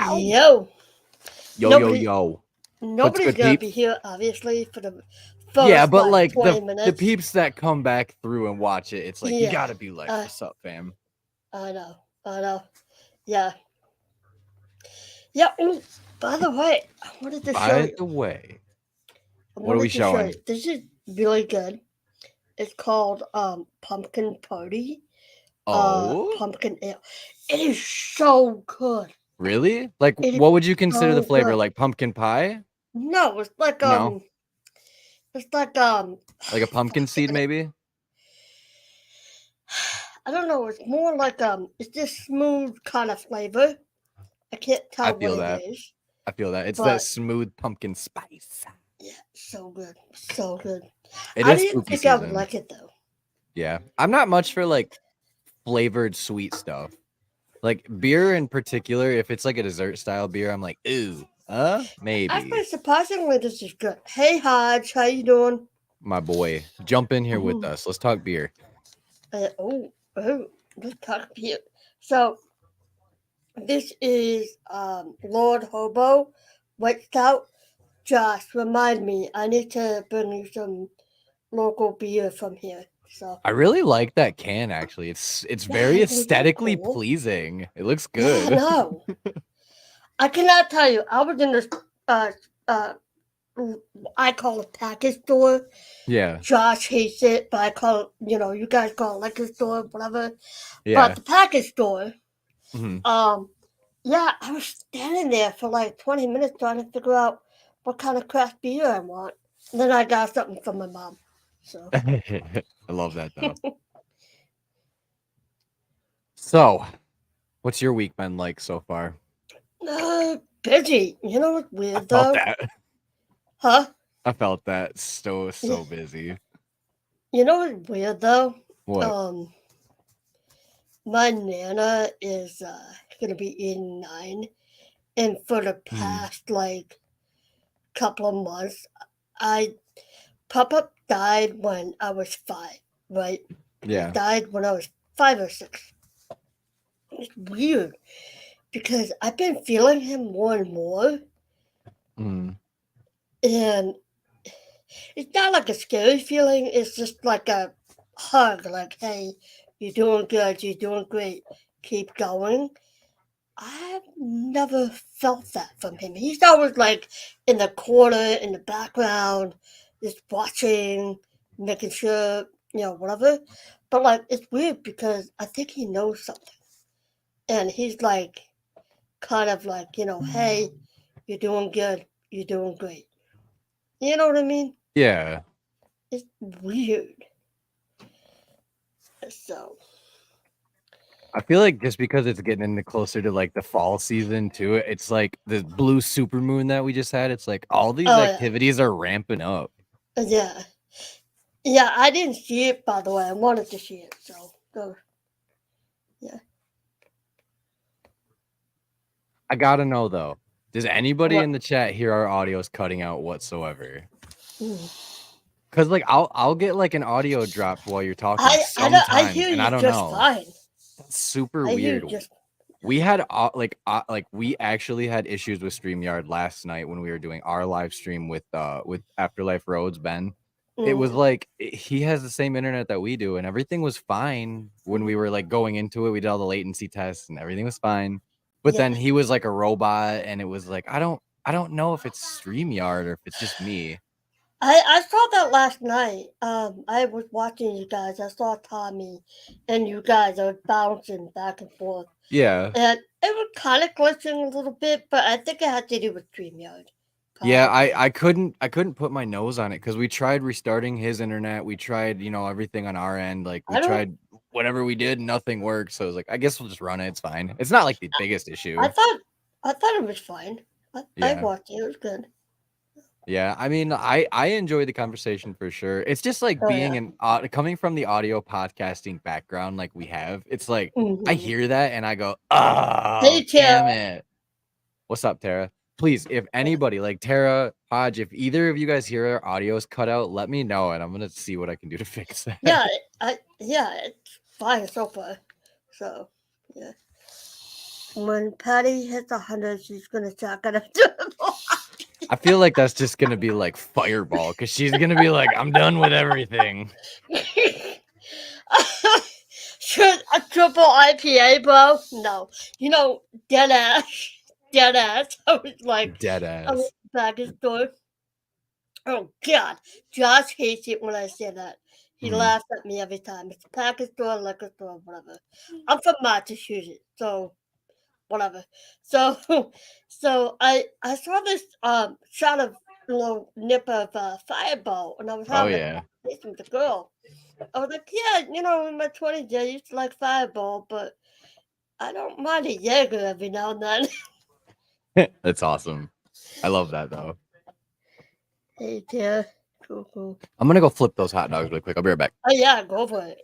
Yo, Yo, yo, nobody, yo. What's nobody's good, gonna be peeps? here obviously for the Yeah, first but like like 20 the minutes. peeps that come back through and watch it, it's like you Yeah, gotta be like, uh, "What's up, fam?" I know. Yeah, yeah. Ooh, by the way, I wanted to show By you. the way, I what are we wanted to show you. showing? This is really good. It's called pumpkin party. Oh, Pumpkin ale. It is so good. really? Like, It is what would you consider the so flavor? good. Like pumpkin pie? No, No, it's like like a pumpkin fuck. seed, maybe. I don't know. It's more like it's this smooth kind of flavor. I can't I tell what feel it that. is, I feel that. It's that but smooth pumpkin spice. yeah, so good, so good. It I is didn't spooky think I would season. like it though. Yeah, I'm not much for like flavored sweet stuff. Like beer in particular, if it's like a dessert style beer, I'm like, ooh, maybe. Actually, surprisingly, this is good. Hey, Hodge, how you doing? My boy, jump in here with Ooh, us. Let's talk beer. oh, let's talk to you. So this is Lord Hobo White Stout. Josh, remind me, I need to bring you some local beer from here. So I really like that can actually. It's yeah, very isn't that aesthetically cool? pleasing. It looks Yeah, good. no. I cannot tell you. I was in this, uh, uh, I call it package store. Yeah. Josh hates it, but I call it, you guys call it liquor store, whatever. But Yeah. the package store, Mhm. um, yeah, I was standing there for like 20 minutes trying to figure out what kind of craft beer I want. And then I got something from my mom. So, I love that though. So, what's your week been like so far? busy. You know what's I weird felt though? that. Huh? I felt that. So Yeah. so busy. You know what's weird though? What? Um, my nana is gonna be 89, and for the Mm. past like couple of months, I Papa died when I was 5, right? He Yeah. died when I was 5 or 6. It's weird because I've been feeling him more and more, Mm. and it's not like a scary feeling. It's just like a hug, like, "Hey, you're doing good. You're doing great. Keep going." I've never felt that from him. He's always like in the corner, in the background, just watching, making sure, whatever. But like, it's weird because I think he knows something. And he's like, kind of like, hey, you're doing good. You're doing great. You know what I mean? Yeah. It's weird. So, I feel like just because it's getting into closer to like the fall season too, it's like the blue supermoon that we just had. It's like all these oh, yeah. activities are ramping up. Yeah. Yeah, I didn't see it, by the way. I wanted to see it. So yeah. I gotta know though, does anybody What? in the chat hear our audios cutting out whatsoever? Mm. Cause like I'll get like an audio drop while you're talking I sometimes, hear and I you don't just know. fine. That's super I hear weird. you just. We had like we actually had issues with StreamYard last night when we were doing our live stream with Afterlife Roads Ben. It was Mm, like he has the same internet that we do, and everything was fine when we were like going into it. We did all the latency tests, and everything was fine. But yeah, then he was like a robot, and it was like I don't know if it's StreamYard or if it's just me. I saw that last night. I was watching you guys. I saw Tommy, and you guys are bouncing back and forth, Yeah. and it was kind of glitching a little bit, but I think it had to do with Streamyard, Yeah, probably. I couldn't put my nose on it because we tried restarting his internet. We tried, everything on our end. Like we I don't. tried whatever we did, nothing worked. So I was like, I guess we'll just run it. It's fine. It's not like the biggest I issue. thought. I thought it was fine. I Yeah. watched it. It was good. Yeah. I mean, I enjoy the conversation for sure. It's just like Oh being yeah. an coming from the audio podcasting background like we have. It's like I Hmm. hear that and I go, oh, Hey Tara. damn it. What's up, Tara? Please, if anybody like Tara, Hodge, if either of you guys hear our audios cut out, let me know and I'm gonna see what I can do to fix that. Yeah, it's fine so far. So yeah. When Patty hits 100, she's gonna chuck it up to the wall. I feel like that's just gonna be like Fireball, because she's gonna be like, I'm done with everything. Should a triple IPA, bro? No. You know, dead ass. Dead ass. I was like, Dead I was ass. back in store. Oh, God. Josh hates it when I say that. He laughs at me every time. It's a package store, liquor store, whatever. I'm from Massachusetts, so whatever. So, so I saw this shot of nip of Fireball, and I was Oh having a yeah. conversation with a girl. I was like, yeah, in my 20s, I used to like Fireball, but I don't mind a Jaeger every now and then. That's awesome. I love that though. Hey, Tara. Cool. I'm gonna go flip those hot dogs really quick. I'll be right back. Oh, yeah, go for it.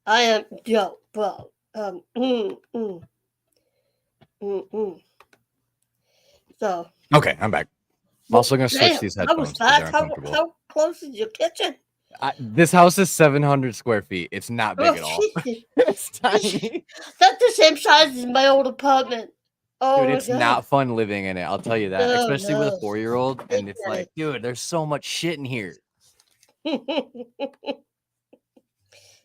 I am, yo, bro. So. Okay, I'm back. I'm also gonna switch Damn, these that was headphones because they're fast. uncomfortable. How close is your kitchen? This house is 700 square feet. It's not big Oh, at all. Jesus. It's tiny. That's the same size as my old apartment. Oh, Dude, my it's God. not fun living in it. I'll tell you that. No, Especially with a no. 4-year-old. And it's like, dude, there's so much shit in here.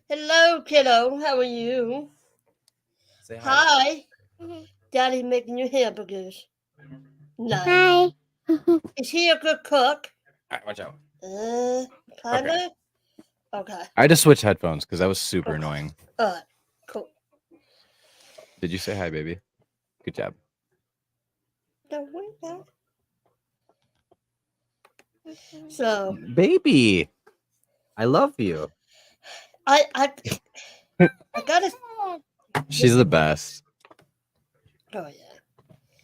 Hello, kiddo. How are you? Say hi. Hi. Daddy making you hamburgers. Nice. Hi. Is he a good cook? All right, watch out. Kinda? Okay. I had to switch headphones because that was super annoying. Cool. Did you say hi, baby? Good job. So, baby, I love you. I gotta. She's the best. Oh, yeah.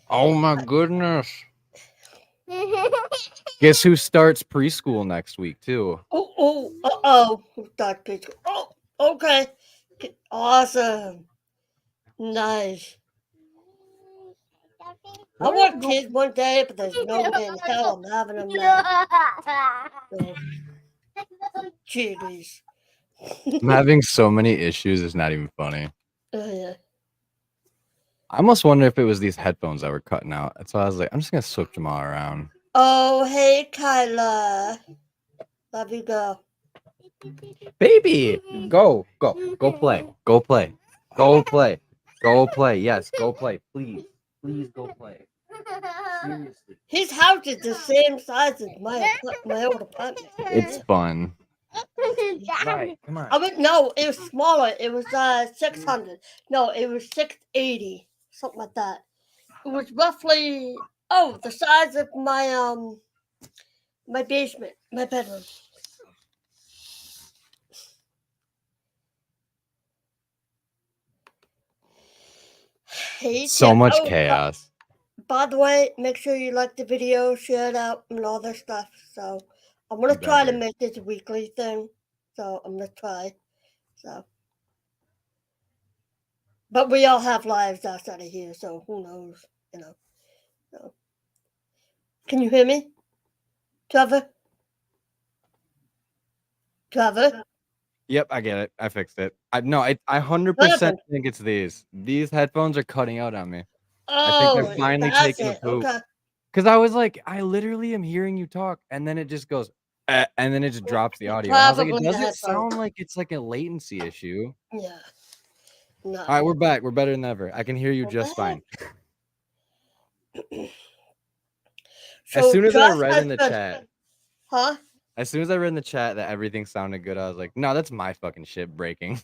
Oh my goodness. Guess who starts preschool next week too? Oh, start preschool. Oh, okay. Awesome. Nice. I want kids one day, but there's no way in hell I'm having them now. So, jeez. I'm having so many issues, it's not even funny. Oh, yeah. I almost wonder if it was these headphones that were cutting out. That's why I was like, I'm just gonna switch them all around. Oh, hey, Kyla. Love you, girl. Baby, go play. Go play. Yes, go play. Please go play. Seriously. His house is the same size as my old apartment. It's fun. Right, come on. No, it was smaller. It was 600. No, it was 680, something like that. It was roughly the size of my basement, my bedroom. Hey, so much chaos. By the way, make sure you like the video, share it out, and all that stuff. So I'm gonna try to make this a weekly thing. So I'm gonna try. So, but we all have lives outside of here, so who knows? So. Can you hear me, Trevor? Yep, I get it. I fixed it. I 100% think it's these. These headphones are cutting out on me. I think they're finally taking a poop. Okay. Because I was like, I literally am hearing you talk, and then it just goes, and then it just drops the audio. And I was like, it doesn't sound like it's like a latency issue. Yeah. No. All right, we're back. We're better than ever. I can hear you just fine. As soon as I read in the chat, as soon as I read in the chat that everything sounded good, I was like, no, that's my fucking shit breaking.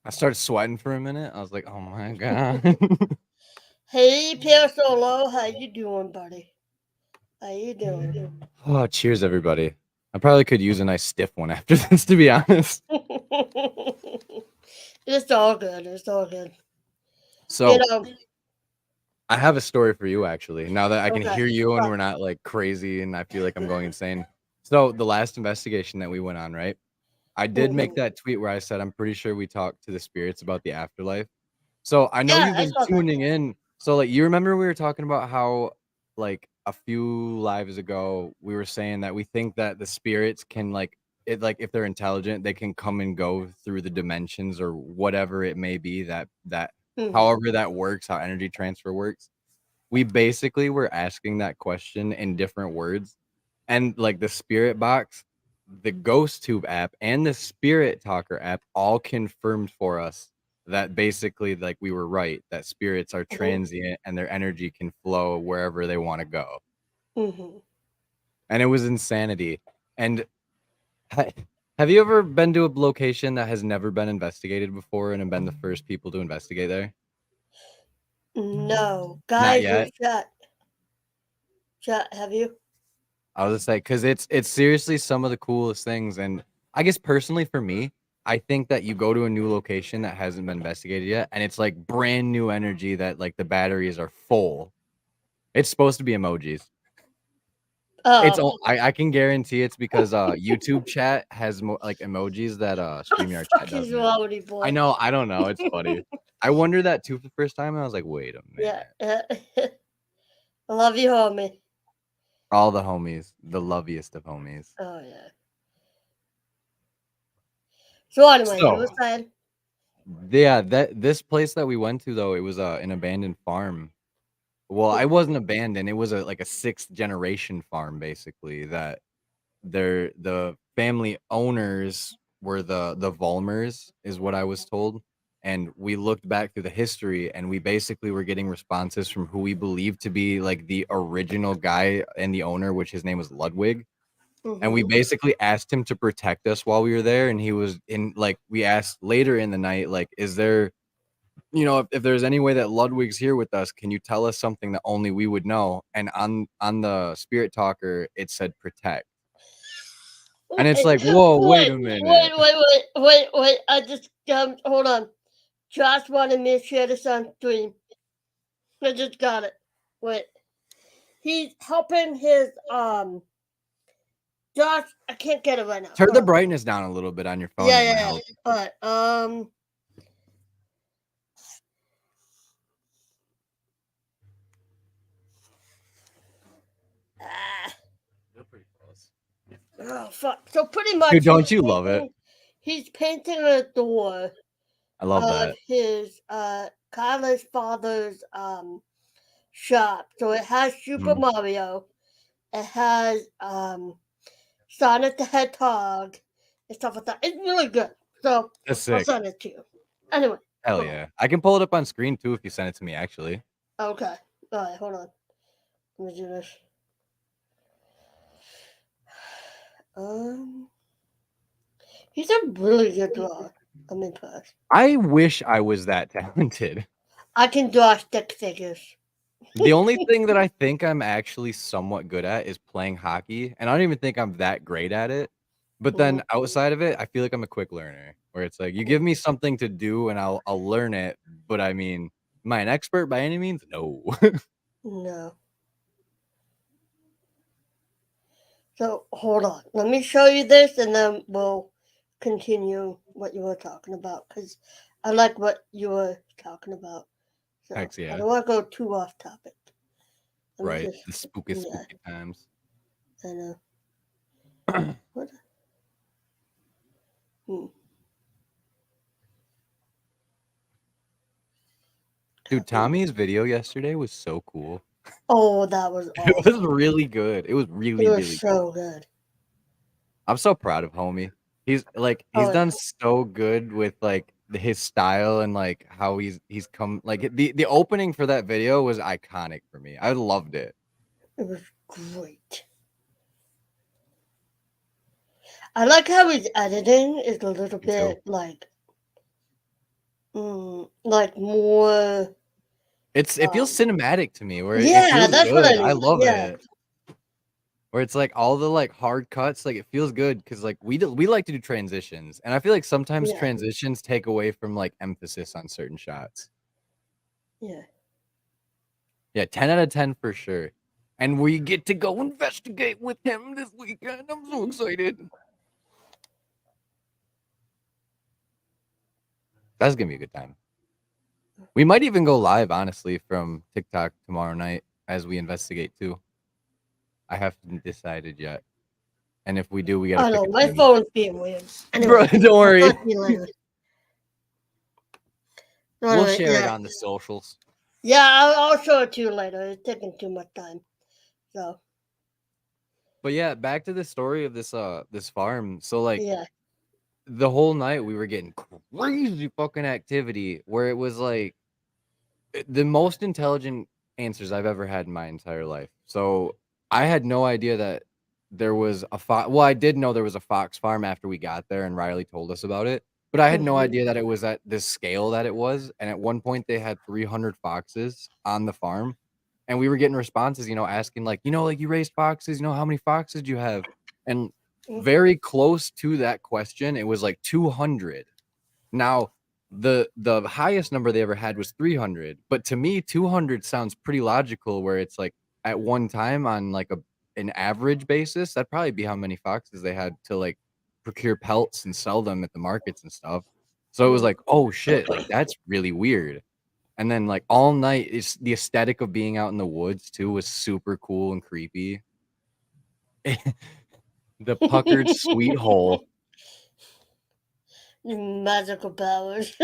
I started sweating for a minute. I was like, oh my God. Hey, Pierre Solo. How you doing, buddy? How you doing? Oh, cheers, everybody. I probably could use a nice stiff one after this, to be honest. It's all good. So, I have a story for you, actually, now that I can hear you and we're not like crazy and I feel like I'm going insane. So the last investigation that we went on, right? I did make that tweet where I said, I'm pretty sure we talked to the spirits about the afterlife. So I know you've been tuning in. So like, you remember we were talking about how like a few lives ago, we were saying that we think that the spirits can like it like if they're intelligent, they can come and go through the dimensions or whatever it may be that however that works, how energy transfer works. We basically were asking that question in different words, and like the Spirit Box, the Ghost Tube app, and the Spirit Talker app all confirmed for us that basically like we were right, that spirits are transient and their energy can flow wherever they want to go. And it was insanity. And have you ever been to a location that has never been investigated before and have been the first people to investigate there? No, Not guys, yet. Chat, have you? I was just say because it's seriously some of the coolest things, and I guess personally for me, I think that you go to a new location that hasn't been investigated yet, and it's like brand new energy that like the batteries are full. It's supposed to be emojis. It's I can guarantee it's because YouTube chat has like emojis that StreamYard chat doesn't. Boy. I know, I don't know. It's funny. I wondered that too for the first time, and I was like, wait a minute. Yeah. I love you, homie. All the homies, the loveliest of homies. Oh yeah. So anyway, you were saying? Yeah, this place that we went to though, it was an abandoned farm. Well, I wasn't abandoned. It was like a 6th generation farm basically that the family owners were the Volmers is what I was told. And we looked back through the history and we basically were getting responses from who we believed to be like the original guy and the owner, which his name was Ludwig. And we basically asked him to protect us while we were there. And he was in like, we asked later in the night, like, is there, you know, if there's any way that Ludwig's here with us, can you tell us something that only we would know? And on the Spirit Talker, it said protect. And it's like, whoa, wait a minute. Wait. I just, hold on. Josh wanted me to share this on stream. I just got it. Wait. He's helping his, Josh, I can't get it right now. Turn the brightness down a little bit on your phone. Yeah. All right. Oh fuck! So pretty much, dude, don't you love it? He's painting a door. I love that. His Kyla's father's shop. So it has Super Mario. It has Sonic the Hedgehog and stuff like that. It's really good. So that's sick. I'll send it to you. Anyway. Hell yeah! I can pull it up on screen too if you send it to me. Actually. Okay. All right. Hold on. Let me do this. He's a really good drawer. I'm impressed. I wish I was that talented. I can draw stick figures. The only thing that I think I'm actually somewhat good at is playing hockey, and I don't even think I'm that great at it. But then outside of it, I feel like I'm a quick learner, where it's like you give me something to do and I'll learn it. But I mean, am I an expert by any means? No. No. So hold on. Let me show you this, and then we'll continue what you were talking about, because I like what you were talking about. So Heck yeah. I don't want to go too off topic. Right. The spooky times. I know. What? Dude, Tommy's video yesterday was so cool. Oh, that was awesome. It was really good. It was really so good. I'm so proud of homie. He's like he's done so good with like his style and like how he's come like the opening for that video was iconic for me. I loved it. It was great. I like how his editing is a little bit like more. It feels cinematic to me. Where yeah, it feels that's good. what I mean. I love it. Where it's like all the like hard cuts, like it feels good because like we like to do transitions, and I feel like sometimes transitions take away from like emphasis on certain shots. Yeah. 10 out of 10 for sure. And we get to go investigate with him this weekend. I'm so excited. That's gonna be a good time. We might even go live, honestly, from TikTok tomorrow night as we investigate too. I haven't decided yet. And if we do, we gotta I pick know, a my team. phone's being weird. Bro, Anyway, don't worry. I'll talk to you later. We'll share it on the socials. Yeah, I'll show it to you later. It's taking too much time. So. But yeah, back to the story of this farm. So like Yeah. the whole night we were getting crazy fucking activity where it was like the most intelligent answers I've ever had in my entire life. So I had no idea that there was a fox. Well, I did know there was a fox farm after we got there, and Riley told us about it. But I had no idea that it was at this scale that it was. And at one point, they had 300 foxes on the farm, and we were getting responses, asking like, like you raised foxes, how many foxes do you have? And very close to that question, it was like 200. Now, the highest number they ever had was 300, but to me 200 sounds pretty logical, where it's like at one time on like an average basis, that'd probably be how many foxes they had to like procure pelts and sell them at the markets and stuff. So it was like, oh shit, like that's really weird. And then like all night, it's the aesthetic of being out in the woods too was super cool and creepy. The puckered sweet hole. Magical powers.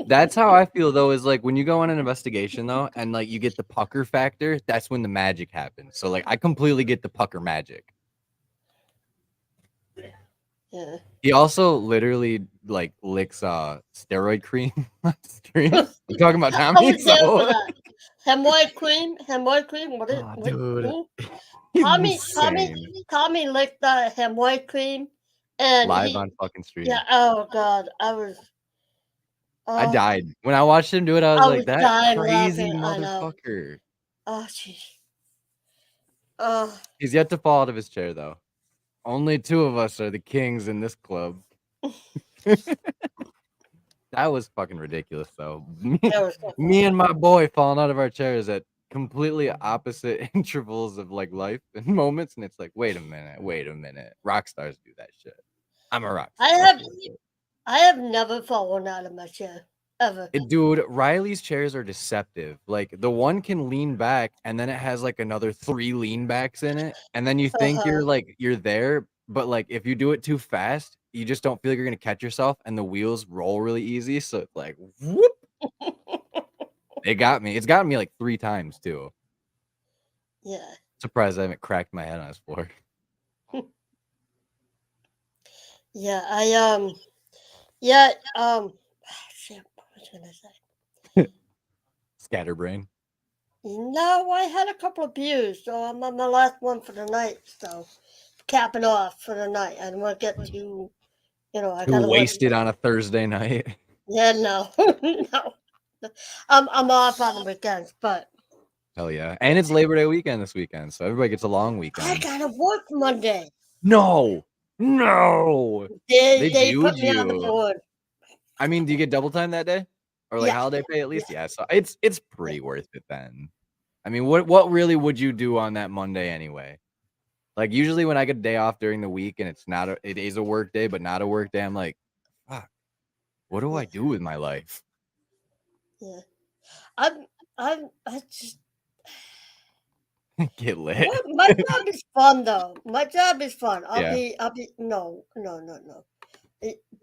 That's how I feel though, is like when you go on an investigation though, and like you get the pucker factor, that's when the magic happens. So like I completely get the pucker magic. Yeah. He also literally like licks steroid cream on stream. I'm talking about Tommy. I was there for that. Hemorrhoid cream. What is Oh, dude. Tommy licked the hemorrhoid cream and live on fucking stream. Yeah, oh god. I died. When I watched him do it, I was like, that crazy laughing, motherfucker. Oh jeez. He's yet to fall out of his chair though. Only 2 of us are the kings in this club. That was fucking ridiculous, though. Me and my boy falling out of our chairs at completely opposite intervals of like life and moments, and it's like, wait a minute. Rock stars do that shit. I'm a rock star. I have never fallen out of my chair. Ever. Dude, Riley's chairs are deceptive. Like the one can lean back and then it has like another 3 lean backs in it. And then you think you're there, but like if you do it too fast, you just don't feel like you're gonna catch yourself, and the wheels roll really easy. So it's like whoop. It got me. It's gotten me like 3 times too. Yeah. Surprised I haven't cracked my head on his floor. Yeah, shit, what was I gonna say? Scatterbrain. No, I had a couple of beers, so I'm on my last one for the night. So capping off for the night. I don't want to get too, I got wasted on a Thursday night. Yeah, no, no. I'm off on the weekends, but hell yeah, and it's Labor Day weekend this weekend, so everybody gets a long weekend. I gotta work Monday. No. They put me on the board. I mean, do you get double time that day, or like holiday pay at least? Yeah, so it's pretty worth it then. I mean, what really would you do on that Monday anyway? Like usually when I get a day off during the week and it is a work day, but not a work day, I'm like, fuck, what do I do with my life? Yeah, I just get lit. My job is fun though. My job is fun. I'll be no.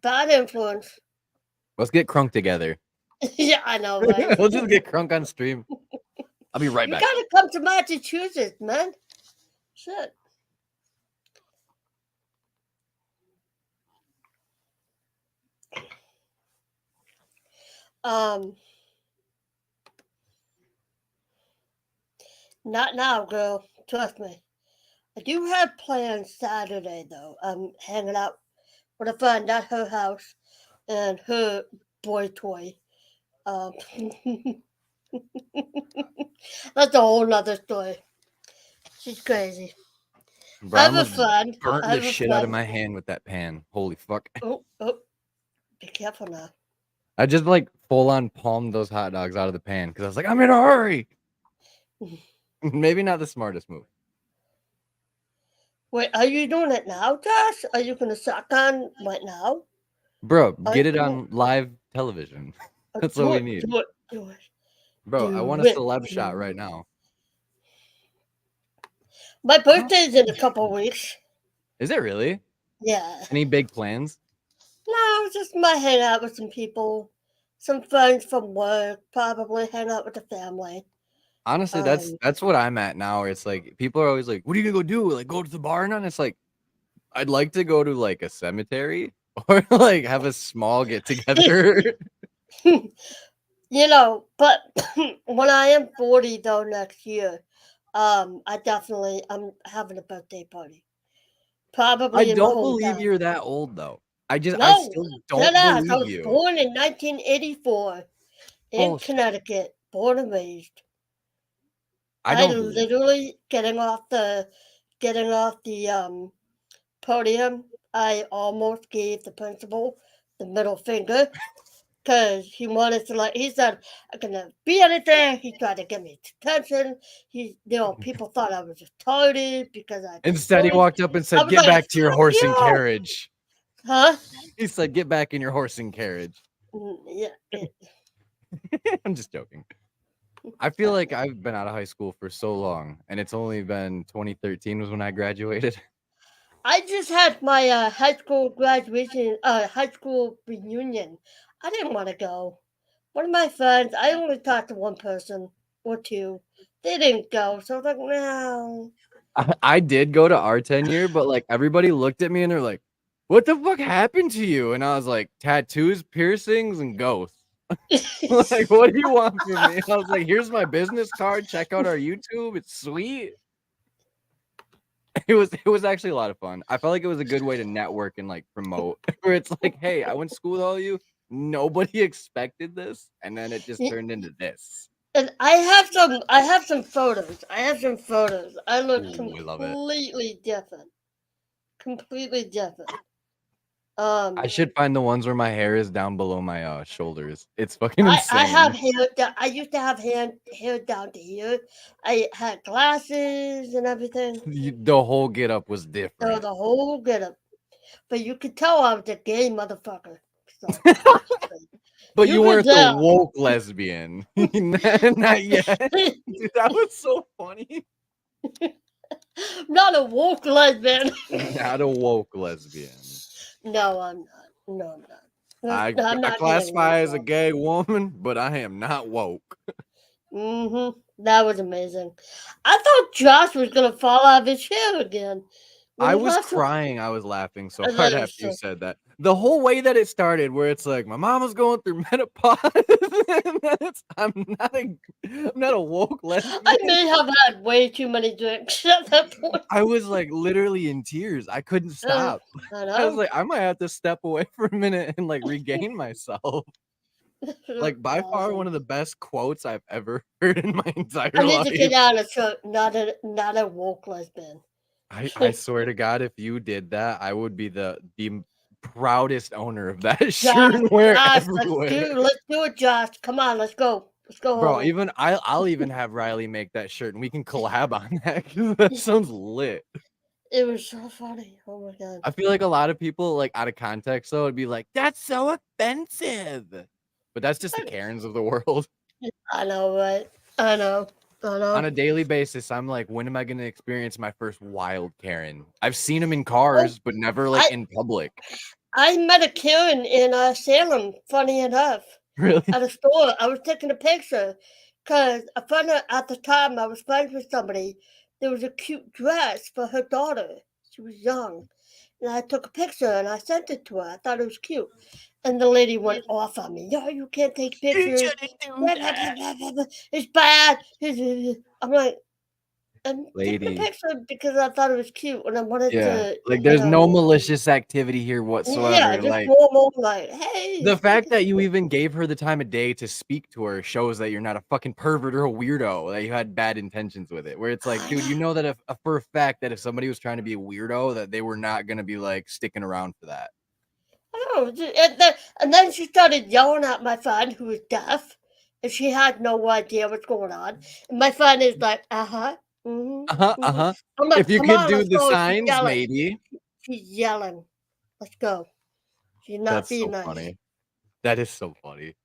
Bad influence. Let's get crunk together. Yeah, I know, right? Let's just get crunk on stream. I'll be right back. You gotta come to Massachusetts, man. Shit. Not now, girl. Trust me. I do have plans Saturday, though. I'm hanging out with a friend at her house and her boy toy. That's a whole nother story. She's crazy. Bro, I have a friend. Burnt the shit out of my hand with that pan. Holy fuck. Oh. Be careful now. I just like full on palmed those hot dogs out of the pan because I was like, I'm in a hurry. Maybe not the smartest move. Wait, are you doing it now, Josh? Are you going to suck on right now? Bro, get it on live television. That's what we need. Do it. Bro, I want a celeb shot right now. My birthday's in a couple weeks. Is it really? Yeah. Any big plans? No, just might hang out with some people, some friends from work, probably hang out with the family. Honestly, Um, that's what I'm at now. Where it's like people are always like, "What are you gonna go do? Like go to the bar?" And it's like I'd like to go to like a cemetery or like have a small get together. but when I am 40 though next year, I'm having a birthday party. I Probably in my don't believe hometown. you're that old though. I No, still dead don't ass. I believe was you. born in 1984 in Bullshit. Connecticut, born and raised. I I don't believe you. literally getting off the podium. I almost gave the principal the middle finger because he wanted to he said I can never be anything. He tried to get me attention. People thought I was retarded because I did Instead, he poetry. walked up and I said, was "Get like, back to your fuck horse and you, carriage." huh? He said, "Get back in your horse and carriage." Yeah. I'm just joking. I feel like I've been out of high school for so long, and it's only been 2013 was when I graduated. I just had my high school reunion. I didn't want to go. One of my friends, I only talked to one person or two. They didn't go, so I was like, no. I did go to our tenure, but like everybody looked at me and they're like, "What the fuck happened to you?" And I was like, "Tattoos, piercings, and ghosts." Like, what do you want from me? I was like, "Here's my business card. Check out our YouTube. It's sweet." It was actually a lot of fun. I felt like it was a good way to network and like promote. Where it's like, "Hey, I went to school with all of you. Nobody expected this, and then it just turned into this." And I have some photos. I look Ooh, I love it. completely different. Completely different. I Um should find the ones where my hair is down below my shoulders. It's fucking I have insane. hair down. I used to have hair down to here. I had glasses and everything. The whole get up was So different. the whole get up. But you could tell I was a gay motherfucker. So But you you could weren't the tell. woke lesbian. Not yet. Dude, that was so funny. Not a woke lesbian. Not a woke lesbian. No, I'm not. No, I'm not. I I'm I not getting woke classify as a up. gay woman, but I am not woke. That was amazing. I thought Josh was gonna fall out of his chair again when I he was left. crying, I was laughing so And then hard it was after you so. said that. The whole way that it started where it's like, my mom was going through menopause, and then I'm not a woke I lesbian. may have had way too many drinks at that point. I was, like, literally in tears, I couldn't stop. I I was know. like, "I might have to step away for a minute and, like, regain myself." It was Like, by far one awesome. of the best quotes I've ever heard in my I entire need to get life. out of so not a woke lesbian. I swear to God, if you did that, I would be the proudest owner of that shirt Josh, and wear it Josh, everywhere. let's do it, Josh. Come on, let's go. Let's go Bro, home. even I'll even have Riley make that shirt and we can collab on that 'cause that sounds lit. It was so funny. Oh my god. I feel like a lot of people, like, out of context, though, would be like, "That's so offensive." But that's just the Karens of the world. I know, right? I know. I On know. a daily basis, I'm like, "When am I gonna experience my first wild Karen?" I've seen them in Oh, cars, but never, like, I in public. I met a Karen in Salem. Funny enough, Really? at a store. I was taking a picture because a friend at the time I was friends with somebody. There was a cute dress for her daughter. She was young, and I took a picture and I sent it to her. I thought it was cute, and the lady went off on me. No, you can't take You pictures. shouldn't do Blah, blah, blah, that. blah, blah, blah. It's bad. I'm like, I'm taking a Lady. picture because I thought it was cute and I wanted Yeah. to, Like, there's no malicious activity here yeah, whatsoever, just like normal, like, hey, the take fact a that you picture. even gave her the time of day to speak to her shows that you're not a fucking pervert or a weirdo, that you had bad intentions with it, where it's like, I dude, you know. know that if for a fact that if somebody was trying to be a weirdo, that they were not gonna be, like, sticking around for that. I know. And then she started yelling at my friend who was deaf, and she had no idea what's going on. And my friend is like, uh huh, Uh-huh, mm-hmm. uh-huh. I'm If like, you come could on, do let's the go. She's signs, yelling. maybe. She's yelling. Let's go. She's not That's being so nice. funny. That is so funny.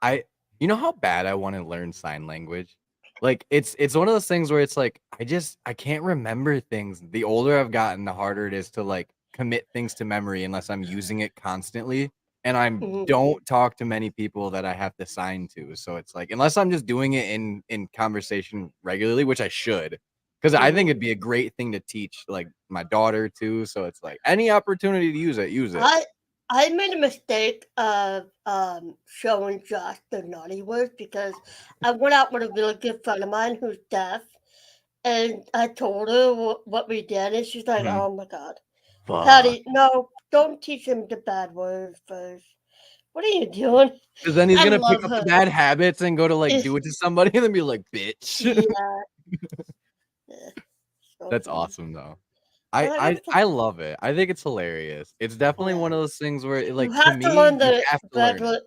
I You know how bad I wanna learn sign language? Like, it's one of those things where it's like, I can't remember things. The older I've gotten, the harder it is to, like, commit things to memory unless I'm using it constantly, and I don't talk to many people that I have to sign to, so it's like, unless I'm just doing it in conversation regularly, which I should, because I think it'd be a great thing to teach, like, my daughter too, so it's like, any opportunity to use it, use it. I made a mistake of showing Josh the naughty words because I went out with a really good friend of mine who's deaf, and I told her what we did, and she's like, "Oh my god, Fuck. Patty, no, don't teach him the bad words first. What are you doing?" Because then he's I gonna pick love up her. the bad habits and go to, like, do it to somebody and then be like, "Bitch." Yeah. Yeah. So That's funny. awesome, though. But I got I love it. I think it's hilarious. It's definitely one of those things where, You like, to have to me, learn you the have to learn it. regular.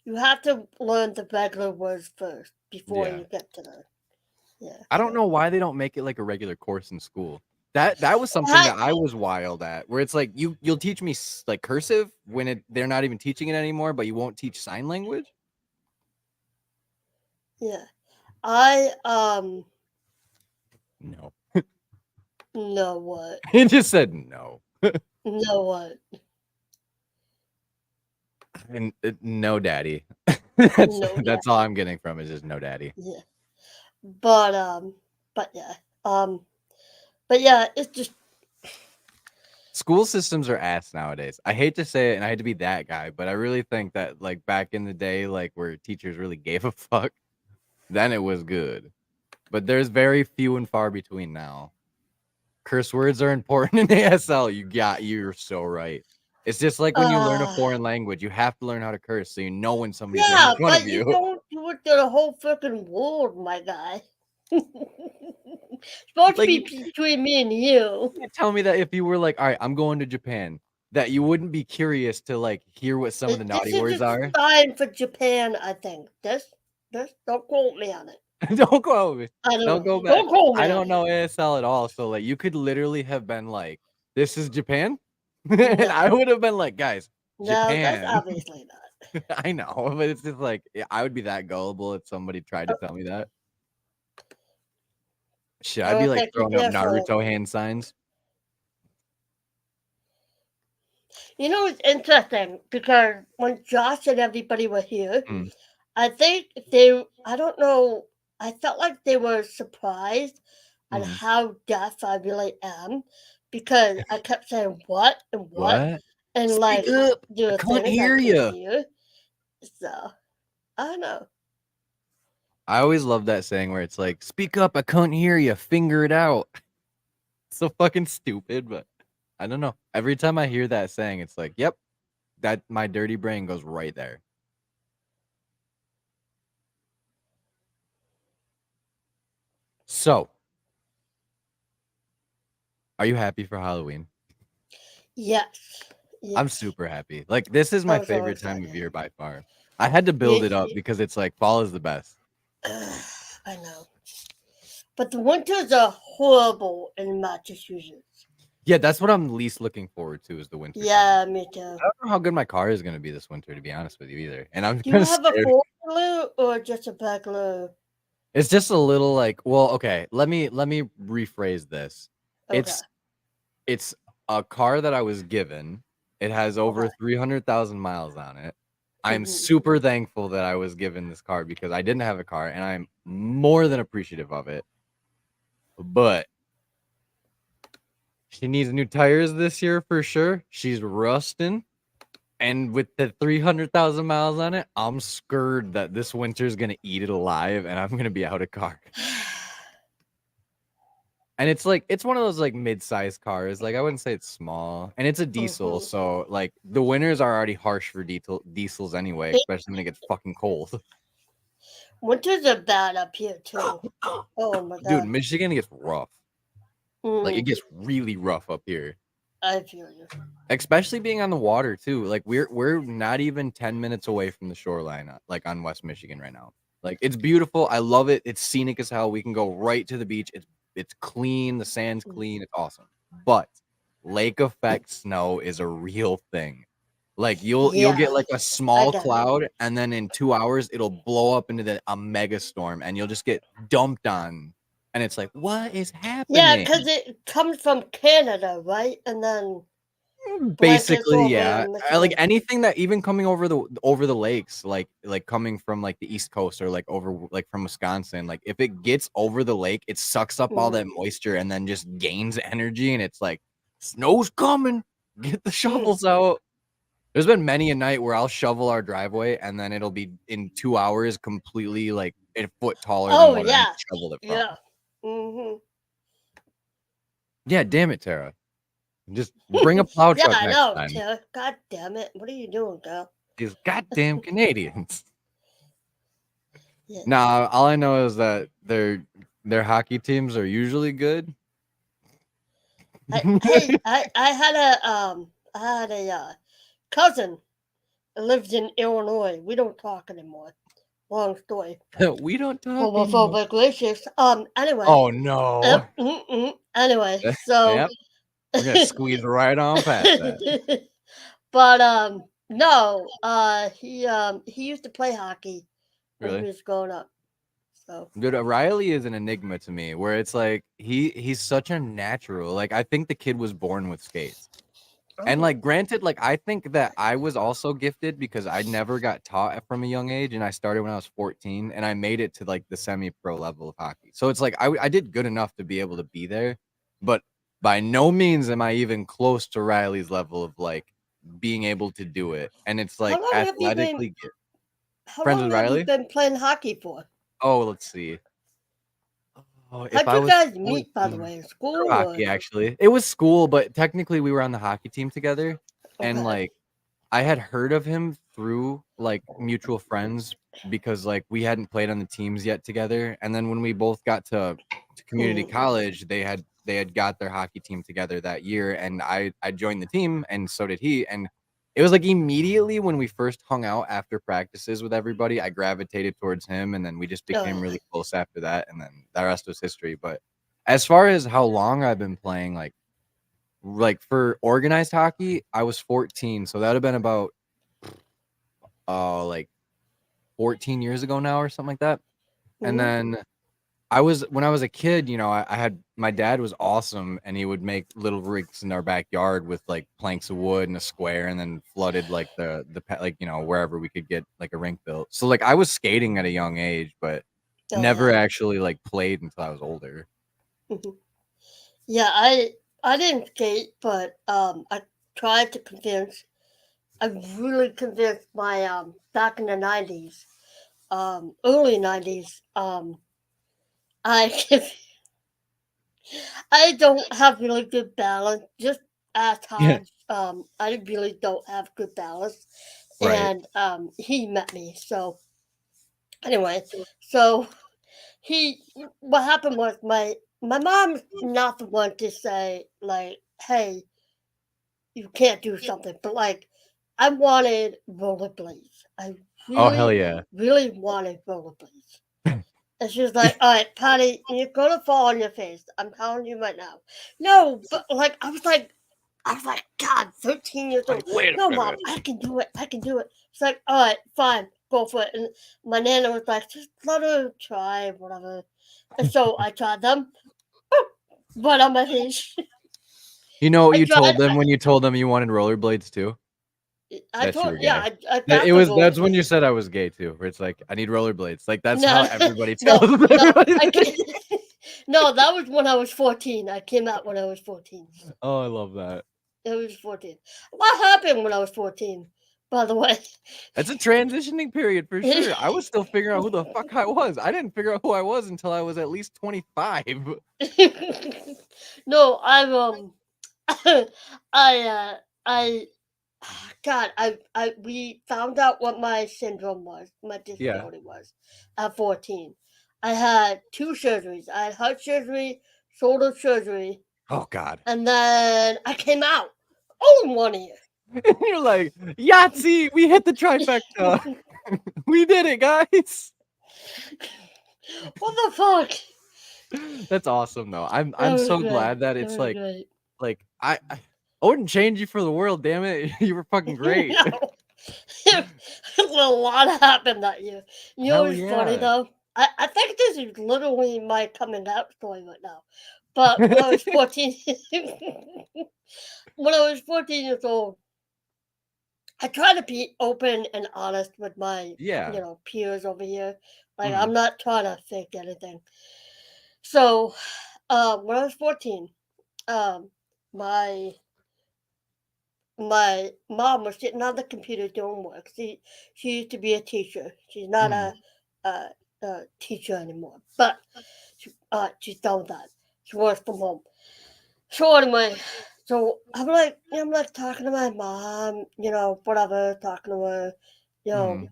You have to learn the regular words first before Yeah. you get to the. Yeah. I don't So. know why they don't make it like a regular course in school. That was something that I was wild at, where it's like, you'll teach me like cursive when they're not even teaching it anymore, but you won't teach sign language? Yeah. I No. know what. He just said no. Know what. And no daddy. No. That's all I'm getting from it, is just no daddy. Yeah. But yeah. But yeah, it's just. School systems are ass nowadays. I hate to say it, and I hate to be that guy, but I really think that, like, back in the day, like, where teachers really gave a fuck, then it was good. But there's very few and far between now. Curse words are important in ASL. You're so right. It's just like when you learn a foreign language, you have to learn how to curse so you know when somebody's making Yeah, fun but of you you. don't do it to the whole freaking world, my guy. Supposed to Like, be between me and you. you tell me that if you were like, all right, I'm going to Japan, that you wouldn't be curious to, like, hear what some of the This naughty is words a are? sign for Japan, I think. This, don't quote me on it. Don't quote me. I don't Don't know. go back. Don't quote me I on don't it. know ASL at all, so, like, you could literally have been like, "This is Japan?" And No, I would have been like, "Guys, no, that's Japan." obviously not. I know, but it's just like, I would be that gullible if somebody tried to tell me that. Shit, I'd be, like, Okay, keep throwing up careful. Naruto hand signs. You know, it's interesting because when Josh and everybody were here, Mm, I think they, I don't know, I felt like they were surprised on mhm. how deaf I really am because I kept saying what and what, What? and Speak like up! there I were couldn't things I hear couldn't you. hear. So, I don't know. I always love that saying where it's like, "Speak up, I couldn't hear you, figure it out." So fucking stupid, but I don't know. Every time I hear that saying, it's like, "Yep, that my dirty brain goes right there." So, are you happy for Halloween? Yes. I'm Yes. super happy. Like, this is my I'm so favorite time of excited. year by far. I had to build it up because it's like fall is the best. I know. But the winters are horrible in Massachusetts. Yeah, that's what I'm least looking forward to, is the winter time. Yeah, me too. I don't know how good my car is gonna be this winter, to be honest with you, either. And I'm Do kind you of have a scared. four-wheeler or just a regular? It's just a little like, well, okay, let me rephrase this. Okay. It's a car that I was given. It has over Okay. 300,000 miles on it. I'm Hmm. super thankful that I was given this car because I didn't have a car, and I'm more than appreciative of it. But she needs new tires this year for sure. She's rusting. And with the 300,000 miles on it, I'm scared that this winter's gonna eat it alive and I'm gonna be out of car. And it's like, it's one of those like mid-sized cars. Like, I wouldn't say it's small. And it's a diesel, Hmm. so like the winters are already harsh for diesels anyway, especially when it gets fucking cold. Winters are bad up here too. Oh my Dude, god. Michigan gets rough. Like, it Mm, gets really rough up here. I feel you. Especially being on the water too. Like, we're not even 10 minutes away from the shoreline, like on West Michigan right now. Like, it's beautiful. I love it. It's scenic as hell. We can go right to the beach. It's clean. The sand's clean. It's awesome. But lake effect snow is a real thing. Like you'll get like a small cloud, and then in 2 hours it'll blow up into a mega storm, and you'll just get dumped on, and it's like, what is happening? Yeah, because it comes from Canada, right? And then basically, yeah. Like anything that even coming over the lakes, like coming from like the East Coast or like over like from Wisconsin, like if it gets over the lake, it sucks up all that moisture and then just gains energy, and it's like, snow's coming. Get the shovels out. There's been many a night where I'll shovel our driveway, and then it'll be in 2 hours completely like a foot taller than what I shoveled it from. Yeah. Mm-hmm. Yeah, damn it, Tara. Just bring a plow truck next time. Yeah, I know, Tara. God damn it. What are you doing, girl? These goddamn Canadians. Yeah. Nah, all I know is that their hockey teams are usually good. I had a cousin lived in Illinois. We don't talk anymore. Long story. We don't talk homophobic, racist. Anyway. Oh no. Anyway, so yep. We're gonna squeeze right on past that. But no, he used to play hockey when he was growing up. So dude, Riley is an enigma to me, where it's like he's such a natural. Like I think the kid was born with skates. And like granted, like I think that I was also gifted because I never got taught from a young age, and I started when I was 14, and I made it to like the semi-pro level of hockey. So it's like I did good enough to be able to be there, but by no means am I even close to Riley's level of like being able to do it. And it's like athletically how long have you been playing hockey for? Oh, let's see. Oh, how'd you guys meet, by the way? School? Hockey, actually. It was school, but technically we were on the hockey team together. Okay. And like I had heard of him through like mutual friends because like we hadn't played on the teams yet together. And then when we both got to community college, they had got their hockey team together that year, and I joined the team, and so did he. And it was like immediately when we first hung out after practices with everybody, I gravitated towards him, and then we just became really close after that, and then the rest was history. But as far as how long I've been playing, like for organized hockey, I was 14, so that would have been about like 14 years ago now or something like that. And then when I was a kid, you know, I had, my dad was awesome, and he would make little rinks in our backyard with like planks of wood and a square, and then flooded like the like, you know, wherever we could get like a rink built. So like I was skating at a young age, but never actually like played until I was older. Yeah, I didn't skate, but I tried to convince. I really convinced my back in the 90s, early 90s. I don't have really good balance. Just at times, I really don't have good balance, and he met me. So anyway, so what happened was my mom's not the one to say like, "Hey, you can't do something," but like, I wanted rollerblades. I really wanted rollerblades. And she was like, "All right, Patty, you're gonna fall on your face. I'm telling you right now." No, but like I was like, God, 13 years old. No, Mom, I can do it. I can do it. It's like, all right, fine, go for it. And my nana was like, just let her try, whatever. And so I tried them. But on my face. You know what you told them when you told them you wanted rollerblades too? That's when you said I was gay too. Where it's like, I need rollerblades. Like that's how everybody tells everybody. No, that was when I was 14. I came out when I was 14. Oh, I love that. It was 14. What happened when I was 14? By the way, it's a transitioning period for sure. I was still figuring out who the fuck I was. I didn't figure out who I was until I was at least 25. No, we found out what my syndrome was, my disability was at 14. I had 2 surgeries. I had heart surgery, shoulder surgery. Oh God! And then I came out all in 1 year. You're like, Yahtzee! We hit the trifecta. We did it, guys. What the fuck? That's awesome, though. I'm so glad that it's like, I wouldn't change you for the world, damn it. You were fucking great. No. A lot happened that year. You know Hell what's funny yeah. though? I think this is literally my coming out story right now. But when I was 14, when I was 14 years old, I try to be open and honest with my, Yeah. peers over here. Like Mhm. I'm not trying to fake anything. So, when I was 14, um, my my mom was sitting on the computer doing work. She used to be a teacher. She's not Mhm. a, a teacher anymore, but she's done with that. She works from home. So anyway, so I'm like talking to my mom, whatever, talking to her, you know, Mhm.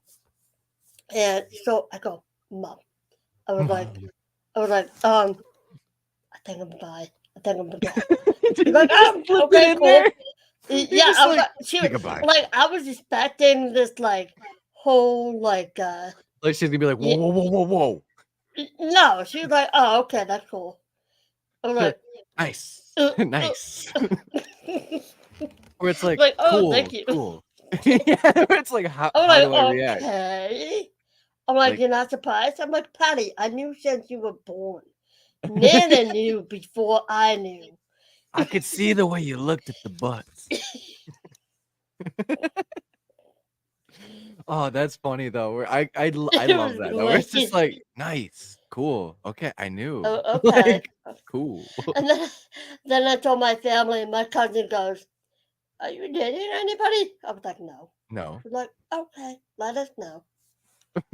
and so I go, Mom. I was like, Mhm. I think I'm bi. I think I'm gay. She's Did you like, just oh, slip it okay, in cool. there? You Yeah, just I was like, like, she was say goodbye. like, I was expecting this like whole Like she's gonna be like, whoa, y- whoa, whoa, whoa, whoa. no. She was like, oh, okay, that's cool. I was like, Nice. uh, Nice. uh. Where it's like, Like, oh, thank cool, you. cool. Yeah, where it's like, how I'm how like, do I react? okay. I'm like, Like you're not surprised? I'm like, Patty, I knew since you were born. Nana knew before I knew. I could see the way you looked at the butts. Oh, that's funny though. Where I It love was that though. Where it's just great. like, nice, cool, okay, I knew. Oh, okay. Like, cool. And then I told my family, and my cousin goes, are you dating anybody? I was like, no. No. She's like, okay, let us know.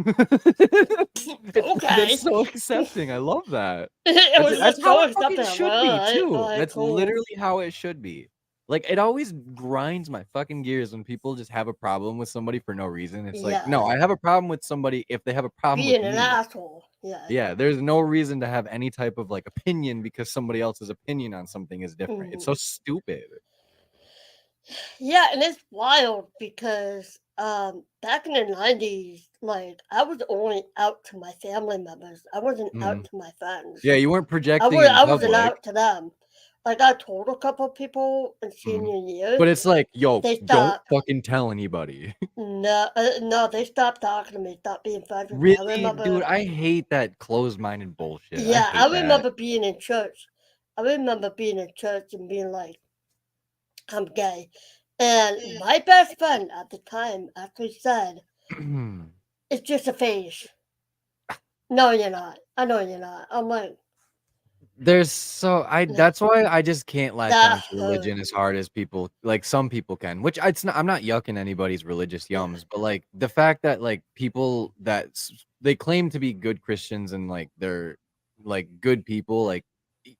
That's Okay. so accepting. I love that. It was That's just how so it fucking accepting. I'm like, should all be right, too. That's cool. literally how it should be. Like, it always grinds my fucking gears when people just have a problem with somebody for no reason. It's like, Yeah. no, I have a problem with somebody if they have a problem with Being an me. asshole. Yeah. Yeah, there's no reason to have any type of like opinion because somebody else's opinion on something is different. It's Mhm. so stupid. Yeah, and it's wild because back in the 90s, like I was only out to my family members. I wasn't out Mhm. to my friends. Yeah, you weren't projecting in I wasn't public, out to them. Like I told a couple people in mhm, senior year, but it's like, "Yo, they don't stopped. fucking tell anybody." No, no, they stopped talking to me, stopped being friends with me. I Really? Dude, remember, I hate that closed-minded bullshit. I yeah, I hate that. remember being in church. I remember being in church and being like, I'm gay. And my best friend at the time actually said, it's just a phase. No, you're not. I know you're not. I'm like, There's so I no, that's why I just can't latch that on to hurt. religion as hard as people like, some people can, which it's not I'm not yucking anybody's religious Yeah, yums, but, like, the fact that, like, people that they claim to be good Christians and, like, they're, like, good people, like,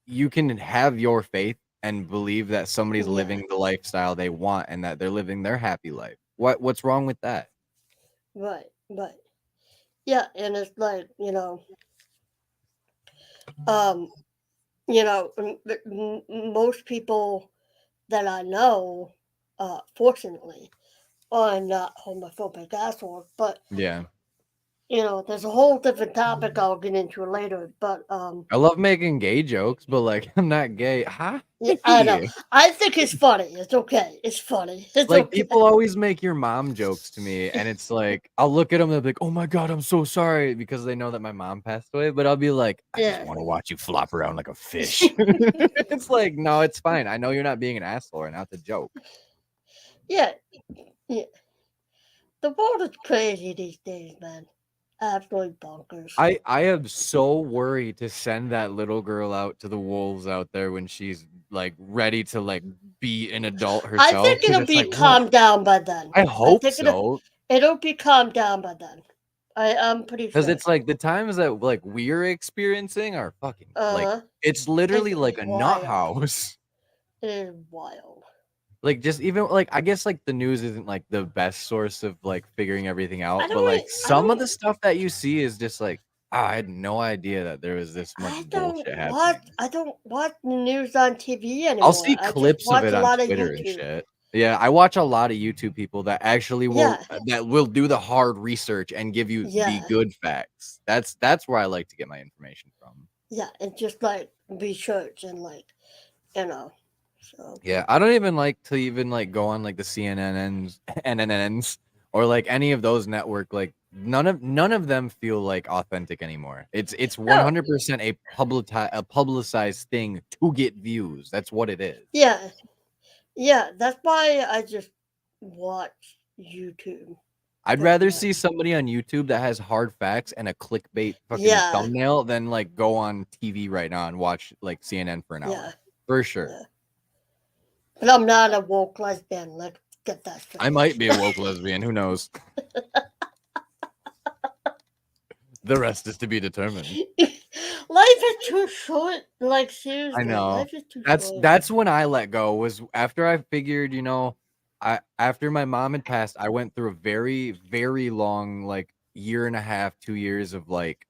you can have your faith and believe that somebody's yeah, living the lifestyle they want and that they're living their happy life. What's wrong with that? right, right. Yeah, and it's like, um, most people that I know, fortunately, are not homophobic assholes, but Yeah. there's a whole different topic I'll get into later. But I love making gay jokes, but, like, I'm not gay. Hi. yeah, I know. I think it's funny. It's okay. It's funny. It's Like, okay. people always make your mom jokes to me, and it's like, I'll look at 'em, they'll be like, "Oh my god, I'm so sorry," because they know that my mom passed away, but I'll be like, "I just Yeah. wanna watch you flop around like a fish." It's like, "No, it's fine. I know you're not being an asshole right now, it's a joke." Yeah. Yeah. The world is crazy these days, man. Absolutely bonkers. I am so worried to send that little girl out to the wolves out there when she's, like, ready to, like, be an adult I herself, think 'cause it'll it's be like, "Whoa." calmed down by then. I I hope think so. it'll be calmed down by then. I'm pretty 'Cause sure. it's like the times that, like, we're experiencing are fucking like, Uh-huh. it's It's literally like a nut wild. house. It is wild. Like, just even like, I guess, like, the news isn't, like, the best source of, like, figuring everything out, but, like, I some of don't the stuff that you see is just like, "Ah, I had no idea that there was this much bullshit happening." I don't watch the news on TV I'll anymore. see I just clips of watch it a on lot of Twitter and YouTube. shit. Yeah, I watch a lot of YouTube people that actually Yeah. will do the hard research and give you the Yeah. good facts. That's where I like to get my information from. Yeah. And just like research and like, you know. So Yeah, I don't even like to like go on like the NNNs or like any of those network. Like none of them feel like authentic anymore. It's no, 100% a publicized thing to get views. That's what it is. yeah, yeah. That's why I just watch YouTube. I'd That's rather why. see somebody on YouTube that has hard facts and a clickbait fucking Yeah, thumbnail than like go on TV right now and watch like CNN for an yeah, hour. For sure. yeah. But I'm not a woke lesbian. Let's get that straight. I might be a woke lesbian. Who knows? The rest is to be determined. Life is too short. Like I seriously, know. life is too short. That's when I let go, was after I figured, after my mom had passed, I went through a very, very long, like year and a half, 2 years of like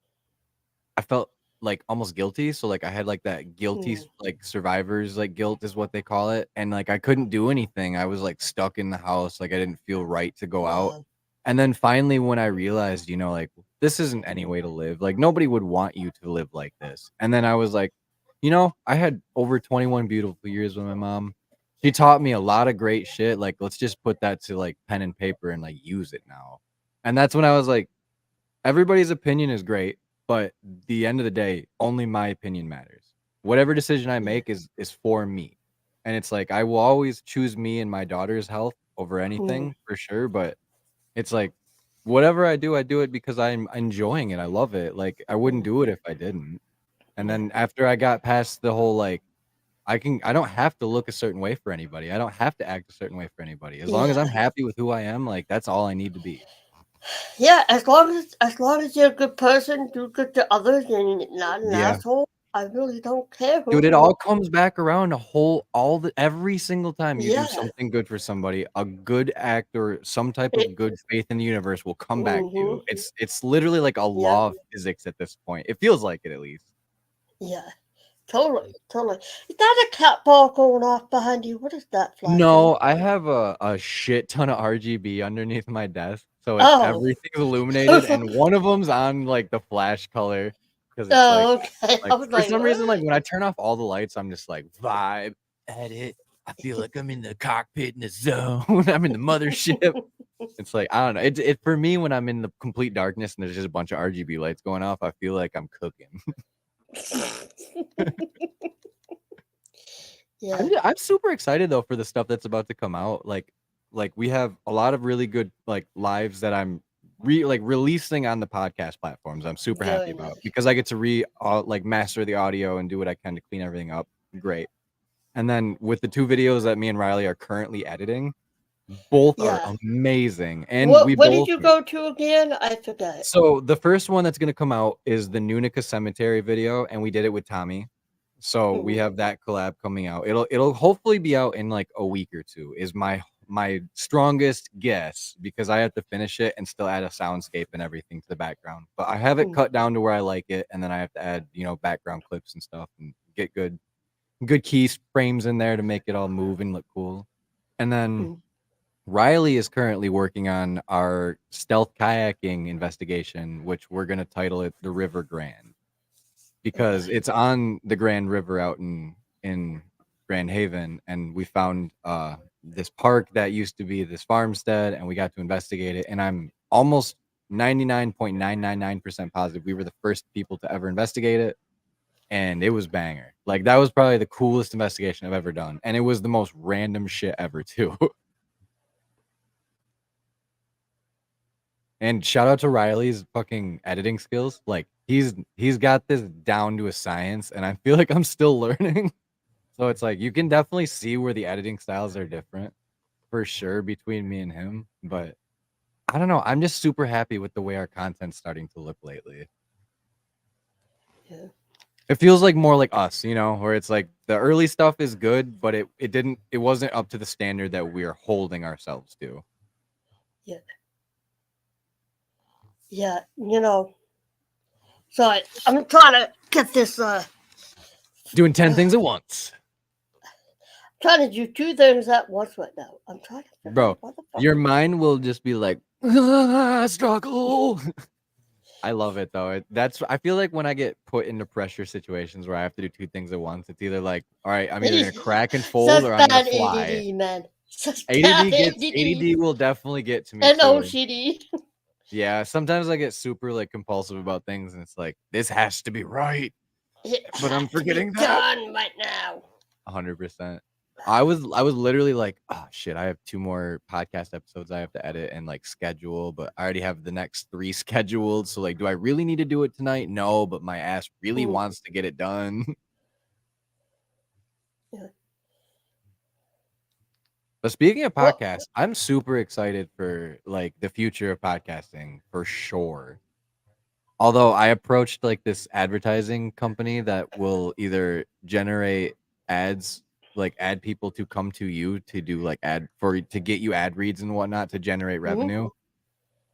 I felt like almost guilty. So like I had like that guilty Mm, like survivor's like guilt is what they call it. And like I couldn't do anything. I was like stuck in the house. Like I didn't feel right to go out. yeah, And then finally when I realized, like this isn't any way to live. Like nobody would want you to live like this. And then I was like, I had over 21 beautiful years with my mom. She taught me a lot of great shit. Like let's just put that to like pen and paper and like use it now. And that's when I was like, everybody's opinion is great, but the end of the day, only my opinion matters. Whatever decision I yeah. make is for me. And it's like I will always choose me and my daughter's health over Mm, anything for sure, but it's like whatever I do it because I'm enjoying it. I love it. Like I wouldn't mm, do it if I didn't. And yeah, then after I got past the whole like I don't have to look a certain way for anybody. I don't have to act a certain way for anybody. As long as yeah, I'm happy with who I am, like that's all I need to be. yeah. As long as you're a good person, do good to others, and not an Yeah. asshole. I really don't care Dude, it who. all comes back around every single time you do Yeah. something good for somebody, a good act or some type It, of good faith in the universe will come back to mm-hmm. you. It's literally like a Yeah. law of physics at this point. It feels like it at least. Yeah. Totally. Totally. Is that a cat ball going off behind you? What is that flashing? No, I have a shit ton of RGB underneath my desk, so it's Oh. everything's illuminated, and one of them's on like the flash color because it's Oh, okay. I like was for like, some reason, like what? when I turn off all the lights, I'm just like vibe, edit. I feel like I'm in the cockpit in the zone. I'm in the mothership. It's like I don't know. It for me when I'm in the complete darkness and there's just a bunch of RGB lights going off, I feel like I'm cooking. Yeah. I'm super excited though for the stuff that's about to come out. Like we have a lot of really good like lives that I'm releasing on the podcast platforms. I'm super happy Very about nice. because I get to like master the audio and do what I can to clean everything up. Great. And then with the 2 videos that me and Riley are currently editing, both are Yeah. amazing. And we What did both you go to again? I forgot. so the first one that's gonna come out is the Nunica Cemetery video, and we did it with Tommy. So we Mm-hmm. have that collab coming out. It'll hopefully be out in like a week or two, is my strongest guess, because I have to finish it and still add a soundscape and everything to the background. But I have it Mm-hmm. cut down to where I like it, and then I have to add, background clips and stuff and get good key frames in there to make it all move and look cool. And then Riley is currently working on our stealth kayaking investigation, which we're going to title it the River Grand, because Okay. it's on the Grand River out in Grand Haven, and we found this park that used to be this farmstead, and we got to investigate it. And I'm almost 99.999% positive we were the first people to ever investigate it, and it was banger. Like that was probably the coolest investigation I've ever done, and it was the most random shit ever too. And shout out to Riley's fucking editing skills. Like he's got this down to a science, and I feel like I'm still learning. So it's like you can definitely see where the editing styles are different for sure between me and him. But I don't know. I'm just super happy with the way our content's starting to look lately. Yeah. It feels like more like us, where it's like the early stuff is good, but it wasn't up to the standard that we're holding ourselves to. Yeah. Yeah. So I'm trying to get this. Doing 10 things at once. Trying to do 2 things at once right now. I'm trying to figure Bro, out what the your fuck. mind will just be like, struggle. I love it though. I feel like when I get put into pressure situations where I have to do two things at once, it's either like, all right, I'm either gonna crack and fold Such or I'm gonna bad fly. ADD, man. Such bad ADD will definitely get to me and too. OCD. Yeah, sometimes I get super like compulsive about things, and it's like this has to be right, It but I'm has to be forgetting that. done right now. 100%. I was literally like, oh shit, I have 2 more podcast episodes I have to edit and like schedule, but I already have the next 3 scheduled. So like, do I really need to do it tonight? No, but my ass really wants to get it done. Yeah. But speaking of podcasts, I'm super excited for like the future of podcasting for sure. Although I approached like this advertising company that will either generate ads, like add people to come to you to do like to get you ad reads and whatnot to generate revenue,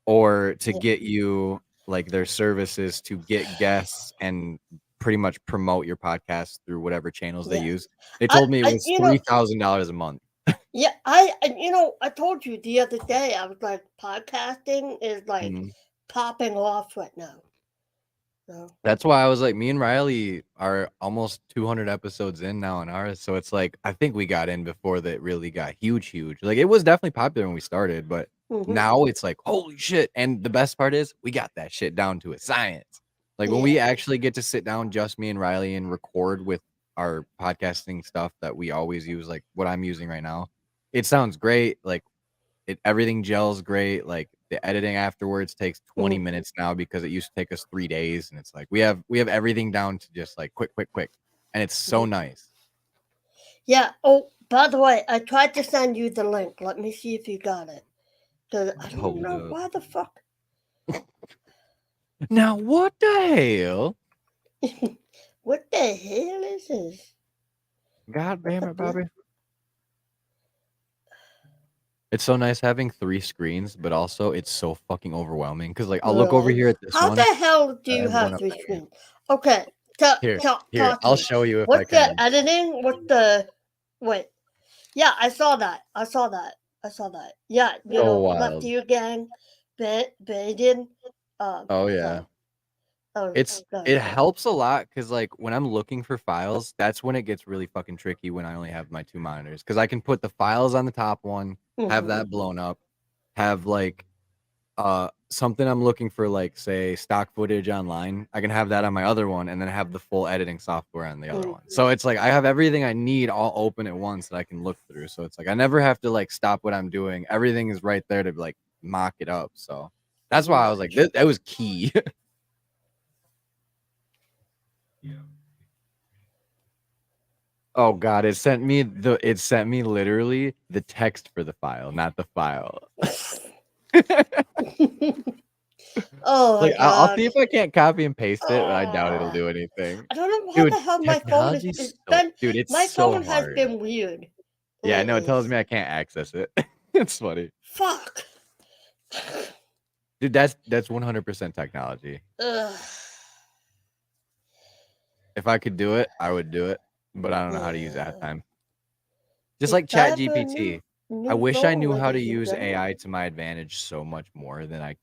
or to get you like their services to get guests and pretty much promote your podcast through whatever channels they use. They told me it was $3,000 a month. Yeah, I told you the other day, I was like, podcasting is like popping off right now. So. That's why I was like, me and Riley are almost 200 episodes in now on ours. So it's like, I think we got in before that really got huge. Like it was definitely popular when we started, but now it's like, holy shit. And the best part is we got that shit down to a science. Like when we actually get to sit down, just me and Riley, and record with our podcasting stuff that we always use, like what I'm using right now, it sounds great. Like everything gels great. Like the editing afterwards takes 20 minutes now because it used to take us 3 days, and it's like we have everything down to just like quick, and it's so nice. Yeah. Oh, by the way, I tried to send you the link. Let me see if you got it. Cause I don't know why the fuck. Now what the hell? What the hell is this? God damn it, Bobby. It's so nice having 3 screens, but also it's so fucking overwhelming because like I'll look over here at this How one. the hell do you have 3 screens? Okay. Here, I'll show you if what's I can. The editing? What's the wait? Yeah, I saw that. Yeah, Lefty Gang, Baden. Oh yeah. It helps a lot because like when I'm looking for files, that's when it gets really fucking tricky when I only have my 2 monitors, because I can put the files on the top one, have that blown up, have like something I'm looking for, like say stock footage online, I can have that on my other one, and then have the full editing software on the other one. So it's like I have everything I need all open at once that I can look through. So it's like I never have to like stop what I'm doing. Everything is right there to like mock it up. So that's why I was like, that was key. Oh god, it sent me literally the text for the file, not the file. Oh my Like, god. I'll see if I can't copy and paste it, but I doubt it'll do anything. I don't know how the hell my phone is been. Dude, it's my so phone has hard. been weird. Yeah, no, it tells me I can't access it. It's funny. Fuck. Dude, that's 100% technology. Ugh. If I could do it, I would do it, but I don't know how to use it at time. Just like ChatGPT. I wish I knew how to use AI to my advantage so much more than I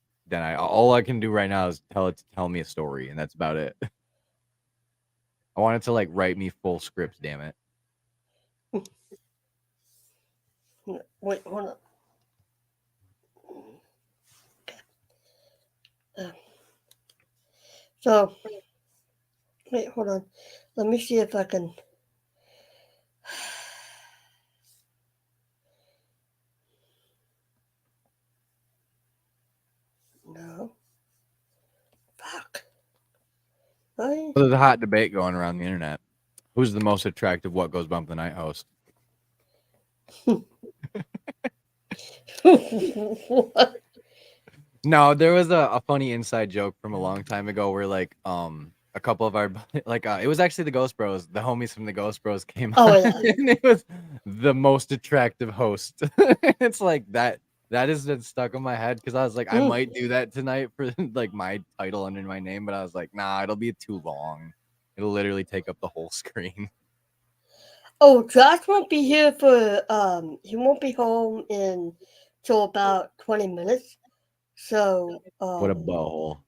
all I can do right now is tell it to tell me a story, and that's about it. I want it to like write me full scripts, damn it. Wait, hold on. So, wait, hold on. Let me see if I can. No. Fuck. Well, there's a hot debate going around the internet. Who's the most attractive What Goes Bump the Night host? What? No, there was a funny inside joke from a long time ago where like a couple of our like it was actually the Ghost Bros, the homies from the Ghost Bros came on, and it was the most attractive host. It's like that has been stuck in my head because I was like, I might do that tonight for like my title under my name, but I was like, nah, it'll be too long. It'll literally take up the whole screen. Oh, Josh won't be here for he won't be home till about 20 minutes. So what a butthole.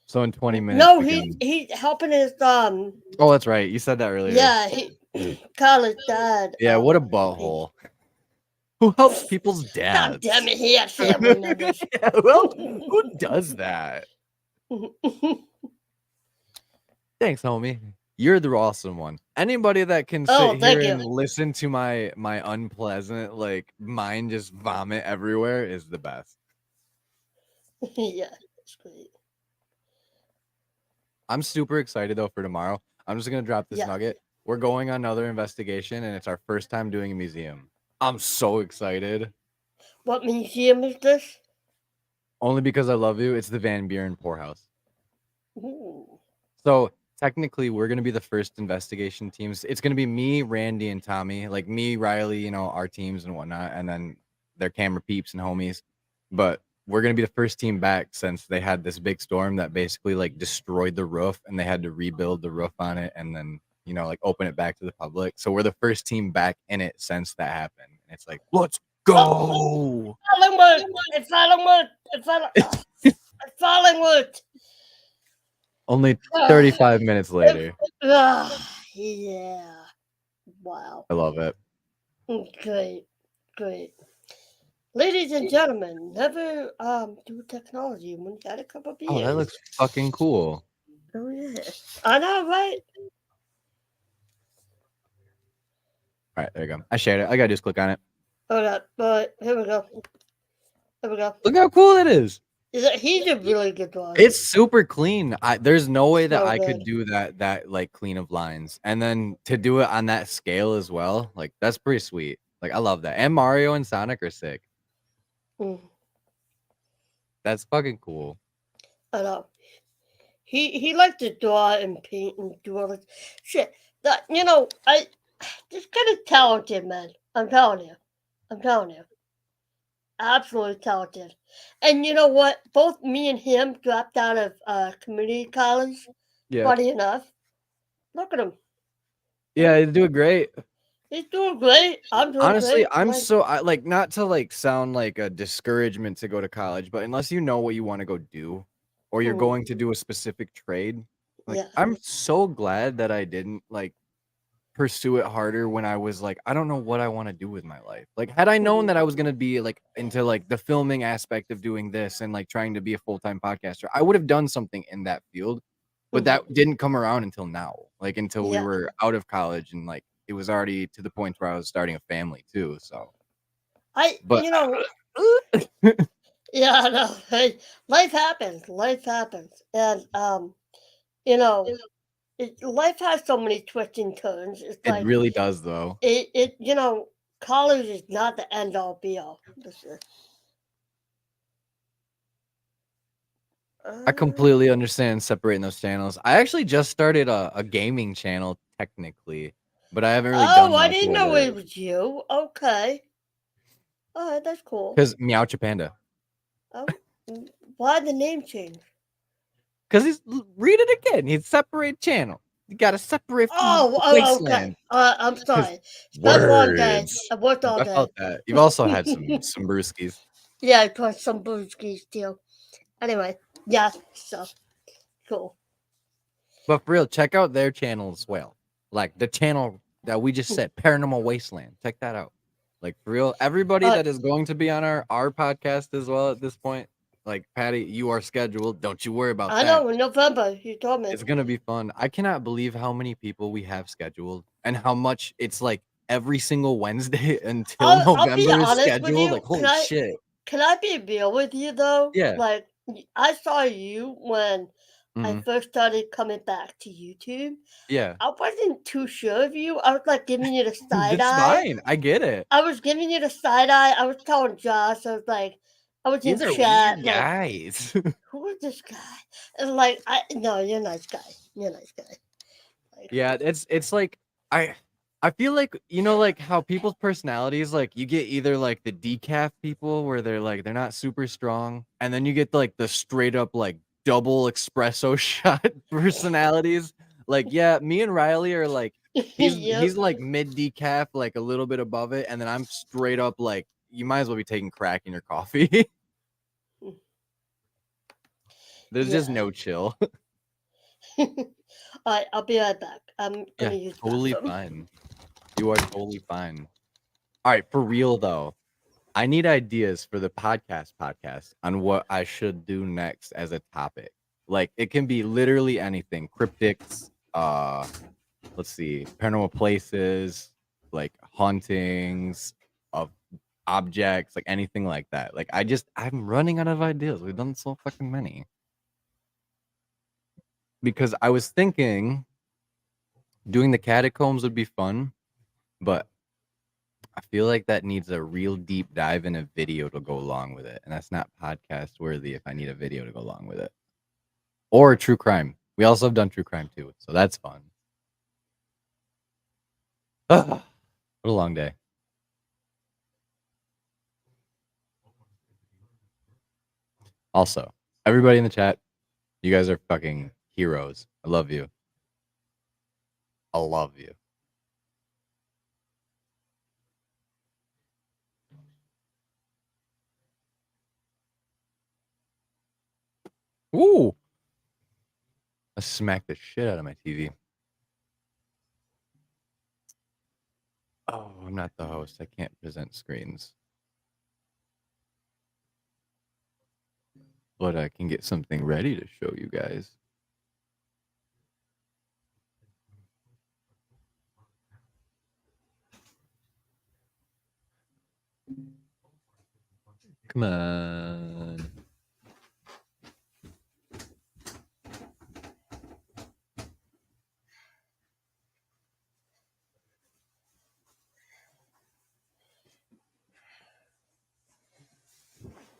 So in 20 minutes. No, he's helping his Oh, that's right. You said that earlier. Yeah, college dad. Yeah, what a butthole. Who helps people's dads? God damn it, he had family members. Yeah, well, who does that? Thanks, homie. You're the awesome one. Anybody that can sit here and listen to my unpleasant mind just vomit everywhere is the best. Yeah, that's great. I'm super excited though for tomorrow. I'm just gonna drop this nugget. We're going on another investigation, and it's our first time doing a museum. I'm so excited. What museum is this? Only because I love you. It's the Van Buren Poorhouse. Ooh. So technically, we're gonna be the first investigation teams. It's gonna be me, Randy, and Tommy. Like me, Riley, our teams and whatnot, and then their camera peeps and homies. But we're gonna be the first team back since they had this big storm that basically destroyed the roof, and they had to rebuild the roof on it, and then open it back to the public. So we're the first team back in it since that happened. And it's like, let's go! It's Fallingwood. Only 35 minutes later. Yeah. Wow. I love it. Great. Ladies and gentlemen, never do technology when you had a cup of beer. Oh, that looks fucking cool. Oh yeah. I know, right? All right, there you go. I shared it. I gotta just click on it. Hold up. But here we go. Look how cool it is. He's a really good drawing. It's super clean. There's no way that I could do that clean of lines, and then to do it on that scale as well. That's pretty sweet. I love that. And Mario and Sonic are sick. That's fucking cool. I know. He likes to draw and paint and do all this shit. I just kind of talented, man. I'm telling you. Absolutely talented. And you know what? Both me and him dropped out of community college. Yeah. Funny enough. Look at him. Yeah, he's doing great. He's doing great. I'm doing Honestly, great. I'm not to sound like a discouragement to go to college, but unless you know what you want to go do, or you're going to do a specific trade, I'm so glad that I didn't pursue it harder when I was I don't know what I want to do with my life. Had I known that I was gonna be into the filming aspect of doing this and trying to be a full-time podcaster, I would have done something in that field. But that didn't come around until now, until we were out of college, and it was already to the point where I was starting a family too. So yeah, I know. Hey, life happens, and life has so many twists and turns. It really does, though. College is not the end all be all. I completely understand separating those channels. I actually just started a gaming channel technically, but I haven't really done much. I didn't know it was you. Okay. All right, that's cool. Because Meowcha Panda. Oh, why the name change? Because read it again. He's separate channel. You got to separate from Wasteland. Okay. I'm sorry. That's one day. I worked all day. I felt that. You've also had some brewskis. Yeah, I put some brewskis too. Anyway, yeah, so cool. But for real, check out their channel as well. The channel that we just said, Paranormal Wasteland. Check that out. For real, everybody that is going to be on our podcast as well at this point. Patty, you are scheduled. Don't you worry about that. I know, in November, you told me. It's going to be fun. I cannot believe how many people we have scheduled and how much it's every single Wednesday until November is scheduled. Holy shit. Can I be real with you, though? Yeah. I saw you when I first started coming back to YouTube. Yeah. I wasn't too sure of you. I was giving you the side eye. That's fine. I get it. I was giving you the side eye. I was telling Josh, I was These in are chat. Weird guys. Who is this guy? And no, you're a nice guy. You're a nice guy. Yeah, it's I feel how people's personalities, you get either the decaf people where they're not super strong, and then you get the straight up double espresso shot personalities. Me and Riley are he's mid decaf, a little bit above it, and then I'm straight up you might as well be taking crack in your coffee. There's just no chill. Alright, I'll be right back. I'm gonna use totally bathroom. fine. You are totally fine. All right, for real though. I need ideas for the podcast on what I should do next as a topic. Like it can be literally anything. Cryptics, let's see, paranormal places, like hauntings of objects, like anything like that. Like I'm running out of ideas. We've done so fucking many. Because I was thinking doing the catacombs would be fun, but I feel like that needs a real deep dive in a video to go along with it. And that's not podcast worthy if I need a video to go along with it. Or true crime. We also have done true crime too. So that's fun. What a long day. Also, everybody in the chat, you guys are fucking heroes. I love you. I love you. Ooh. I smacked the shit out of my TV. Oh, I'm not the host. I can't present screens. But I can get something ready to show you guys. Come on.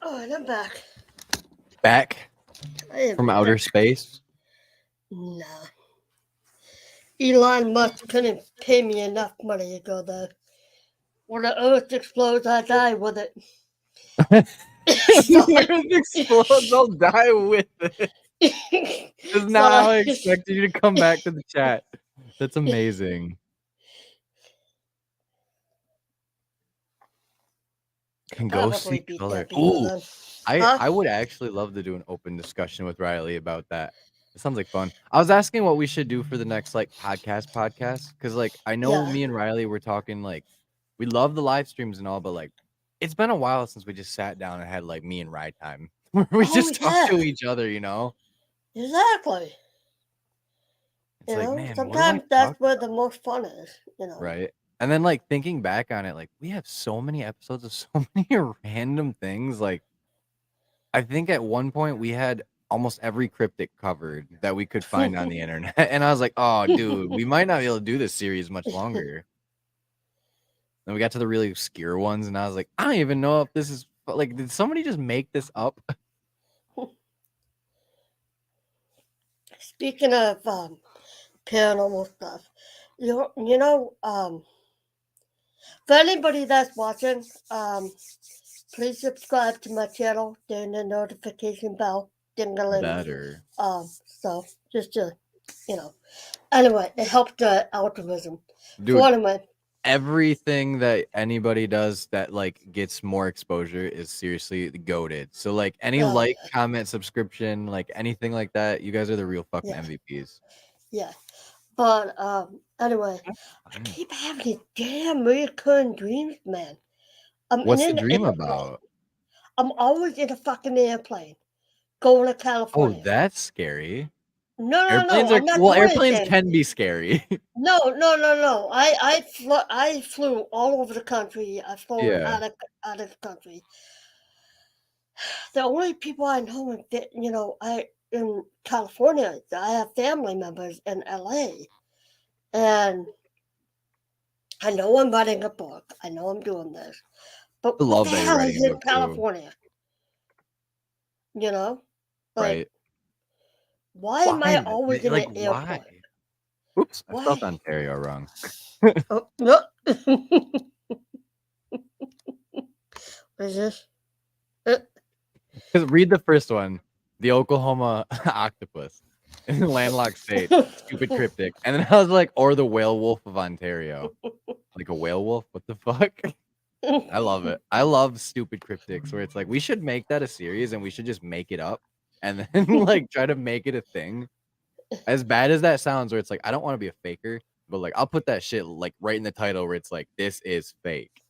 Oh, and I'm back. Back from outer space? Nah. Elon Musk couldn't pay me enough money to go there. When the Earth explodes, I die with it. When the Earth explodes, I'll die with it. That's not how I expected you to come back to the chat. That's amazing. Can go see color. Ooh, I would actually love to do an open discussion with Riley about that. It sounds like fun. I was asking what we should do for the next like podcast because like I know me and Riley were talking like we love the live streams and all, but like it's been a while since we just sat down and had like me and Rye time where we just talk to each other, you know? Exactly. It's you like, know, man, sometimes that's where the most fun is, you know. Right. And then like thinking back on it, like we have so many episodes of so many random things. Like I think at one point we had almost every cryptic covered that we could find on the internet. And I was like, oh dude, we might not be able to do this series much longer. Then we got to the really obscure ones and I was like, I don't even know if this is like, did somebody just make this up? Speaking of paranormal stuff, you know, for anybody that's watching, please subscribe to my channel, ding the notification bell, ding-a-ling. Better. So just to, you know, anyway, it helps the algorithm. Dude, so anyway, everything that anybody does that like gets more exposure is seriously goated. So like any like, comment, subscription, like anything like that, you guys are the real fucking MVPs. Yeah. But anyway, I keep having these damn recurring dreams, man. What's the dream about? I'm always in a fucking airplane going to California. Oh, that's scary. No, airplanes no, are well. Airplanes can be scary. No. I flew all over the country. I flew out of the country. The only people I know in California, I have family members in LA, and I know I'm writing a book. I know I'm doing this, but what the hell is in California? You know, like, right? Why am I always in an airport? Oops, I spelled Ontario wrong. Oh, no. What is this? Because read the first one, the Oklahoma octopus in the landlocked state, stupid cryptic, and then I was like, or the whale wolf of Ontario, like a whale wolf. What the fuck? I love it. I love stupid cryptics where it's like we should make that a series and we should just make it up and then like try to make it a thing. As bad as that sounds, where it's like I don't want to be a faker, but like I'll put that shit like right in the title where it's like this is fake.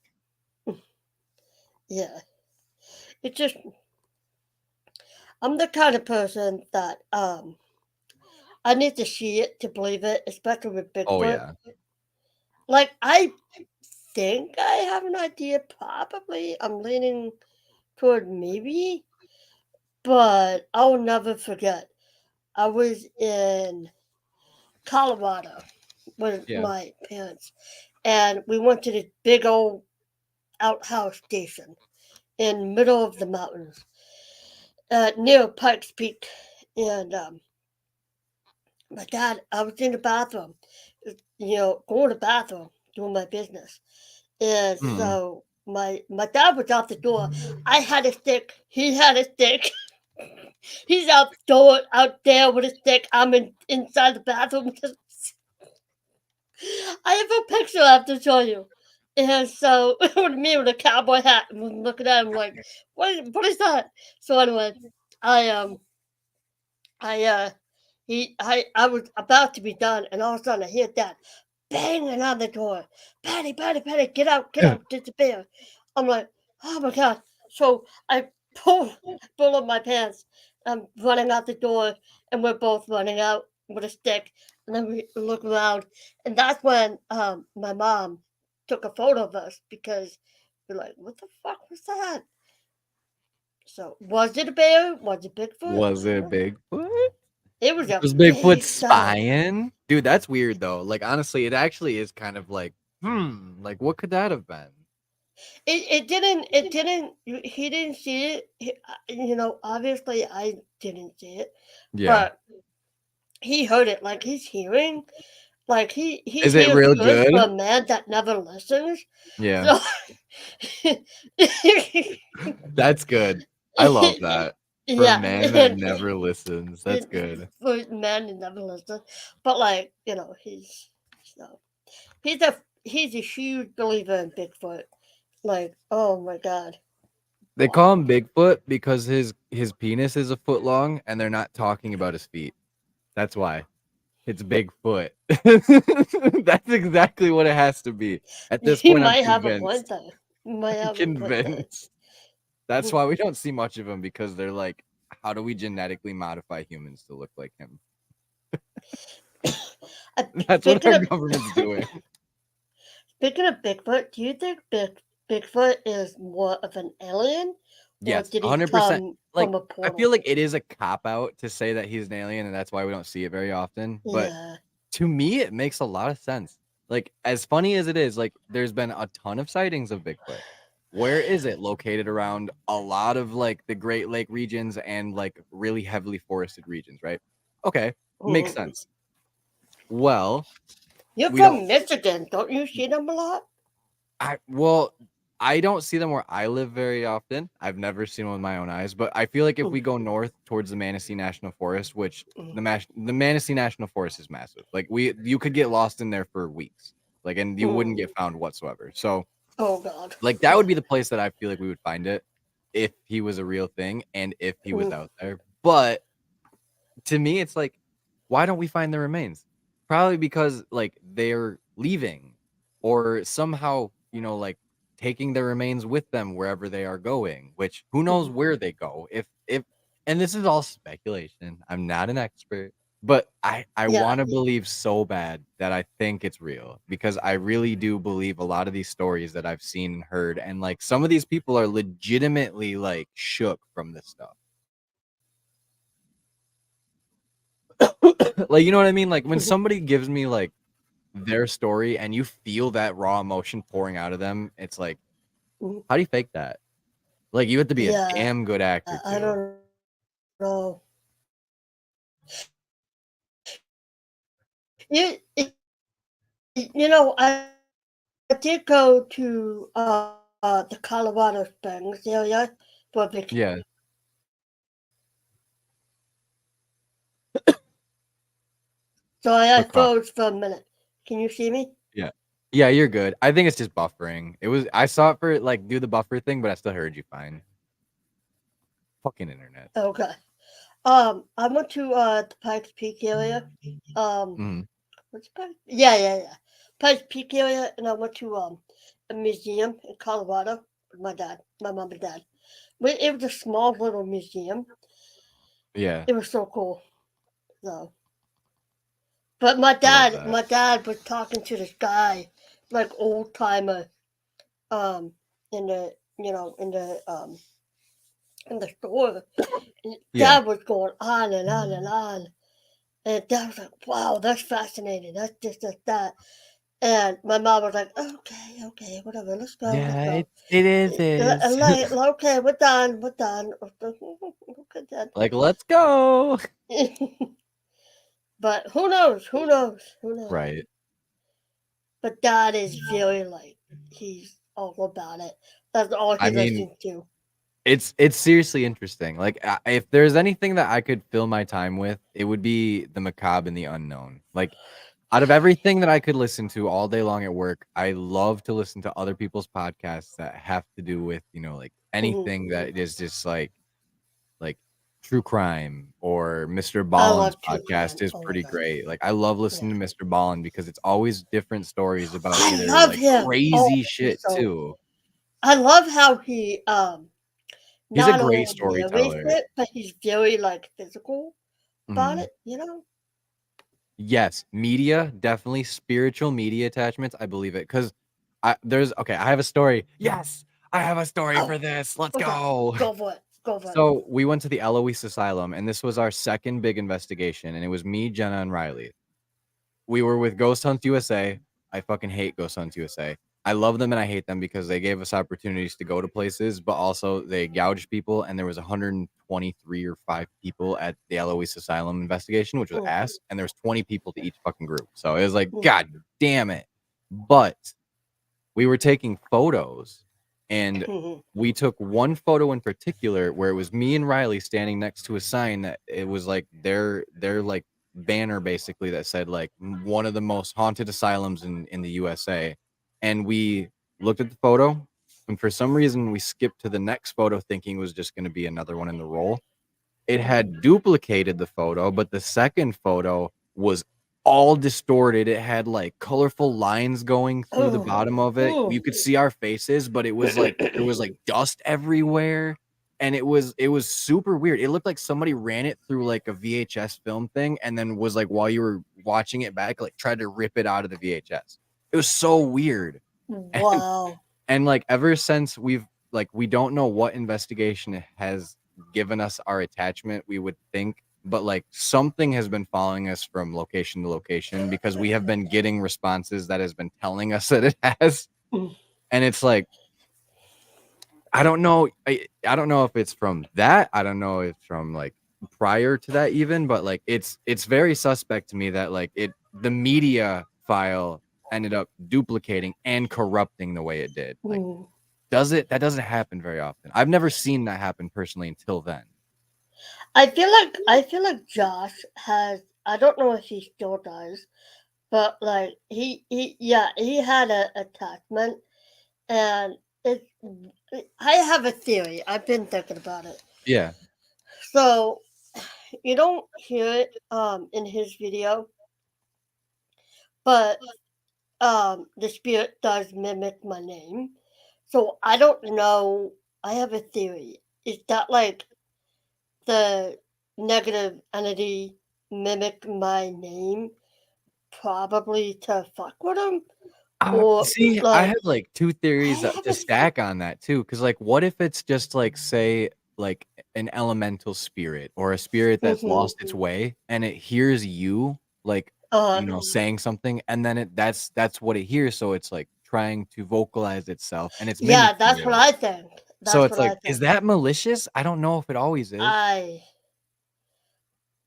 Yeah. It's just I'm the kind of person that I need to see it to believe it, especially with Oh Bigfoot. yeah. Like I think I have an idea, probably. I'm leaning toward maybe, but I'll never forget. I was in Colorado with Yeah. my parents, and we went to this big old outhouse station in the middle of the mountains near Pikes Peak. And my dad, I was in the bathroom, going to the bathroom, doing my business. And Mm. so my dad was out the door. I had a stick. He had a stick. He's out there with a stick. I'm inside the bathroom. I have a picture I have to show you. And so with me with a cowboy hat and looking at him like, what is that? So anyway, I I I was about to be done, and all of a sudden I hear that banging on the door. Patty, Patty, Patty, get out, disappear. I'm like, oh my god. So I pull up my pants. I'm running out the door, and we're both running out with a stick. And then we look around, and that's when my mom took a photo of us because we're like, what the fuck was that? So was it a bear? Was it Bigfoot? Was I don't it know. Bigfoot? It was a Was Bigfoot big dog. spying? Dude, that's weird though. Like honestly, it actually is kind of like, like what could that have been? He didn't see it. Obviously I didn't see it, Yeah. but he heard it. Like he's hearing, like he Is it hears real good for good? a man that never listens. Yeah. So That's good. I love that. For a yeah, man that never listens. That's good. for a man that never listens. But like so he's a huge believer in Bigfoot. Like, oh my god. They call Wow. him Bigfoot because his penis is a foot long and they're not talking about his feet. That's why. It's Bigfoot. That's exactly what it has to be. At this He point, I'm might have a point convinced. there. He might I'm have a point there. convinced. That's why we don't see much of him because they're like, how do we genetically modify humans to look like him? That's what Speaking our of government's doing. speaking of Bigfoot, do you think Bigfoot is more of an alien, or Yes, did he 100%. come Like, from a I feel portal? like it is a cop out to say that he's an alien and that's why we don't see it very often. But Yeah. to me, it makes a lot of sense. Like, as funny as it is, like, there's been a ton of sightings of Bigfoot. Where is it located? Around a lot of like the Great Lake regions and like really heavily forested regions, right? Okay, makes Mhm. sense. Well, You're we don't. from Michigan, don't you see them a lot? Well, I don't see them where I live very often. I've never seen one with my own eyes, but I feel like if we go north towards the Manistee National Forest, which Mm-hmm. the Manistee National Forest is massive. Like you could get lost in there for weeks, like, and you wouldn't get found whatsoever. So, Oh God. like, that would be the place that I feel like we would find it if he was a real thing and if he was Mm. out there. But to me, it's like, why don't we find the remains? Probably because like they're leaving or somehow, like taking their remains with them wherever they are going, which who knows Mhm. where they go. If and this is all speculation. I'm not an expert, but I Yeah. want to believe so bad that I think it's real because I really do believe a lot of these stories that I've seen and heard, and like some of these people are legitimately like shook from this stuff. Like, you know what I mean? Like when somebody gives me like their story and you feel that raw emotion pouring out of them, it's like, Mhm. how do you fake that? Like you have to be a Yeah. damn good actor I too. don't know. You I did go to the Colorado Springs area for Yeah, vacation. So I for coffee. froze for a minute. Can you see me? Yeah. Yeah, you're good. I think it's just buffering. I saw it for like do the buffer thing, but I still heard you fine. Fucking internet. Okay. I went to the Pikes Peak area. Mhm. What's Pikes? Yeah. Pikes Peak area, and I went to a museum in Colorado with my mom and dad. It was a small little museum. Yeah. It was so cool. So, but my I love dad, that. my dad was talking to this guy, like old timer, um, in the in the store. And Yeah. dad was going on and on and on, and dad was like, "Wow, that's fascinating. That's just that." And my mom was like, "Okay, whatever. Let's go, let's Yeah, go." it is. Like, okay, we're done. Okay, Dad. Like, let's go. But who knows? Who knows? Who knows? Right. But Dad is very like he's all about it. That's all I he mean, listens to. it's seriously interesting. Like, if there's anything that I could fill my time with, it would be the macabre and the unknown. Like, out of everything that I could listen to all day long at work, I love to listen to other people's podcasts that have to do with, like Hmm. anything that is just like true crime, or Mr. I Ballen's love true podcast crime. is Oh my pretty god. great. Like, I love Yeah. listening to Mr. Ballen because it's always different stories about I either love like him. Oh, crazy he's shit so. too. I love how he He's a not great only narrates storyteller. it, but he's very like physical about Mhm. it. You know. Yes, media, definitely spiritual media attachments, I believe it, 'cause I have a story. Yes! I have a story Oh, for this, let's okay. go. Go for it. Go for it. So, we went to the Eloise Asylum, and this was our 2nd big investigation, and it was me, Jenna, and Riley. We were with Ghost Hunt USA. I fucking hate Ghost Hunt USA. I love them and I hate them because they gave us opportunities to go to places, but also they gouged people, and there was 123 or 5 people at the Eloise Asylum investigation, which was Mm, ass, and there was 20 people to each fucking group. So it was like, mm, God damn it. But we were taking photos, and mhm, we took one photo in particular where it was me and Riley standing next to a sign that it was like their like banner basically that said like one of the most haunted asylums in the USA. And we looked at the photo, and for some reason we skipped to the next photo thinking it was just going to be another one in the roll. It mhm. had duplicated the photo, but the second photo was all distorted. It had, like, colorful lines going through the Oh, bottom of it. You mm. could see our faces, but it was, like there was, like, dust everywhere, and it was super weird. It looked like somebody ran it through, like, a VHS film thing and then was, like, while you were watching it back, like, tried to rip it out of the VHS. It was so weird. And Wow. like, ever since we don't know what investigation has given us our attachment, we would think, but, like, something has been following us from location to location because we have been getting responses that has been telling us that it has, Mm. and it's like, I don't know I don't know if it's from that, I don't know if it's from, like, prior to that even, but, like, it's very suspect to me that, like, the media file ended up duplicating and corrupting the way it did, like, Mm. that doesn't happen very often. I've never seen that happen personally until then. I feel like Josh has. I don't know if he still does, but like he had a attachment, and it. I have a theory. I've been thinking about it. Yeah. So you don't hear it in his video, but the spirit does mimic my name. So I don't know. I have a theory. Is that like the negative entity mimic my name, probably to fuck with him? Or See, I like have, like, 2 I theories have to a stack on that too. Cause like, what if it's just, like, say, like, an elemental spirit or a spirit that's mm-hmm, lost its way, and it hears you, like, uh saying something, and then that's what it hears, so it's, like, trying to vocalize itself, and it's yeah, mimicking that's what you. I think. So That's it's what I like, is think. that malicious? I don't know if it always is. I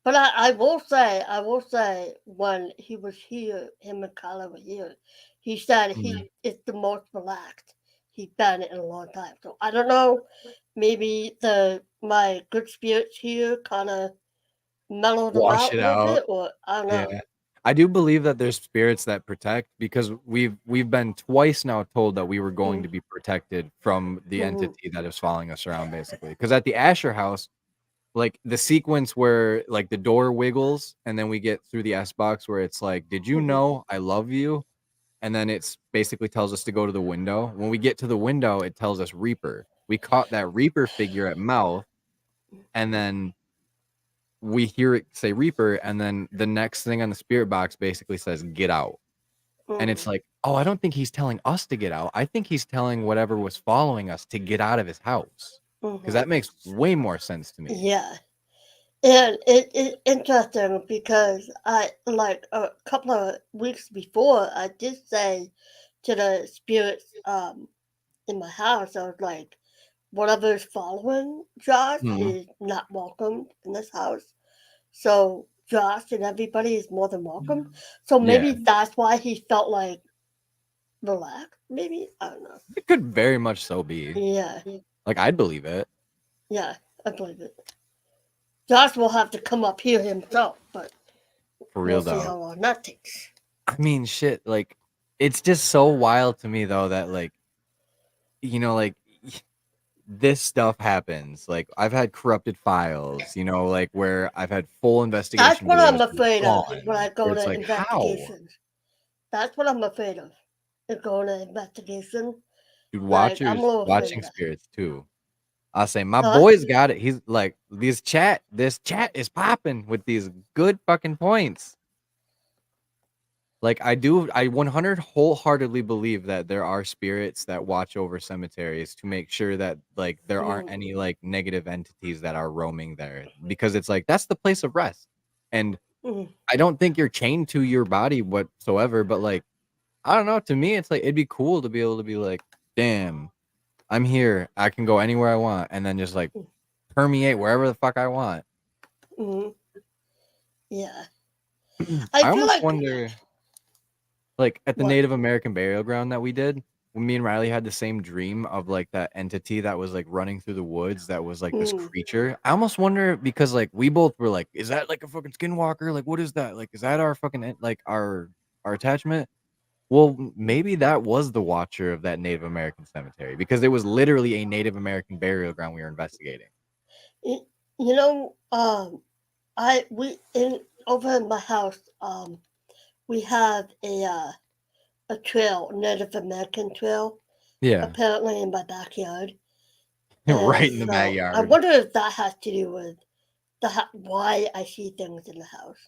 but I will say when he was here, him and Kyla were here, he said Mhm. he is the most relaxed he's been in a long time. So I don't know, maybe the my good spirits here kind of mellowed him Wash out a it little out. bit, or I don't Yeah. know. I do believe that there's spirits that protect because we've been twice now told that we were going to Mm, be protected from the mm-hmm, entity that is following us around basically. Because at the Asher house, like the sequence where like the door wiggles and then we get through the S box where it's like, did you know I love you? And then it's basically tells us to go to the window. When we get to the window, it tells us Reaper. We caught that Reaper figure at mouth, and then we hear it say Reaper, and then the next thing on the spirit box basically says get out. And it's like, oh, I don't think he's telling us to get out. I think he's telling whatever was following us to get out of his house. Because that makes way more sense to me. Yeah. And it's interesting because I, like a couple of weeks before, I did say to the spirits in my house, I was like, whatever is following Josh is not welcome in this house. So Josh and everybody is more than welcome. So maybe that's why he felt like relaxed. Maybe I don't know. It could very much so be. Yeah. Like I'd believe it. Yeah, I believe it. Josh will have to come up here himself, but for real we'll see how long that takes. I mean, shit. Like, it's just so wild to me though that like, you know, like this stuff happens. Like I've had corrupted files, you know, like where I've had full investigation. That's what I'm afraid of when I go to like, investigations. That's what I'm afraid of. Is going to investigation. Dude, Like, I'm a little afraid watching of that. spirits too. I'll say my boy's got it. He's like this chat is popping with these good fucking points. Like I 100 wholeheartedly believe that there are spirits that watch over cemeteries to make sure that like there aren't any like negative entities that are roaming there, because it's like that's the place of rest. And I don't think you're chained to your body whatsoever, but like I don't know, to me it's like it'd be cool to be able to be like, damn, I'm here. I can go anywhere I want and then just like permeate wherever the fuck I want. Yeah. I almost wonder, like at the Native American burial ground that we did, when me and Riley had the same dream of like that entity that was like running through the woods that was like this creature. I almost wonder, because like we both were like, is that like a fucking skinwalker? Like what is that? Like is that our fucking like our attachment? Well, maybe that was the watcher of that Native American cemetery, because it was literally a Native American burial ground we were investigating. You know, over in my house, we have a trail, Native American trail. Yeah. Apparently in my backyard. Right in the backyard. I wonder if that has to do with why I see things in the house.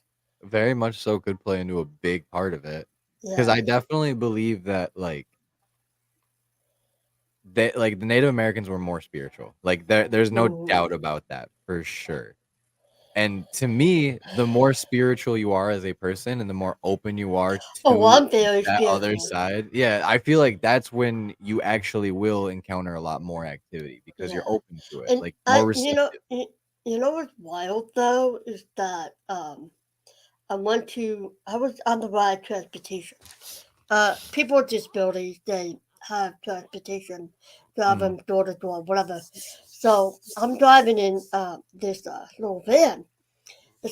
Very much so could play into a big part of it. Because I definitely believe that like the Native Americans were more spiritual. Like there's no doubt about that for sure. And to me, the more spiritual you are as a person and the more open you are to I'm very that spiritual. other side, I feel like that's when you actually will encounter a lot more activity, because you're open to it. And like more receptive. You know what's wild though is that I was on the ride transportation. People with disabilities, they have transportation, driving door to door, whatever. So I'm driving in this little van.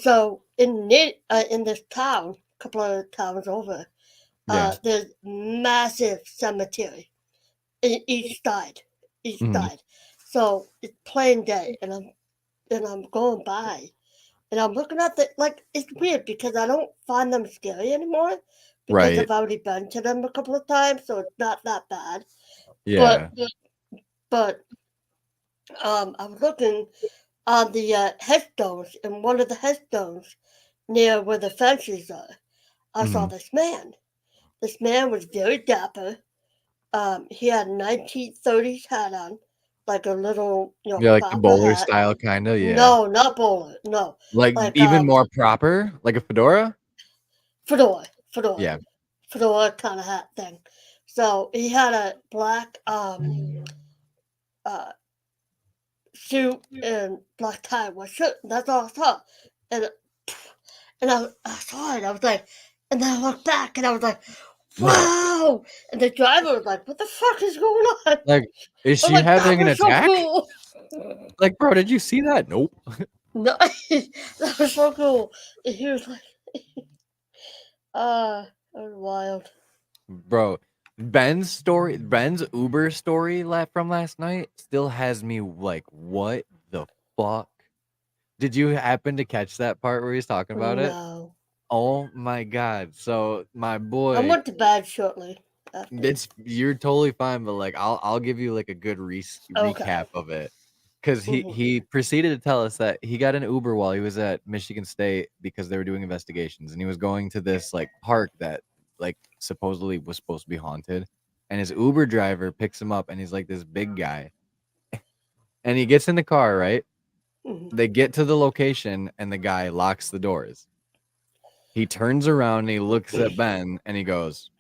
So in this town, a couple of towns over, there's massive cemetery each side. So it's plain day, and I'm going by, and I'm looking at it's weird because I don't find them scary anymore, because I've already been to them a couple of times, so it's not that bad. Yeah. But I was looking on the headstones, and one of the headstones near where the fences are, I saw this man. This man was very dapper. He had a 1930s hat on, like a little, like the bowler hat. Style, kind of. Yeah. No, not bowler. No. Like even more proper, like a fedora. Fedora. Yeah. Fedora kind of hat thing. So he had a black suit and black tie, white shirt. That's all I saw. And I saw it. I was like, and then I looked back and I was like, wow! And the driver was like, what the fuck is going on? Like, is she having an attack? So cool. Like, bro, did you see that? Nope. No, that was so cool. And he was like, that was wild. Bro, Ben's Uber story from last night still has me like, what the fuck? Did you happen to catch that part where he's talking about it? No. Oh my god. So my I boy, went to bed shortly after. you're totally fine, but like I'll give you like a good Okay. recap of it. Cause Mhm. he proceeded to tell us that he got an Uber while he was at Michigan State because they were doing investigations, and he was going to this like park that like supposedly was supposed to be haunted. And his Uber driver picks him up, and he's like this big guy. And he gets in the car, right? Mhm. They get to the location, and the guy locks the doors. He turns around and he looks at Ben and he goes,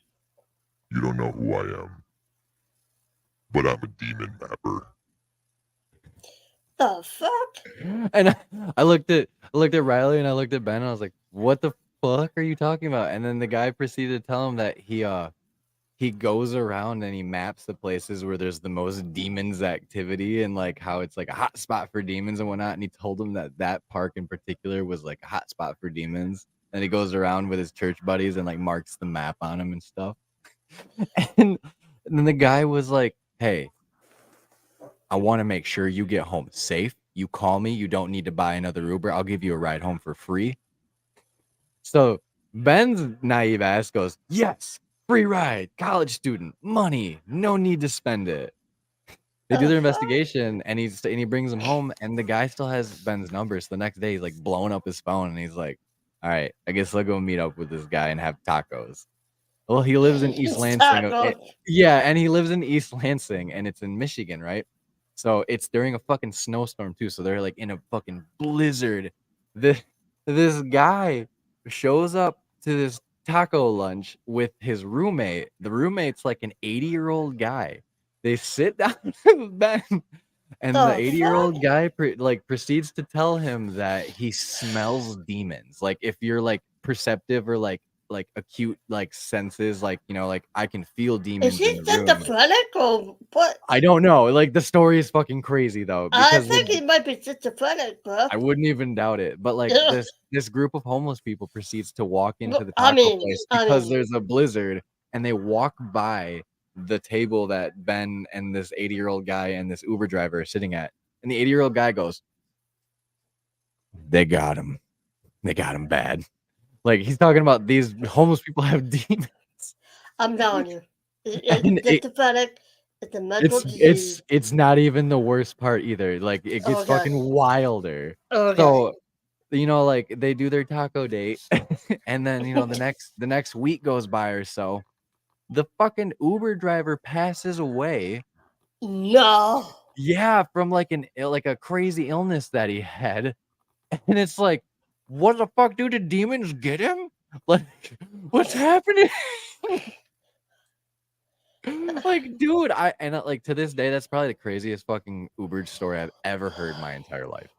"You don't know who I am, but I'm a demon mapper." The fuck? and I looked at Riley and I looked at Ben and I was like, "What the fuck are you talking about?" And then the guy proceeded to tell him that he goes around and he maps the places where there's the most demons activity and like how it's like a hot spot for demons and whatnot. And he told him that that park in particular was like a hot spot for demons. And he goes around with his church buddies and like marks the map on him and stuff. and then the guy was like, "Hey, I want to make sure you get home safe. You call me. You don't need to buy another Uber. I'll give you a ride home for free." So Ben's naive ass goes, "Yes, free ride, college student, money, no need to spend it." They do The their fuck? investigation, and he brings him home, and the guy still has Ben's number. So the next day, he's like blowing up his phone, and he's like, "All right, I guess I'll go meet up with this guy and have tacos." Well, he lives in East Lansing. Tacos. Yeah, and he lives in East Lansing, and it's in Michigan, right? So it's during a fucking snowstorm too. So they're like in a fucking blizzard. This this guy shows up to this taco lunch with his roommate. The roommate's like an 80-year-old guy. They sit down with Ben, and the The 80-year-old fuck? guy proceeds to tell him that he smells demons. Like if you're like perceptive or like acute like senses, like like I can feel Is demons in he the room. schizophrenic or what? I don't know. Like the story is fucking crazy though I because think he might be schizophrenic, bro. I wouldn't even doubt it. But like Ugh. this group of homeless people proceeds to walk into the I taco mean, place I because mean, there's a blizzard, and they walk by the table that Ben and this 80-year-old guy and this Uber driver are sitting at. And the 80-year-old guy goes, "They got him. They got him bad." Like he's talking about these homeless people have demons. I'm telling you, And schizophrenic. It's a mental disease. it's not even the worst part either. Like it gets Okay. fucking wilder. Okay. So like they do their taco date, and then the next week goes by or so. The fucking Uber driver passes away. No. Yeah, from like a crazy illness that he had. And it's like, what the fuck, dude? Did demons get him? Like, what's happening? Like, dude, like to this day, that's probably the craziest fucking Uber story I've ever heard in my entire life.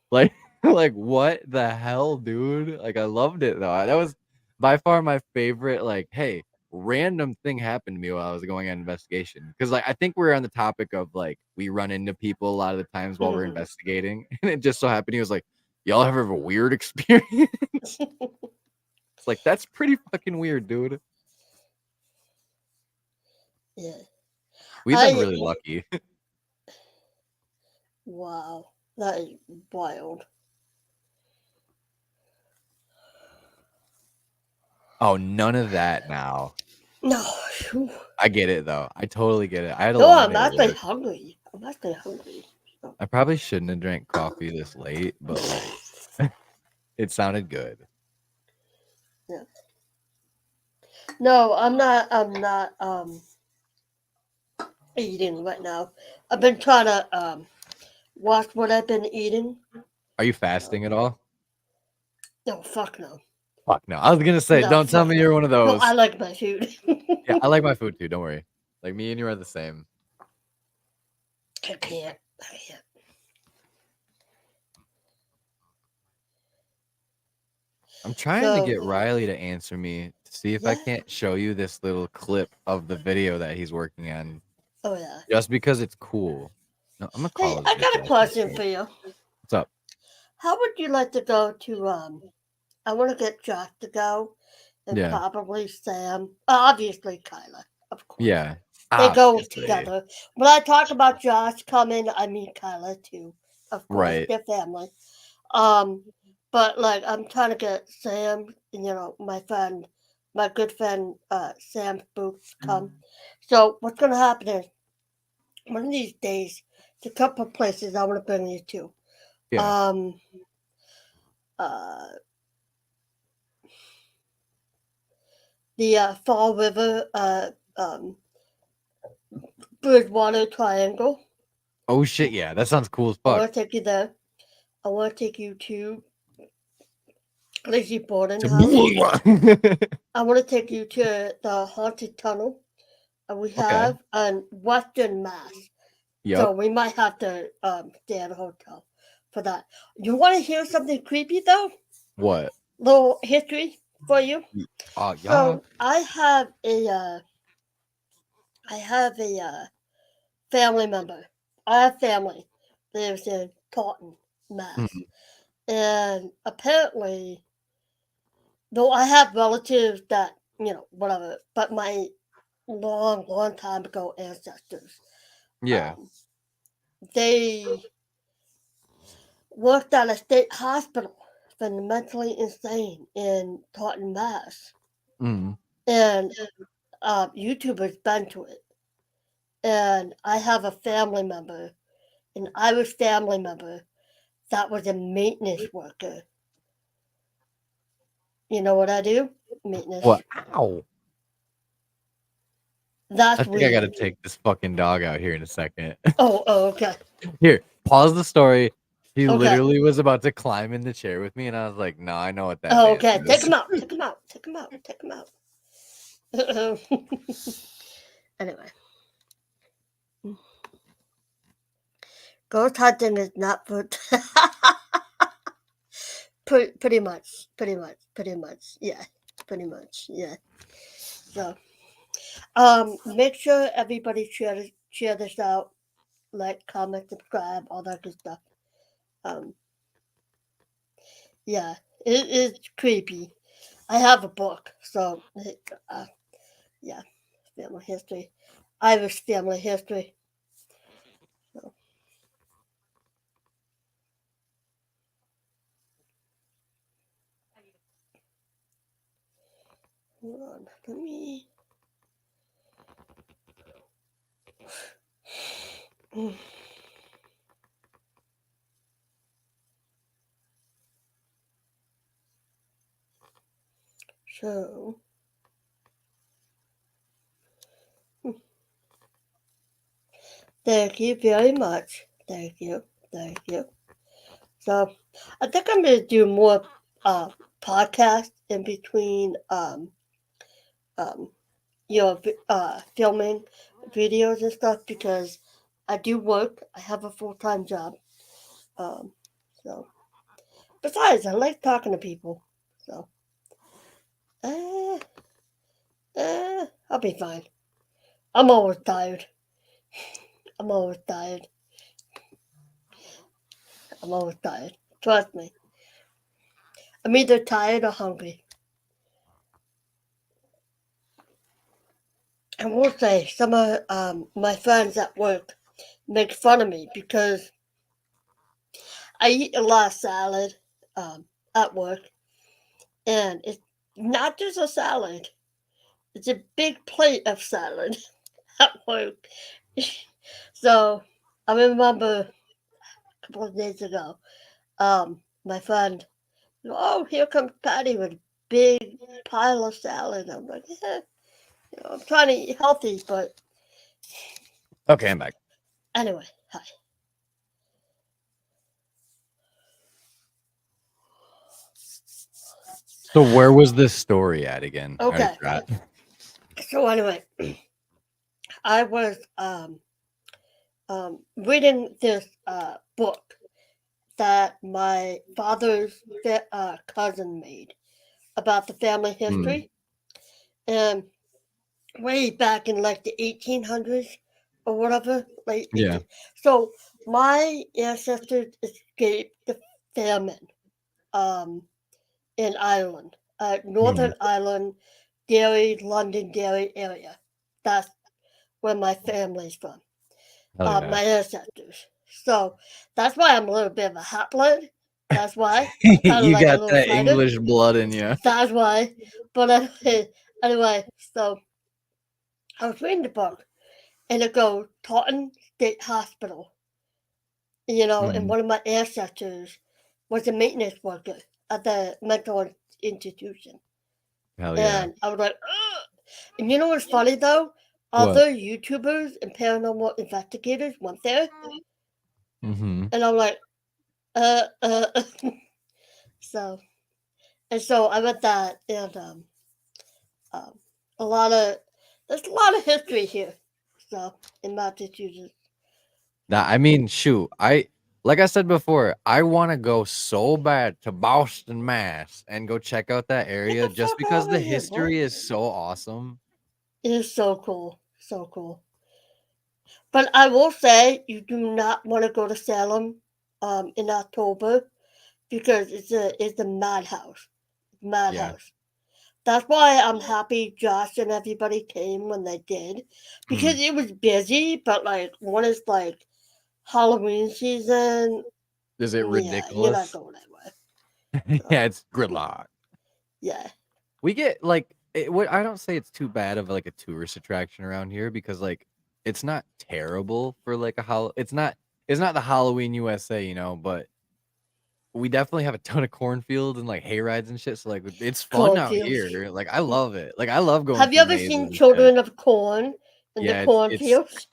Like, like what the hell, dude? Like, I loved it though. That was by far my favorite. Like, hey, random thing happened to me while I was going on investigation. Because like I think we're on the topic of like we run into people a lot of the times while we're investigating, and it just so happened he was like, "Y'all ever have a weird experience?" It's like that's pretty fucking weird, dude. Yeah. We've been really lucky. Wow, that is wild. Oh, none of that now. No. I get it though. I totally get it. I had a No, long I'm day at actually work. hungry. I'm actually hungry. So. I probably shouldn't have drank coffee this late, but like it sounded good. Yeah. No, I'm not eating right now. I've been trying to watch what I've been eating. Are you fasting at all? No, fuck no. Fuck no. I was gonna say, No, don't tell me you're one of No, those. I like my food. Yeah, I like my food too. Don't worry. Like me and you are the same. I can't. I'm trying to get Riley to answer me to see if I can't show you this little clip of the video that he's working on. Oh yeah. Just because it's cool. No, I'm gonna call Hey, I got a question for you. What's up? How would you like to go to I want to get Josh to go and probably Sam. Obviously Kyla, of course. Yeah. They go together. When I talk about Josh coming, I mean Kyla too. Of course, their family. But like I'm trying to get Sam, my good friend, Sam Boots come. So what's gonna happen is one of these days, there's a couple of places I want to bring you to. Yeah. The Fall River, Bridgewater Triangle. Oh shit, yeah, that sounds cool as I fuck. want to take you there. I want to take you to Lazy Boarding House. I want to take you to the Haunted Tunnel. And we have in Western Mass. Yep. So we might have to stay at a hotel for that. You want to hear something creepy though? What? Little history for you. Yeah. So I have a family member. I have family lives in Taunton, Mass. And apparently, though I have relatives that, whatever, but my long time ago ancestors, Yeah. they worked at a state hospital for the mentally insane in Taunton, Mass. And YouTubers been to it. And I have a family member, an Irish family member, that was a maintenance worker. You know what I do? Maintenance. What? Ow. That's I think weird. I gotta take this fucking dog out here in a second. Oh, okay. Here, pause the story. He literally was about to climb in the chair with me, and I was like, "No, I know what that." Oh, okay. Take him out. Take him out. Take him out. Take him out. Anyway. Ghost hunting is not for pretty much. Yeah. Pretty much. Yeah. So make sure everybody share this out, like, comment, subscribe, all that good stuff. Yeah, it is creepy. I have a book, so yeah, family history, Irish family history. So. Hold on, let me. So. Thank you very much. Thank you. So, I think I'm gonna do more podcasts in between filming videos and stuff because I do work. I have a full-time job. So besides, I like talking to people. So I'll be fine. I'm always tired. Trust me. I'm either tired or hungry. I will say some of my friends at work make fun of me because I eat a lot of salad at work, and it's not just a salad; it's a big plate of salad at work. So I remember a couple of days ago, my friend, oh, here comes Patty with a big pile of salad. I'm like, I'm trying to eat healthy, but okay, I'm back. Anyway, hi. So where was this story at again? Okay. So anyway, I was reading this book that my father's cousin made about the family history, and way back in like the 1800s or whatever, like So my ancestors escaped the famine in Ireland, Northern Ireland, Londonderry area. That's where my family's from. My ancestors. So that's why I'm a little bit of a hot blood, That's why. I'm kind of You like a got little that fighter. English blood in you. That's why. But anyway, so I was reading the book, and it goes Taunton State Hospital. You know, and one of my ancestors was a maintenance worker at the mental institution. Hell yeah. And I was like, ugh. And you know what's funny though? What? Other YouTubers and paranormal investigators went there, Mm-hmm. and I'm like, so I went that, and um, there's a lot of history here, so in Massachusetts. I mean, shoot, like I said before, I want to go so bad to Boston, Mass, and go check out that area the just fuck because outta the here, history boy. is so awesome. It is so cool, so cool. But I will say, you do not want to go to Salem in October because it's a madhouse. Yeah. Madhouse. That's why I'm happy Josh and everybody came when they did, because it was busy. But like when it's like Halloween season, Is it yeah, you're not ridiculous? going that way. So, Yeah, it's gridlock. yeah. We get like I don't say it's too bad of like a tourist attraction around here because like it's not terrible for like it's not the Halloween USA, you know, but we definitely have a ton of cornfields and like hay rides and shit. So like it's fun out Cornfields. here. Like I love it. Like I love going Have you through ever mazes seen and shit. Children of Corn in Yeah, the cornfields?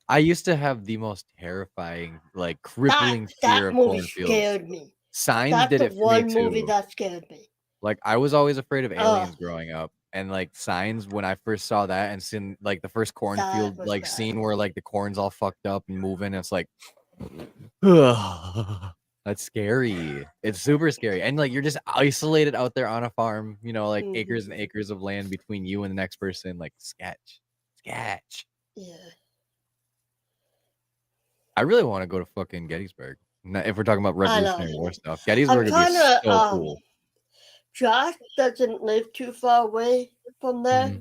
I used to have the most terrifying, like crippling fear That of movie cornfields. scared me. Signs That's did the it for me one movie too. that scared me. Like I was always afraid of Ugh. aliens growing up, and like Signs when I first saw that and seen like the first cornfield was like bad. scene where like the corn's all fucked up and moving, it's like that's scary. It's super scary, and like you're just isolated out there on a farm, you know, like acres and acres of land between you and the next person. Like sketch. Yeah. I really want to go to fucking Gettysburg. If we're talking about Revolutionary War stuff, Gettysburg would be so cool. Josh doesn't live too far away from there,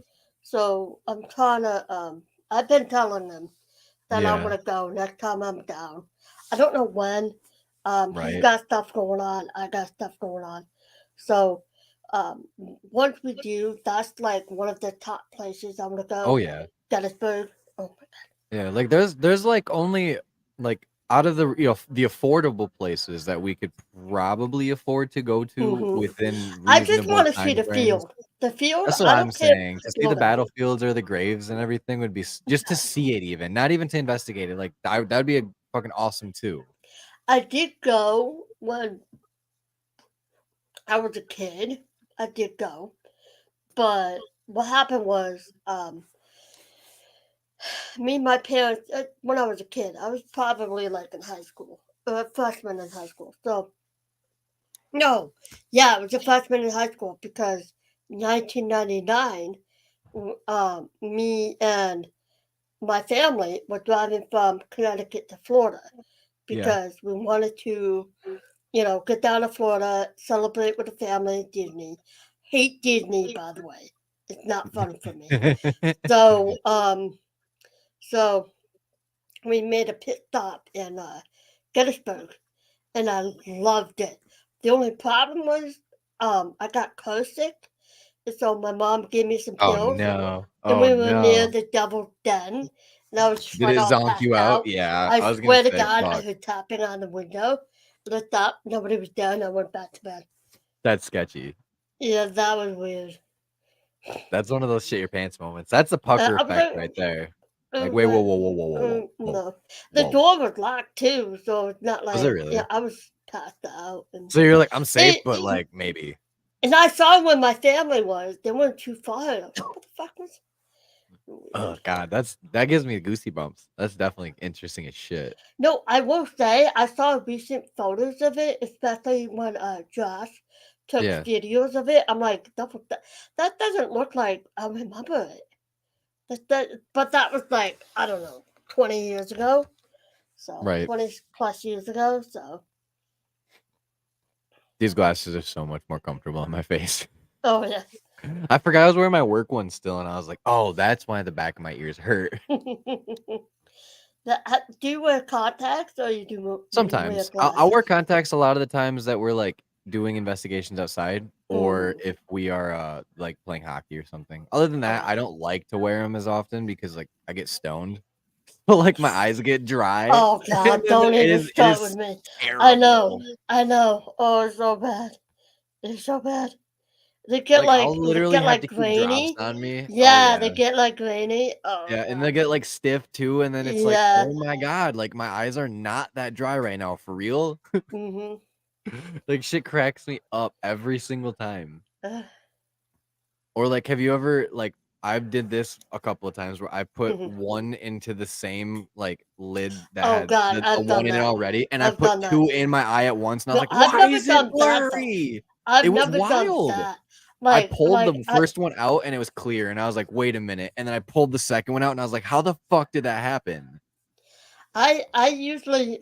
so I'm trying to. I've been telling them that I'm gonna go next time I'm down. I don't know when. He's got stuff going on. I got stuff going on. So once we do, that's like one of the top places I'm gonna go. Oh yeah, Gettysburg. Oh my god. Yeah, like there's like only like out of the the affordable places that we could probably afford to go to within reasonable I just want to see the frames. field. The field. That's what I I'm don't care saying. To see the battlefields or the graves and everything would be just to see it, even not even to investigate it. Like that'd be a fucking awesome too. I did go when I was a kid. I did go, but what happened was, me and my parents. When I was a kid, I was probably like in high school, a freshman in high school. So, no, yeah, I was a freshman in high school because 1999, me and my family were driving from Connecticut to Florida because we wanted to, get down to Florida, celebrate with the family, Disney. Hate Disney, by the way. It's not fun for me. So we made a pit stop in Gettysburg, and I loved it. The only problem was I got car sick, and so my mom gave me some pills. Oh no! And we were near the Devil's Den, and I was Did it zonk you out? Yeah, I swear to God, I heard tapping on the window. Looked up, nobody was there, and I went back to bed. That's sketchy. Yeah, that was weird. That's one of those shit your pants moments. That's the pucker effect right there. Like, wait, whoa. No. The door was locked too, so it's not like. Was it really? Yeah, I was passed out. So you're like, I'm safe, but like, maybe. And I saw where my family was. They weren't too far. What the fuck was. Oh, God, that gives me goosey bumps. That's definitely interesting as shit. No, I will say, I saw recent photos of it, especially when Josh took videos of it. I'm like, that doesn't look like I remember it. But that was like, I don't know, 20 years ago. So 20 plus years ago. So these glasses are so much more comfortable on my face. Oh yeah. I forgot I was wearing my work ones still, and I was like, oh, that's why the back of my ears hurt. Do you wear contacts or you do wear Sometimes I'll wear glasses? contacts a lot of the times that we're like doing investigations outside, or if we are like playing hockey or something. Other than that, I don't like to wear them as often because like I get stoned, so like my eyes get dry, Oh and God! then Don't even it start with is me. I know. terrible. I know. Oh, it's so bad. It's so bad. They Like I'll literally get have like to keep drops grainy. on me. Oh Yeah, yeah. they get like grainy. Oh Yeah, and they God. get like stiff too, and then it's like, Yeah. oh my god, like my eyes are not that dry right now, for real. Mhm. Like shit cracks me up every single time. Uh, Or like, have you ever like I did this a couple of times where I put mhm. one into the same like lid that Oh had God, the I've one done in it that. already, and I I've put done that. two in my eye at once, and I was No, like, I've why never is it done that though. blurry? I've It was never done wild. that. I pulled the I first one out and it was clear, and I was like, wait a minute, and then I pulled the second one out, and I was like, how the fuck did that happen? I usually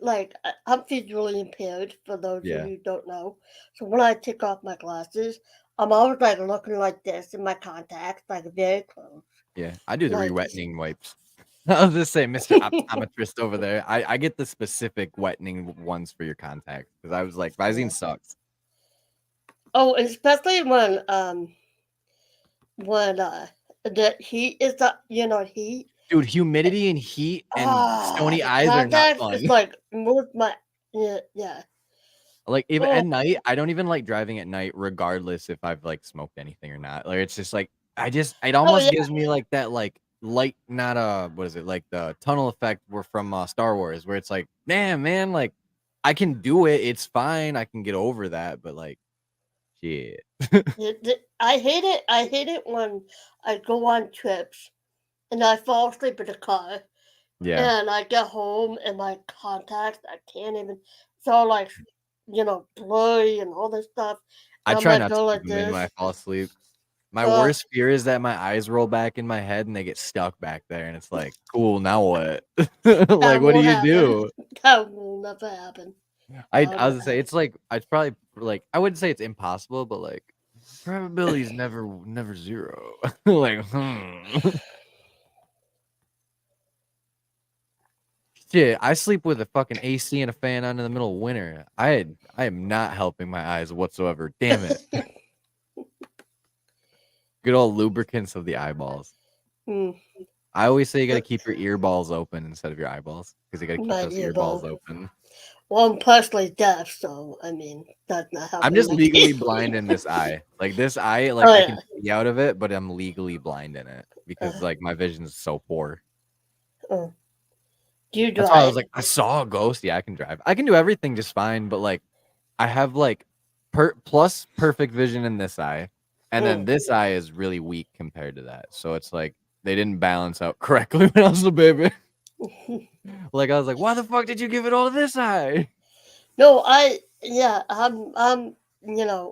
I'm visually impaired for those of Yeah. you who don't know. So when I take off my glasses, I'm always like looking like this in my contacts, like very close. Yeah, I do the Like re-wetting wipes. I was just saying, Mr. Optometrist over there. I get the specific wetting ones for your contacts because I was like, Visine sucks. oh, and especially when the heat is up, heat. Dude, humidity and heat and stony The eyes are not contacts fun. is like move my yeah. Like even Oh, at night, I don't even like driving at night, regardless if I've like smoked anything or not. Like it's just like it oh almost yeah. gives me like that like light, not what is it, like the tunnel effect we're from Star Wars, where it's like, damn man, like I can do it, it's fine, I can get over that, but like shit. I hate it. I hate it when I go on trips and I fall asleep in the car Yeah. and I get home and my contacts I can't even. It's all like blurry and all this stuff. I And I'm try like not to go keep like them in when I this. fall asleep. My Uh, worst fear is that my eyes roll back in my head and they get stuck back there, and it's like, cool, now what? Like, that what do won't you happen. do? That will never happen. I That'll was never gonna say happen. it's like I'd probably like I wouldn't say it's impossible, but like probability is never zero. Like, shit. I sleep with a fucking AC and a fan on in the middle of winter. I am not helping my eyes whatsoever. Damn it. Good old lubricants of the eyeballs. Hmm. I always say you gotta keep your ear balls open instead of your eyeballs because you gotta keep My those ear balls earball. open. Well, I'm partially deaf, so I mean that's not I'm helping just my legally case. blind in this eye. Like this eye, like Oh I yeah. can see out of it, but I'm legally blind in it because Uh, like my vision is so poor. uh. Do you That's why I was drive? like, I saw a ghost. Yeah, I can drive. I can do everything just fine, but like I have like plus perfect vision in this eye, and then Mm. this eye is really weak compared to that. So it's like they didn't balance out correctly when I was a baby. Like I was like, why the fuck did you give it all to this eye? No, I'm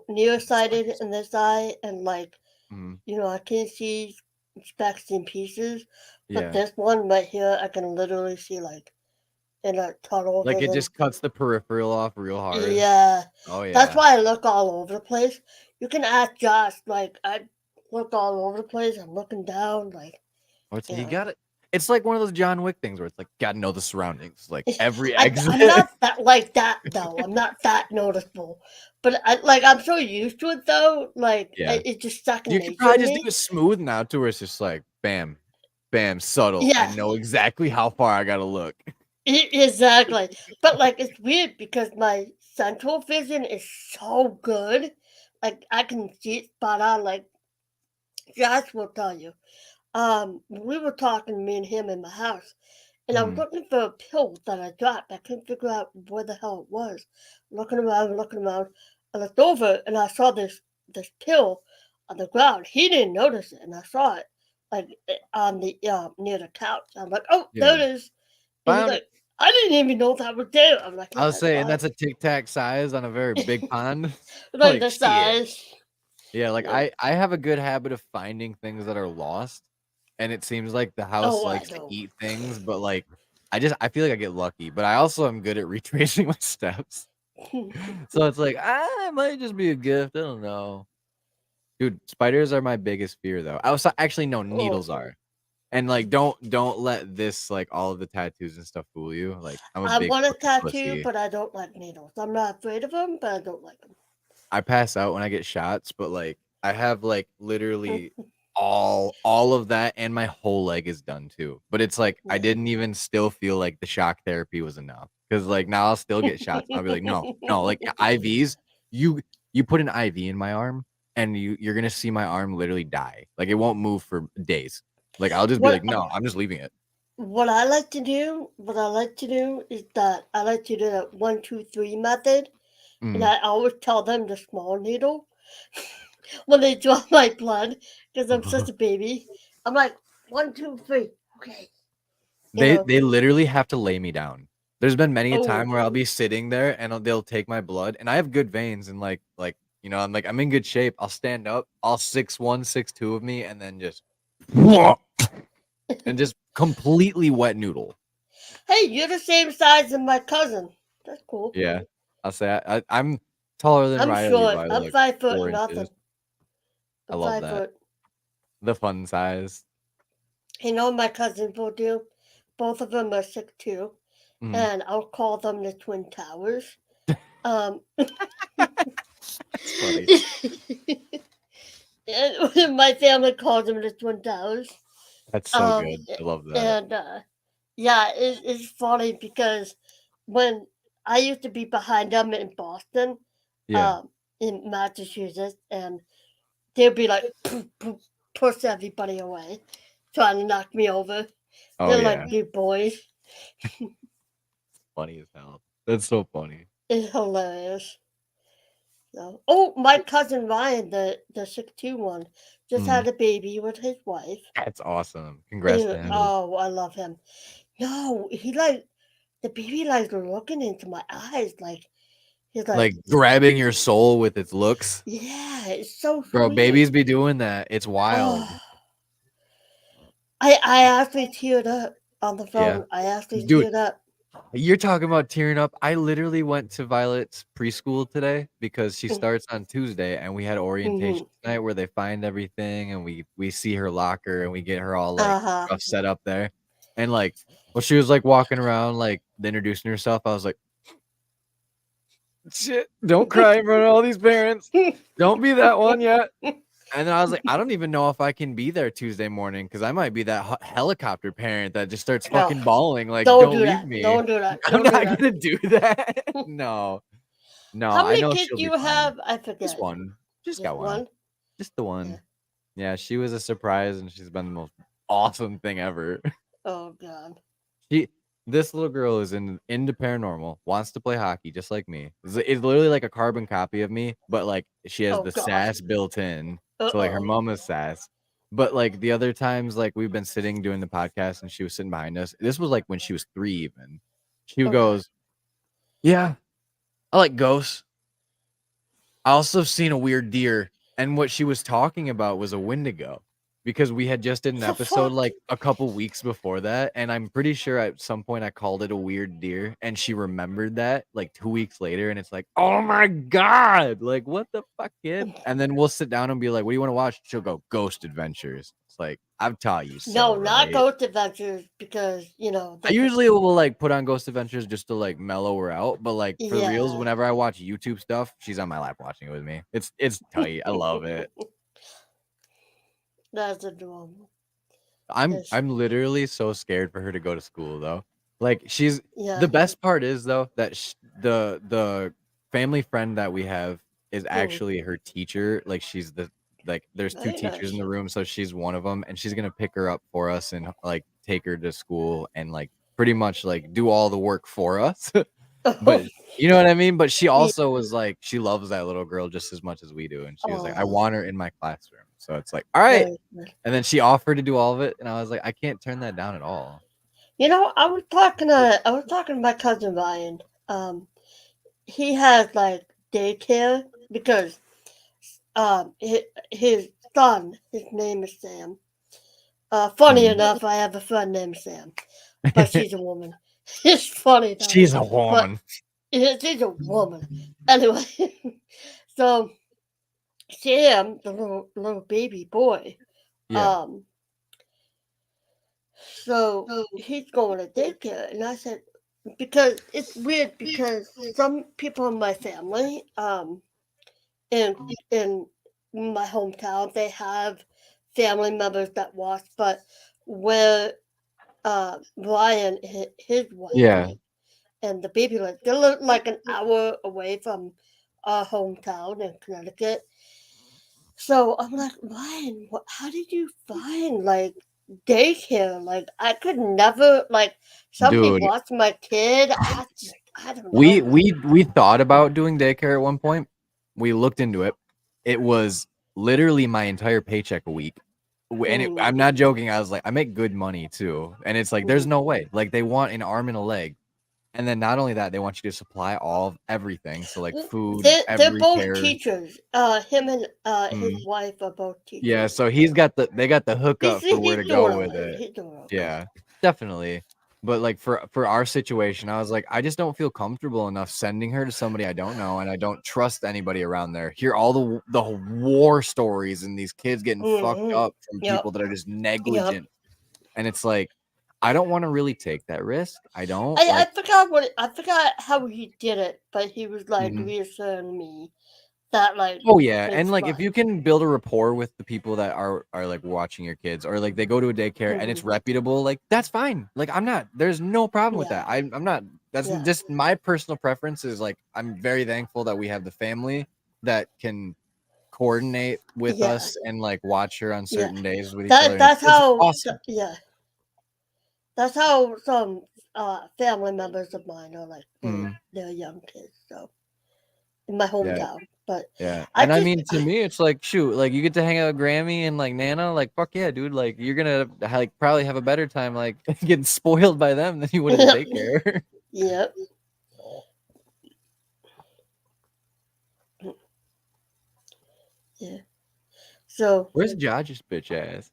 nearsighted in this eye, and Mhm. I can see specks and pieces, but Yeah. this one right here, I can literally see like in a tunnel Like it vision. just cuts the peripheral off real hard. Yeah, Oh that's yeah. why I look all over the place. You can ask Josh, like I look all over the place. I'm looking down, like Or it's you like you know. got it. It's like one of those John Wick things where it's like gotta know the surroundings, like every I'm exit. not that like that though. I'm not that noticeable, but I'm so used to it though. Yeah. It's just second You could nature probably to just do me. it smooth now to where it's just like bam, bam, subtle. I Yeah, know exactly how far I gotta look. exactly. But it's weird because my central vision is so good. Like I can see it spot on. Like Josh will tell you. We were talking, me and him in my house, and I was Mhm. looking for a pill that I dropped. I couldn't figure out where the hell it was. Looking around. I looked over and I saw this pill on the ground. He didn't notice it, and I saw it on the near the couch. I'm like, oh, there Yeah. it is. And he's Found it. like, I didn't even know that was there. I'm like, I yeah, was that's saying fine. that's a tic tac size on a very big pond. Like Like the shit. size. Yeah, like Yeah. I have a good habit of finding things that are lost, and it seems like the house Oh, I likes to know. eat things, but like I feel like I get lucky, but I also am good at retracing my steps. So it's like, it might just be a gift. I don't know. Dude, spiders are my biggest fear though. Actually no, Oh, needles are. And like, don't let this like all of the tattoos and stuff fool you. Like, I'm a I big want a fucking tattoo, pussy. but I don't like needles. I'm not afraid of them, but I don't like them. I pass out when I get shots, but like I have like literally all of that, and my whole leg is done too. But it's like I didn't even still feel like the shock therapy was enough, because like now I'll still get shots. And I'll be like, no, like IVs. You put an IV in my arm, and you're gonna see my arm literally die. Like it won't move for days. Like I'll just be like, no, I'm just leaving it. What I like to do is that I like to do the 1, 2, 3 method, and I always tell them the small needle when they draw my blood, because I'm such a baby. I'm like 1, 2, 3, okay. They literally have to lay me down. There's been many a Oh. time where I'll be sitting there and they'll take my blood, and I have good veins, and like I'm in good shape. I'll stand up, all 6'1", 6'2" of me, and then just and just completely wet noodle. Hey, you're the same size as my cousin. That's cool. Yeah, I'll say I'm taller than I'm Riley short. by I'm like 5 foot 4 nothing. inches. I I'm love 5 that. foot. The fun size. You know what my cousins will do? Both of them are 6'2", and I'll call them the Twin Towers. That's funny. And my family calls them the Twin Towers. That's so good. I love that. And yeah, it's funny because when I used to be behind them in Boston, Yeah. in Massachusetts, and they'd be like, push everybody away, trying to knock me over. Oh They're yeah. like big boys. Funny as hell. That's so funny. It's hilarious. So, oh, my cousin Ryan, the 6'2" one, just had a baby with his wife. That's awesome. Congrats to him. Oh, I love him. No, he like the baby like looking into my eyes, like he's Like grabbing your soul with its looks. Yeah, it's so sweet. Bro, babies be doing that. It's wild. Oh. I actually teared up on the phone. Yeah. I actually Dude, teared up. You're talking about tearing up. I literally went to Violet's preschool today because she starts on Tuesday, and we had orientation tonight where they find everything, and we see her locker, and we get her all like stuff set up there. And like when she was like walking around like introducing herself, I was like, shit, don't cry in front of all these parents. Don't be that one yet. And then I was like, I don't even know if I can be there Tuesday morning, because I might be that helicopter parent that just starts fucking bawling like, don't leave me. Don't do that. I'm not gonna do that. No. How I many know kids she'll do be you fine. have? I forget. Just one. Just got one. Just the one. Yeah, she was a surprise, and she's been the most awesome thing ever. Oh god. This little girl is into paranormal, wants to play hockey just like me. It's literally like a carbon copy of me, but like she has the sass built in. So like her mom is sass. But like the other times, like we've been sitting doing the podcast and she was sitting behind us. This was like when she was 3 even. She goes, yeah, I like ghosts. I also seen a weird deer. And what she was talking about was a Wendigo, because we had just did an episode like a couple weeks before that. And I'm pretty sure at some point I called it a weird deer, and she remembered that like 2 weeks later. And it's like, oh my God, like what the fuck, kid? And then we'll sit down and be like, what do you want to watch? She'll go, Ghost Adventures. It's like, I've taught you so. No, not Ghost Adventures, because I usually will like put on Ghost Adventures just to like mellow her out, but like for reals, whenever I watch YouTube stuff, she's on my lap watching it with me. It's tight. I love it. That's adorable. I'm literally so scared for her to go to school though. Like she's the best part is though that the family friend that we have is actually her teacher. Like she's there's 2 teachers in the room, so she's one of them, and she's gonna pick her up for us and like take her to school and like pretty much like do all the work for us. But you know what I mean? But she also was like, she loves that little girl just as much as we do, and she was like, I want her in my classroom. So it's like, all right. And then she offered to do all of it, and I was like, I can't turn that down at all. You know, I was talking to my cousin Ryan. He has like daycare because his son, his name is Sam. Funny enough, I have a friend named Sam, but she's a woman. It's funny though. She's a woman. She's a woman. Anyway, so Sam, the little baby boy, So he's going to daycare, and I said, because it's weird because some people in my family, in my hometown, they have family members that watch, but where Brian, his wife, Yeah. and the baby live, they live like an hour away from our hometown in Connecticut. So I'm like, Ryan, how did you find like daycare? Like I could never like somebody Dude, watch my kid. I don't we know. we we thought about doing daycare at one point. We looked into it. It was literally my entire paycheck a week. I'm not joking. I was like, I make good money too. And it's like, there's no way. Like they want an arm and a leg. And then not only that, they want you to supply all of everything. So like food, They're every both care. teachers. Him and his wife are both teachers. Yeah, so they got the hookup for where to go with it. He's doing okay. Yeah, definitely. But like for our situation, I was like, I just don't feel comfortable enough sending her to somebody I don't know, and I don't trust anybody around there. Hear all the war stories and these kids getting fucked up from people that are just negligent, and it's like, I don't want to really take that risk. I don't. I forgot how he did it, but he was like reassuring me that like. Oh yeah, and like if you can build a rapport with the people that are like watching your kids, or like they go to a daycare and it's reputable, like that's fine. Like there's no problem with that. I'm not. That's just my personal preference. Is like I'm very thankful that we have the family that can coordinate with us and like watch her on certain days with each other. That's how. Awesome. That's how some family members of mine are like they're young kids. So in my hometown. But and I mean, to me, it's like, shoot, like you get to hang out with Grammy and like Nana, like fuck yeah, dude. Like you're gonna like probably have a better time like getting spoiled by them than you would at daycare. Yep. Yeah. So where's Josh's bitch ass?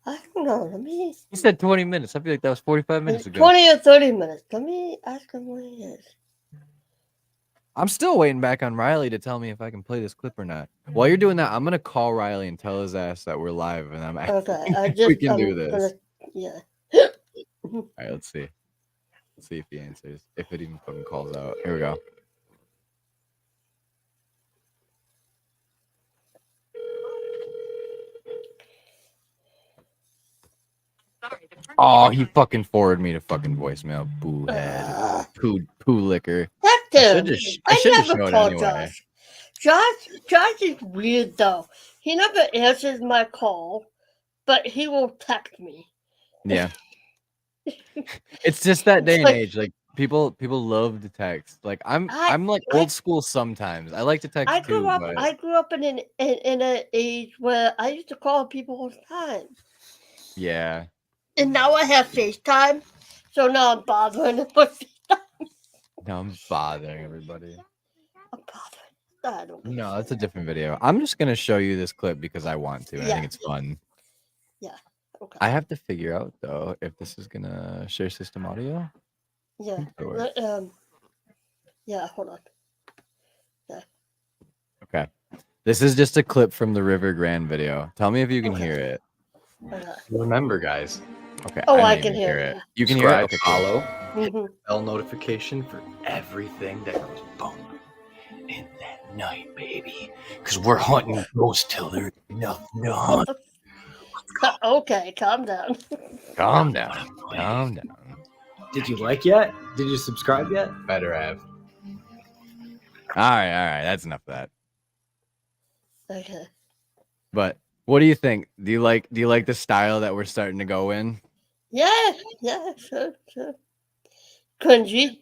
I don't know. He said 20 minutes. I feel like that was 45 minutes ago. 20 or 30 minutes. Let me ask him where he is. I'm still waiting back on Riley to tell me if I can play this clip or not. While you're doing that, I'm gonna call Riley and tell his ass that we're live and I'm okay. We can do this. Yeah. All right, let's see. Let's see if he answers. If it even fucking calls out. Here we go. Oh, he fucking forwarded me to fucking voicemail. Boo head. Poo liquor. Heck I him. should have showed anyway. Josh is weird though. He never answers my call, but he will text me. Yeah. It's just that day and age. Like people love to text. Like I'm like old school sometimes. I like to text I grew up in an age where I used to call people all the time. Yeah. And now I have FaceTime, so now I'm bothering with FaceTime. Now I'm bothering everybody. I'm bothering. I don't know. No, that's a different video. I'm just gonna show you this clip because I want to. And I think it's fun. Yeah. Okay. I have to figure out though if this is gonna share system audio. Yeah. Yeah. Hold on. Yeah. Okay. This is just a clip from the River Grand video. Tell me if you can hear it. Remember, guys. Okay. Oh, I can hear it. You can hear it. Okay, follow, hit the bell notification for everything that goes boom in that night, baby. Because we're hunting ghosts till there's enough to hunt. Okay, calm down. Calm down. Calm down. Did you like yet? Did you subscribe yet? Better have. All right. That's enough of that. Okay. But what do you think? Do you like the style that we're starting to go in? Yeah, sure. Cringy.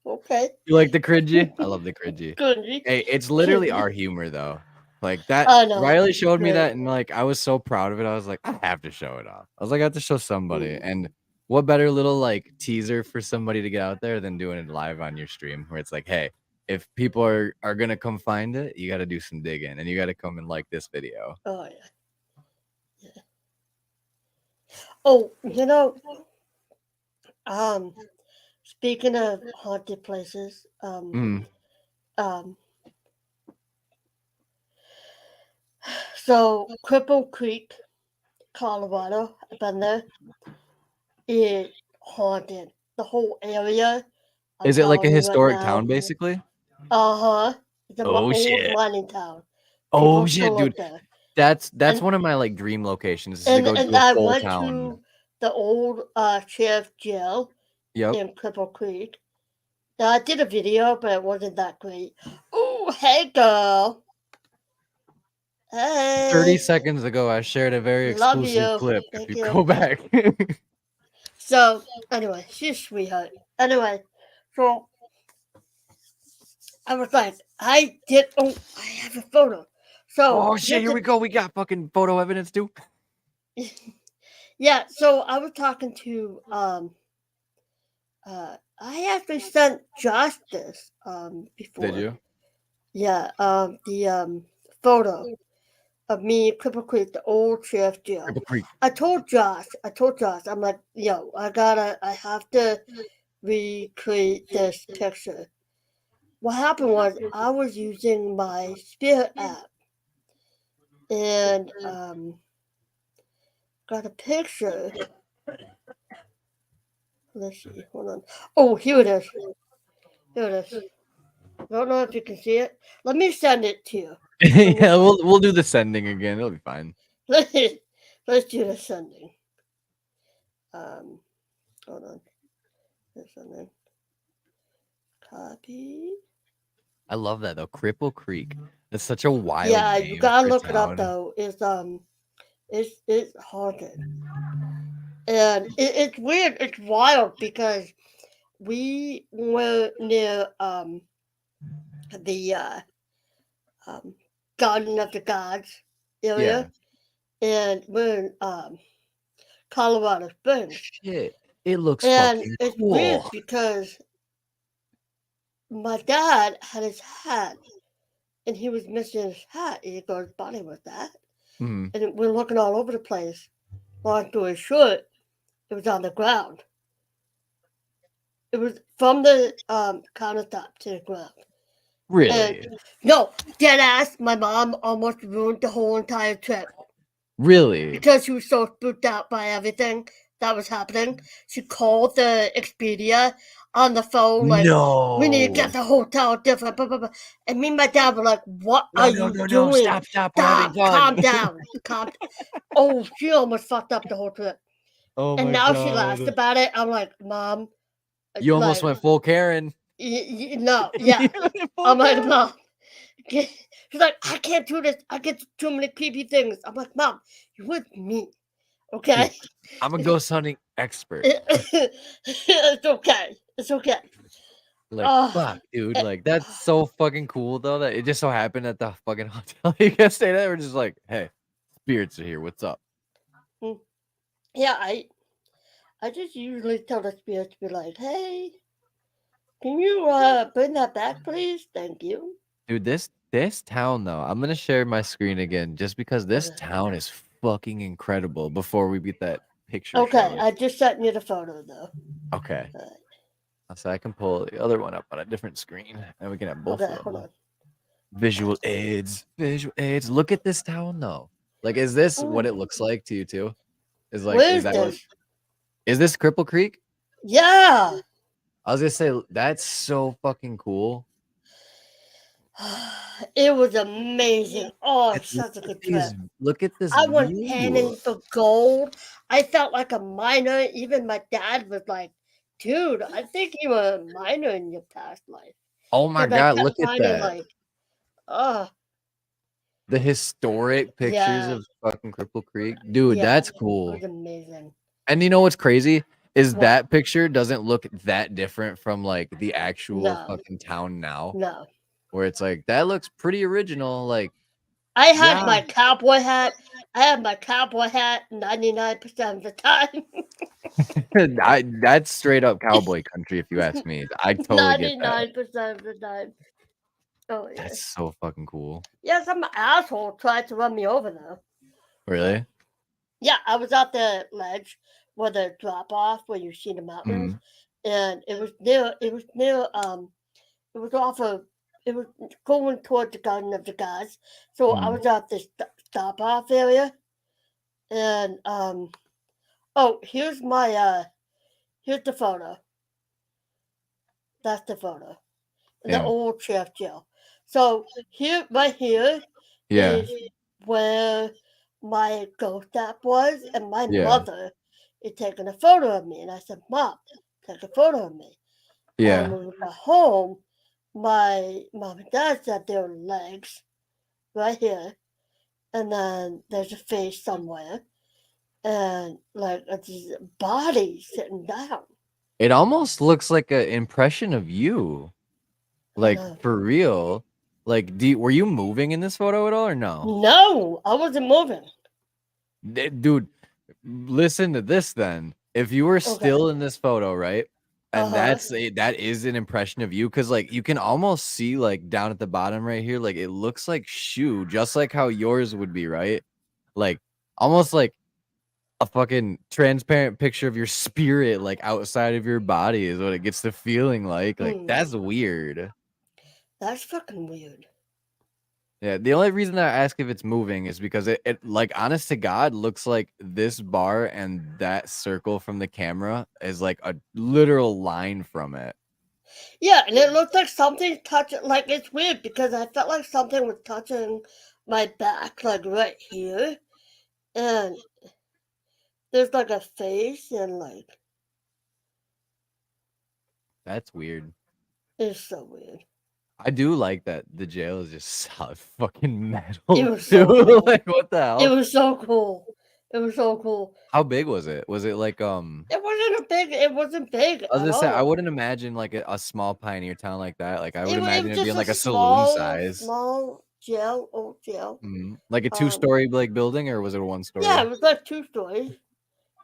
Okay. You like the cringy? I love the cringy. Cringy. Hey, it's literally our humor though. Like that. I know. Riley showed me that, and like I was so proud of it. I was like, I have to show it off. I was like, I have to show somebody. And what better little like teaser for somebody to get out there than doing it live on your stream, where it's like, hey, if people are gonna come find it, you got to do some digging, and you got to come and like this video. Oh yeah. Oh, speaking of haunted places, so Cripple Creek, Colorado, I've been there. is haunted. The whole area. I'm Is it like a telling you right historic now. town, basically? It's an Oh, old shit. mining town. Oh People shit, still live dude. there. That's And- one of my like dream locations is to go And to a I full went town. to the old sheriff jail Yep. in Cripple Creek. Now, I did a video, but it wasn't that great. Oh, hey, girl. Hey. 30 seconds ago, I shared a very Love exclusive you. clip. Thank If you you. go back. So, anyway, she's a sweetheart. Anyway, so I was like, I have a photo. So, Oh shit, here we go. We got fucking photo evidence too. Yeah, so I was talking to I actually sent Josh this before. Did you? Yeah, the photo of me, Cripple Creek, the old sheriff jail. Cripple Creek. I told Josh, I'm like, yo, I have to recreate this picture. What happened was I was using my Spirit app and got a picture. Let's see, hold on. Oh, here it is. Here it is. I don't know if you can see it. Let me send it to you. Yeah, we'll do the sending again. It'll be fine. Let's do the sending. Hold on. The sending. Copy. I love that though. Cripple Creek. That's such a wild Yeah, name you gotta for a look it up town. though. It's haunted. And it's weird, it's wild because we were near the Garden of the Gods area. And we're in Colorado Springs. Shit. It looks And fucking it's cool. weird because my dad had his hat and he was missing his hat. He goes, body was that. Mhm. And we're looking all over the place. Long story short, it was on the ground. It was from the countertop to the ground. Really? And, no, dead ass, my mom almost ruined the whole entire trip. Really? Because she was so spooked out by everything that was happening. She called the Expedia on the phone, like, we need to get the hotel different, blah, blah, blah. And me and my dad were like, what are you doing? Stop. We're having fun. Calm down. Oh, she almost fucked up the whole trip. Oh my And now God. she laughs about it. I'm like, Mom. You almost went full Karen. No, yeah. I'm like, Mom. She's like, I can't do this. I get too many creepy things. I'm like, Mom, you're with me. Okay? I'm a ghost hunting expert. It's okay. It's okay. Like, fuck, dude. Like, that's so fucking cool, though, that it just so happened at the fucking hotel you guys stayed at. We're just like, hey, spirits are here. What's up? Yeah, I just usually tell the spirits to be like, hey, can you bring that back, please? Thank you. Dude, this town, though, I'm going to share my screen again just because this town is fucking incredible before we get that picture. Okay, I just sent you the photo, though. Okay. So I can pull the other one up on a different screen and we can have both of them. Hold on. Visual aids. Look at this town, though. Like, is this what it looks like to you, too? Is this Cripple Creek? Yeah. I was gonna say that's so fucking cool. It was amazing. Oh, it's such a good trip. Look at this. I went panning for gold. I felt like a miner. Even my dad was like, dude, I think you were a miner in your past life. Oh my God, look at that. Like, the historic pictures of fucking Cripple Creek. Dude, that's cool. It was amazing. And you know what's crazy? Is that picture doesn't look that different from like the actual fucking town now. No. Where it's like that looks pretty original. Like I had my cowboy hat. 99% of the time. That's straight up cowboy country, if you ask me. I totally get that. 99% of the time. Oh yeah. That's so fucking cool. Yeah, some asshole tried to run me over though. Really? Yeah, I was at the ledge where the drop off where you see the mountains, and it was going toward the Garden of the Gods. So I was at this stop off area, and here's my here's the photo. That's the photo. The Yeah. old chef jail. So right here Yeah. is where my ghost app was, and my Yeah. mother is taking a photo of me. And I said, Mom, take a photo of me. And Yeah. when we got home, my mom and dad said there were legs right here, and then there's a face somewhere, and like this body sitting down. It almost looks like an impression of you. Like, for real. Like, were you moving in this photo at all or no? No, I wasn't moving. Dude, listen to this then. If you were still in this photo, right? And that is an impression of you, because like you can almost see like down at the bottom right here, like it looks like shoe, just like how yours would be, right? Like almost like a fucking transparent picture of your spirit, like outside of your body, is what it gets the feeling like. Like that's weird. That's fucking weird. Yeah, the only reason that I ask if it's moving is because it like, honest to God, looks like this bar and that circle from the camera is like a literal line from it. Yeah, and it looked like something touching. Like it's weird because I felt like something was touching my back, like right here, and there's like a face and like. That's weird. It's so weird. I do like that the jail is just solid fucking metal. It was so cool. Like, what the hell? It was so cool. It was so cool. How big was it? Was it like It wasn't big I was at gonna say, I all. wouldn't imagine like a small pioneer town like that. Like I would It imagine was it being just like a a saloon size. small jail, old jail. Like a 2-story like building, or was it a 1-story? Yeah, it was like 2 stories. It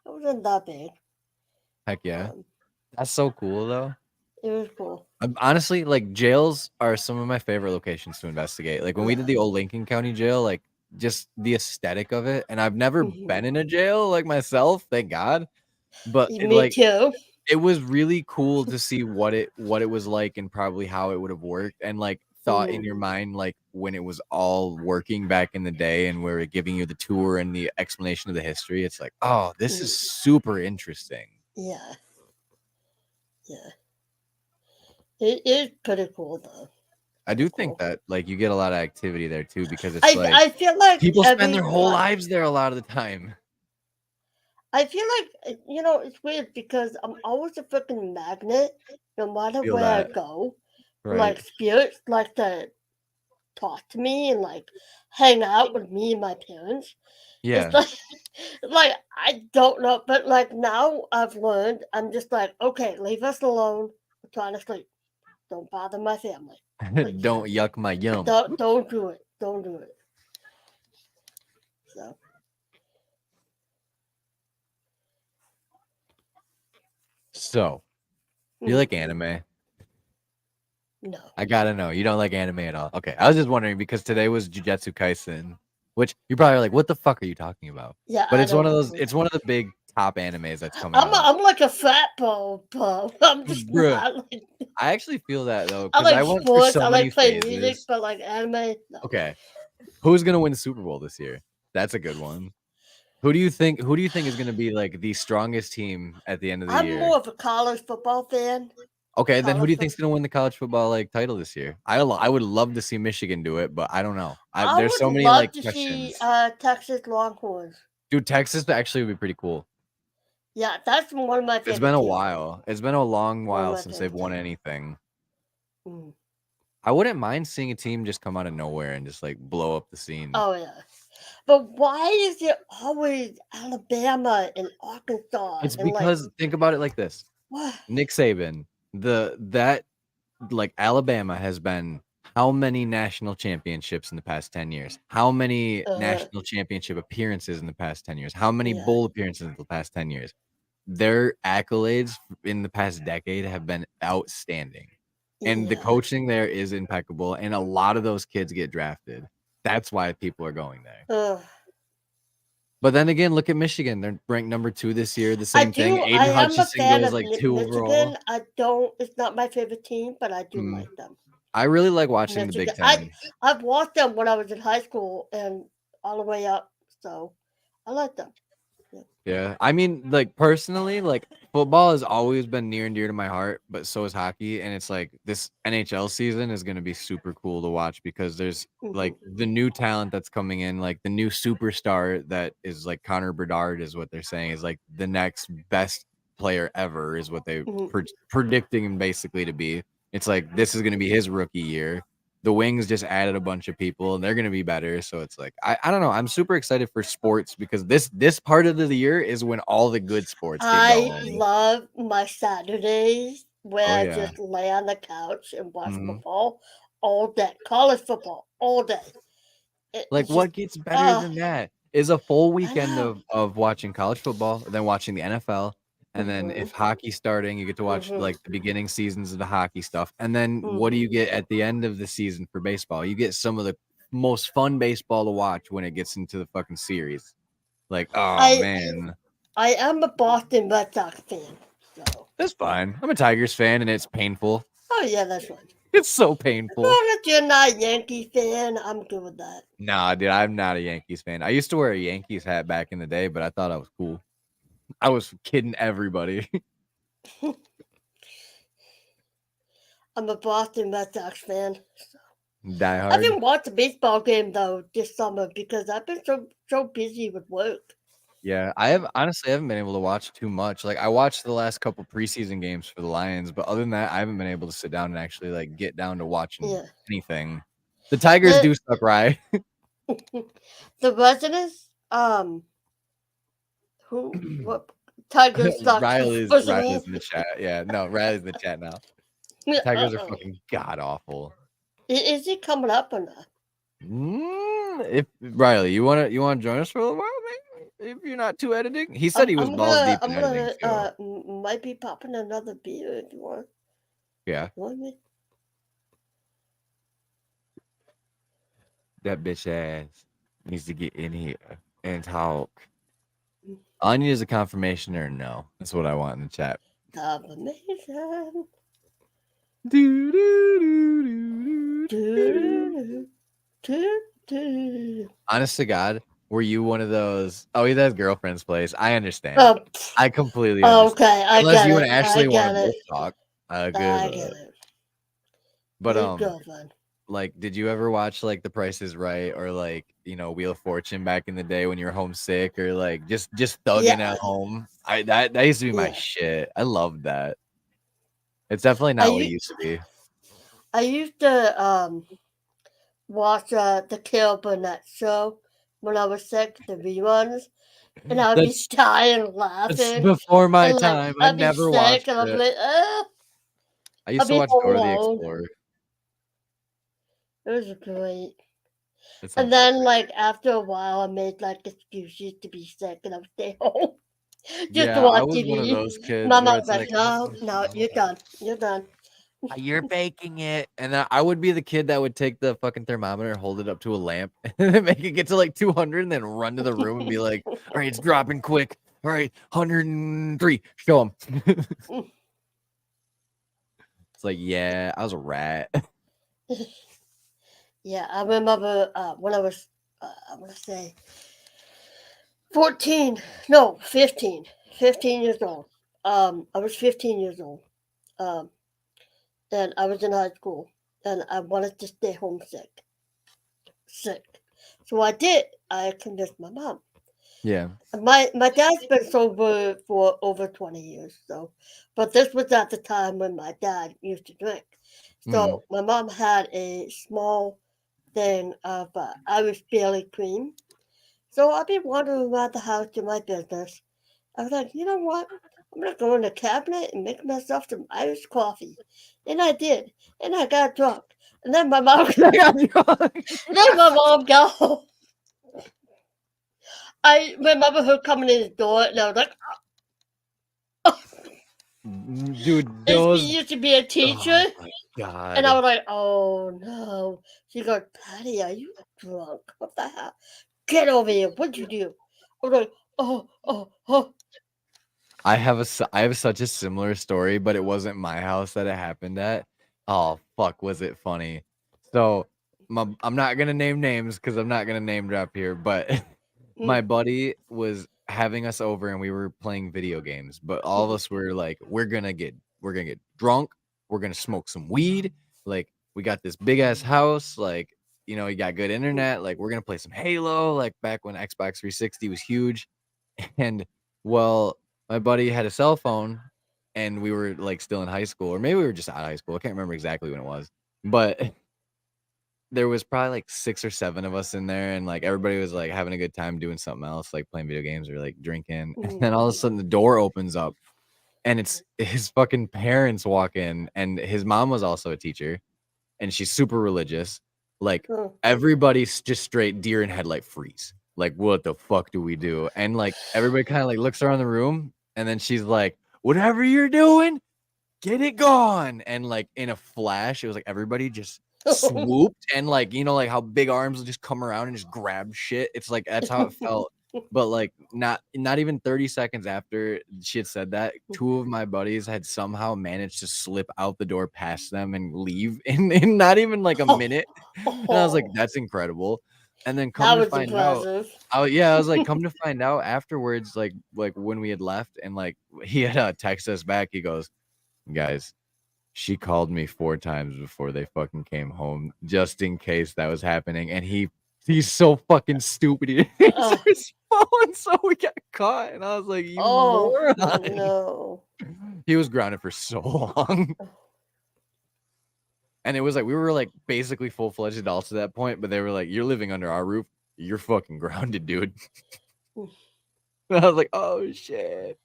wasn't that big. Heck yeah. That's so cool though. It was cool. Honestly, like jails are some of my favorite locations to investigate. Like when we did the old Lincoln County jail, like just the aesthetic of it. And I've never been in a jail like myself, thank God. But Me too. It was really cool to see what it was like and probably how it would have worked, and like thought in your mind like when it was all working back in the day and we were giving you the tour and the explanation of the history. It's like, oh, this is super interesting. Yeah. Yeah. It is pretty cool though. I do think that like you get a lot of activity there too, because it's I feel like people spend their whole lives there a lot of the time. I feel like, it's weird because I'm always a freaking magnet no matter where I go. Right. Like spirits like to talk to me and like hang out with me and my parents. Yeah. It's like I don't know, but like now I've learned, I'm just like, okay, leave us alone. I'm trying to sleep. Don't bother my family. Don't yuck my yum. Don't do it. Don't do it. So, you like anime? No. I gotta know. You don't like anime at all. Okay. I was just wondering because today was Jujutsu Kaisen, which you're probably like, what the fuck are you talking about? Yeah. But it's one of the big top animes that's coming out. I'm like a fat bro. I'm just not like. I actually feel that though. I like went sports. so I many like playing phases. music, but like anime. No. Okay. Who's gonna win the Super Bowl this year? That's a good one. Who do you think is gonna be like the strongest team at the end of the year? I'm more of a college football fan. Okay, then who do you think is gonna win the college football like title this year? I would love to see Michigan do it, but I don't know. There's so many like questions. See Texas Longhorns. Dude, Texas actually would be pretty cool. Yeah, that's one of my favorite. It's been a while. It's been a long while since they've won anything. I wouldn't mind seeing a team just come out of nowhere and just like blow up the scene. Oh yeah. But why is it always Alabama and Arkansas? It's because think about it like this. What? Nick Saban, that Alabama has been how many national championships in the past 10 years? How many national championship appearances in the past 10 years? How many bowl appearances in the past 10 years? Their accolades in the past decade have been outstanding. And the coaching there is impeccable. And a lot of those kids get drafted. That's why people are going there. But then again, look at Michigan. They're ranked number 2 this year. The same thing. Aiden Hutchinson goes like 2 overall. It's not my favorite team, but I do like them. I really like watching the Big Ten. I've watched them when I was in high school and all the way up. So I like them. Yeah, I mean, like personally, like football has always been near and dear to my heart, but so is hockey. And it's like this NHL season is going to be super cool to watch because there's like the new talent that's coming in, like the new superstar that is like Connor Bedard is what they're saying is like the next best player ever is what they predicting him basically to be. It's like this is going to be his rookie year. The Wings just added a bunch of people and they're going to be better. So it's like, I don't know. I'm super excited for sports because this part of the year is when all the good sports get I going. love my Saturdays where I yeah. just lay on the couch and watch football all day. College football all day. Like It's what just, gets better than that is a full weekend know. of watching college football, then watching the NFL. And then if hockey's starting, you get to watch like the beginning seasons of the hockey stuff. And then what do you get at the end of the season for baseball? You get some of the most fun baseball to watch when it gets into the fucking series. Like, oh man. I am a Boston Red Sox fan. So That's fine. I'm a Tigers fan and it's painful. oh yeah, that's right. It's so painful. As long as you're not a Yankee fan, I'm good with that. Nah, dude, I'm not a Yankees fan. I used to wear a Yankees hat back in the day, but I thought I was cool. I was kidding everybody. I'm a Boston Red Sox fan. So. Die hard. I haven't watched a baseball game though this summer because I've been so busy with work. Yeah, I haven't been able to watch too much. Like I watched the last couple preseason games for the Lions, but other than that, I haven't been able to sit down and actually like get down to watching anything. The Tigers do suck, right? The Residents, what Tigers suck. Riley's in the chat. Yeah, no, Riley's in the chat now. Tigers are fucking god awful. Is he coming up or not? If Riley, you wanna join us for a little while, maybe? If you're not too editing, he said he was balls deep in editing. So. Might be popping another beer if you want. Yeah. Want me? That bitch ass needs to get in here and talk. All I need is a confirmation or a no. That's what I want in the chat. Confirmation. Honest to God, were you one of those? Oh, he has girlfriend's place. I understand. I completely understand. Okay, I Unless get you it. and Ashley want to both talk. I get it. But like, did you ever watch like The Price is Right or like Wheel of Fortune back in the day when you were homesick or like just thugging at home? That used to be my shit. I loved that. It's definitely not what it used to be. I used to watch the Carol Burnett show when I was sick, the reruns, and I'd be dying laughing. That's before my time. I never watched it. Like, I used to watch Dora the Explorer. It was great. And then, like, after a while, I made, like, excuses to be sick, and I would stay home just to watch I was TV. one of those kids. My mom was like, no, you're done. You're done. You're baking it. And I would be the kid that would take the fucking thermometer, hold it up to a lamp, and then make it get to, like, 200, and then run to the room and be like, all right, it's dropping quick. All right, 103. Show him. It's like, yeah, I was a rat. Yeah, I remember when I was, I want to say, 15 years old. I was 15 years old. And I was in high school, and I wanted to stay home sick. So I did. I convinced my mom. Yeah. My dad's been sober for over 20 years, but this was at the time when my dad used to drink. So my mom had a small thing of Irish Bailey cream. So I'd be wandering around the house to my business. I was like, you know what? I'm going to go in the cabinet and make myself some Irish coffee. And I did. And I got drunk. And then my mom got home. I remember her coming in the door, and I was like, dude, she used to be a teacher. Oh my God. And I was like, oh no. She goes, Patty, are you drunk? What the hell? Get over here. What'd you do? I was like, oh. I have such a similar story, but it wasn't my house that it happened at. Oh fuck, was it funny? So I'm not gonna name names because I'm not gonna name drop here, but my buddy was having us over and we were playing video games, but all of us were like, we're gonna get drunk, we're gonna smoke some weed, like we got this big ass house, like you know, you got good internet, like we're gonna play some Halo, like back when Xbox 360 was huge. And well, my buddy had a cell phone and we were like still in high school, or maybe we were just out of high school. I can't remember exactly when it was, but there was probably like 6 or 7 of us in there, and like everybody was like having a good time doing something else, like playing video games or like drinking. And then all of a sudden the door opens up and it's his fucking parents walk in, and his mom was also a teacher and she's super religious. Like everybody's just straight deer in headlight freeze. Like, what the fuck do we do? And like everybody kind of like looks around the room, and then she's like, whatever you're doing, get it gone. And like in a flash, it was like everybody just swooped, and like, you know, like how big arms will just come around and just grab shit. It's like that's how it felt. But like not even 30 seconds after she had said that, 2 of my buddies had somehow managed to slip out the door past them and leave in not even like a minute. And I was like, that's incredible. And then come to find out, I was like, come to find out afterwards, like when we had left, and like he had texted us back. He goes, guys, she called me 4 times before they fucking came home, just in case that was happening. And he's so fucking stupid. He didn't answer his phone, so we got caught. And I was like, you moron. No. He was grounded for so long. And it was like we were like basically full-fledged adults at that point, but they were like, you're living under our roof, you're fucking grounded, dude. And I was like, oh shit.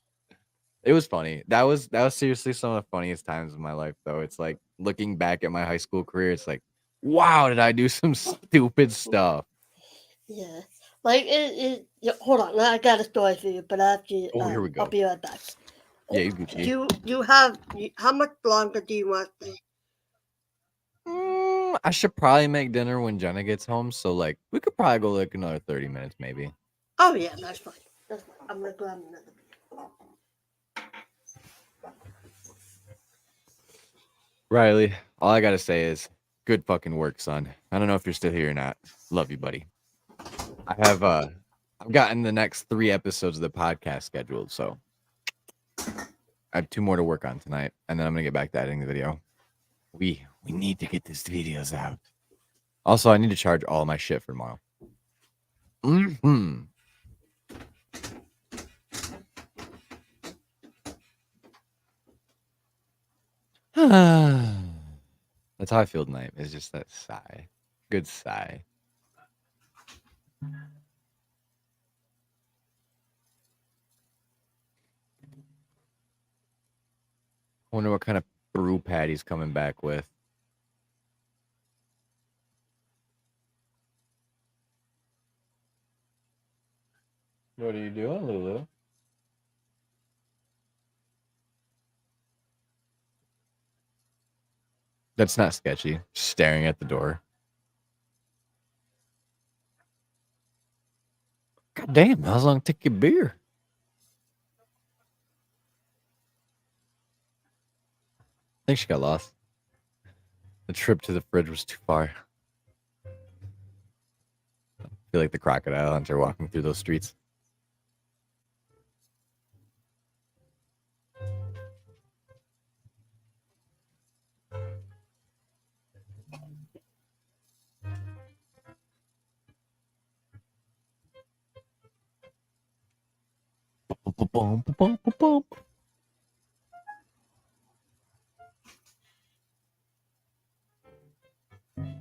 It was funny. That was seriously some of the funniest times of my life, though. It's like looking back at my high school career, it's like, wow, did I do some stupid stuff? Yeah. Like hold on, I got a story for you, but after here we go. I'll be right back. Yeah, you Gucci. You have how much longer do you want to stay? I should probably make dinner when Jenna gets home, so like we could probably go like another 30 minutes, maybe. Oh yeah, that's fine. That's fine. I'm gonna grab another. Riley, all I gotta say is good fucking work, son. I don't know if you're still here or not. Love you, buddy. I've gotten the next 3 episodes of the podcast scheduled, so I have 2 more to work on tonight, and then I'm gonna get back to editing the video. We need to get these videos out. Also, I need to charge all my shit for tomorrow. That's how I feel tonight. It's just that sigh. Good sigh. Wonder what kind of brew Patty's coming back with. What are you doing, Lulu? That's not sketchy. Staring at the door. God damn, how long to take your beer? I think she got lost. The trip to the fridge was too far. I feel like the crocodile hunter walking through those streets.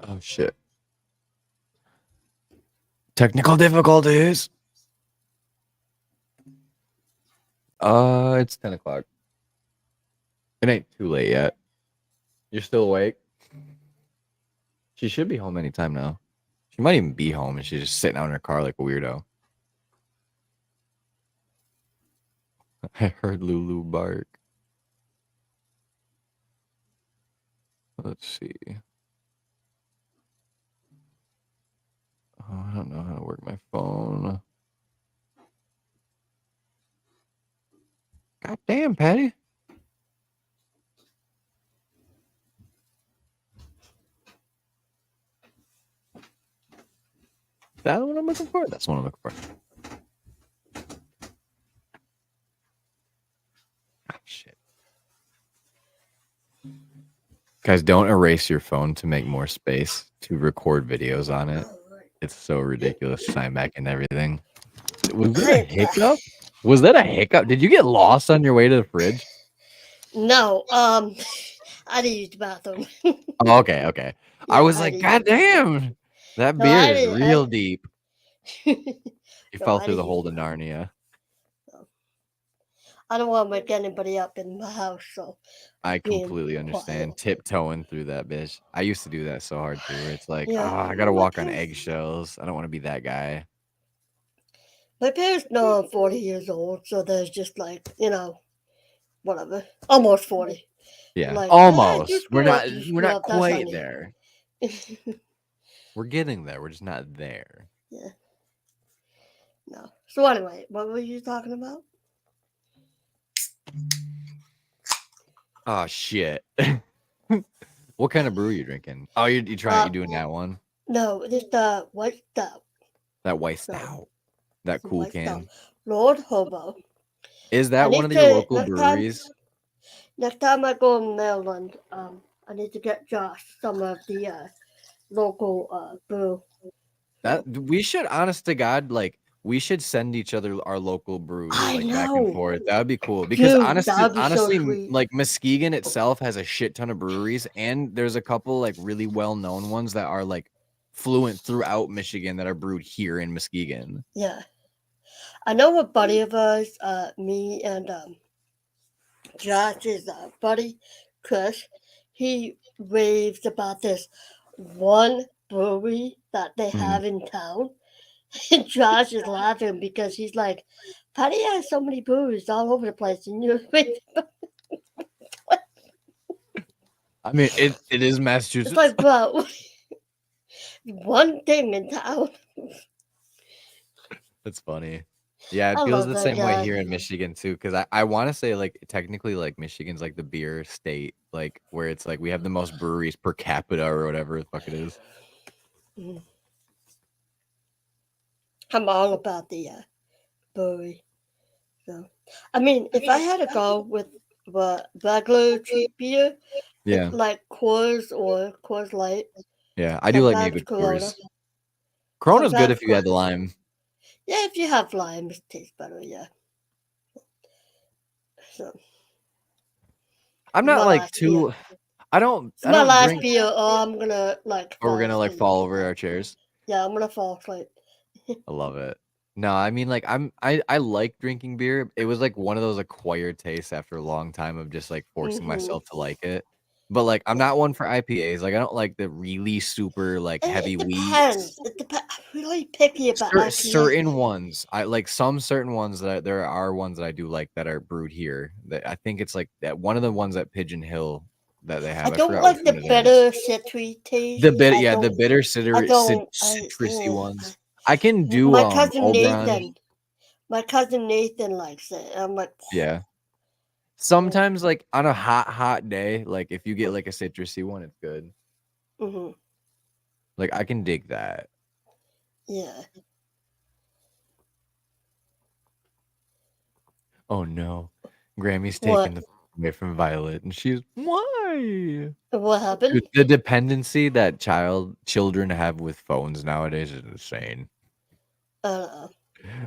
Oh shit. Technical difficulties. It's 10 o'clock. It ain't too late yet. You're still awake? She should be home anytime now. She might even be home and she's just sitting out in her car like a weirdo. I heard Lulu bark. Let's see. Oh, I don't know how to work my phone. God damn, Patty. Is that what I'm looking for? That's what I'm looking for. Guys, don't erase your phone to make more space to record videos on it. It's so ridiculous. Sign back and everything. Was that a hiccup? Was that a hiccup? Did you get lost on your way to the fridge? No. I didn't use the bathroom. Oh, okay. Yeah, I was like, God damn, that beer is real deep. You fell through the hole to Narnia. I don't want to wake anybody up in my house, so I completely understand. Tiptoeing through that bitch. I used to do that so hard too. Where it's like, I gotta walk on eggshells. I don't want to be that guy. My parents know I'm 40 years old, so there's just like, whatever. Almost 40. Yeah, like, almost. We're not quite there. We're getting there. We're just not there. Yeah. No. So anyway, what were you talking about? Oh shit. What kind of brew are you drinking? Oh, you doing that one? No, it's the white stout. That white stout. That cool can. Lord Hobo. Is that one of your local breweries? Next time I go in Maryland, I need to get Josh some of the local brew. That we should, honest to God, like we should send each other our local brews like back and forth. That would be cool because honestly, like Muskegon itself has a shit ton of breweries, and there's a couple like really well-known ones that are like fluent throughout Michigan that are brewed here in Muskegon. Yeah, I know a buddy of ours, me and Josh's buddy Chris. He raves about this one brewery that they have in town. And Josh is laughing because he's like, Patty has so many breweries all over the place. And you're I mean, it is Massachusetts. It's like, bro, one thing in town. That's funny. Yeah, it feels the same way here in Michigan too. Because I want to say like technically like Michigan's like the beer state, like where it's like we have the most breweries per capita or whatever the fuck it is. I'm all about the brewery. So, I mean, if I had to go with regular cheap beer, like Coors or Coors Light. Yeah, I do like me a good Coors. Corona's good if you had the lime. Yeah, if you have lime, it tastes better. Yeah. So. I'm not like too. I don't. It's my last beer. Oh, I'm gonna like. Or we're gonna like fall over our chairs. Yeah, I'm gonna fall asleep. I love it. No, I mean like I like drinking beer. It was like one of those acquired tastes after a long time of just like forcing myself to like it. But like I'm not one for IPAs. Like I don't like the really super like heavy wheat. It depends. I'm really picky about IPAs. Certain ones. I like some certain ones that there are ones that I do like that are brewed here. That I think it's like that one of the ones at Pigeon Hill that they have. I don't like the bitter citrusy taste. The bitter citrusy ones. I can do my cousin Nathan. My cousin Nathan likes it. I'm like, yeah. Sometimes, like on a hot day, like if you get like a citrusy one, it's good. Like I can dig that. Yeah. Oh no, Grammy's taking the away from Violet, and she's why? What happened? Dude, the dependency that children have with phones nowadays is insane.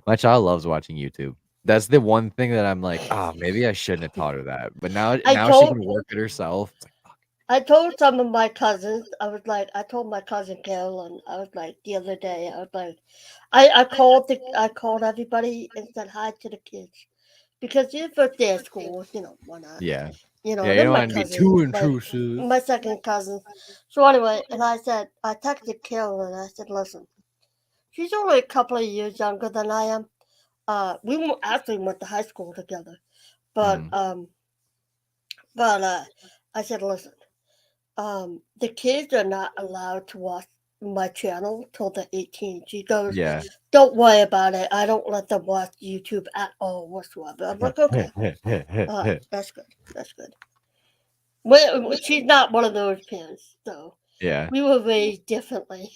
My child loves watching YouTube. That's the one thing that I'm like, maybe I shouldn't have taught her that. But now she can work it herself. It's like, fuck. I told some of my cousins, I told my cousin Carolyn, I was like, the other day, I was like, I called everybody and said hi to the kids. Because it's your first day of school, why not? Yeah. You don't want to be too intrusive. My second cousin. So anyway, and I texted Carolyn, I said, listen, she's only a couple of years younger than I am. We actually went to high school together, but I said, listen, the kids are not allowed to watch my channel till they're 18. She goes, don't worry about it. I don't let them watch YouTube at all whatsoever. I'm like, okay, that's good. That's good. She's not one of those parents, so yeah, we were raised differently.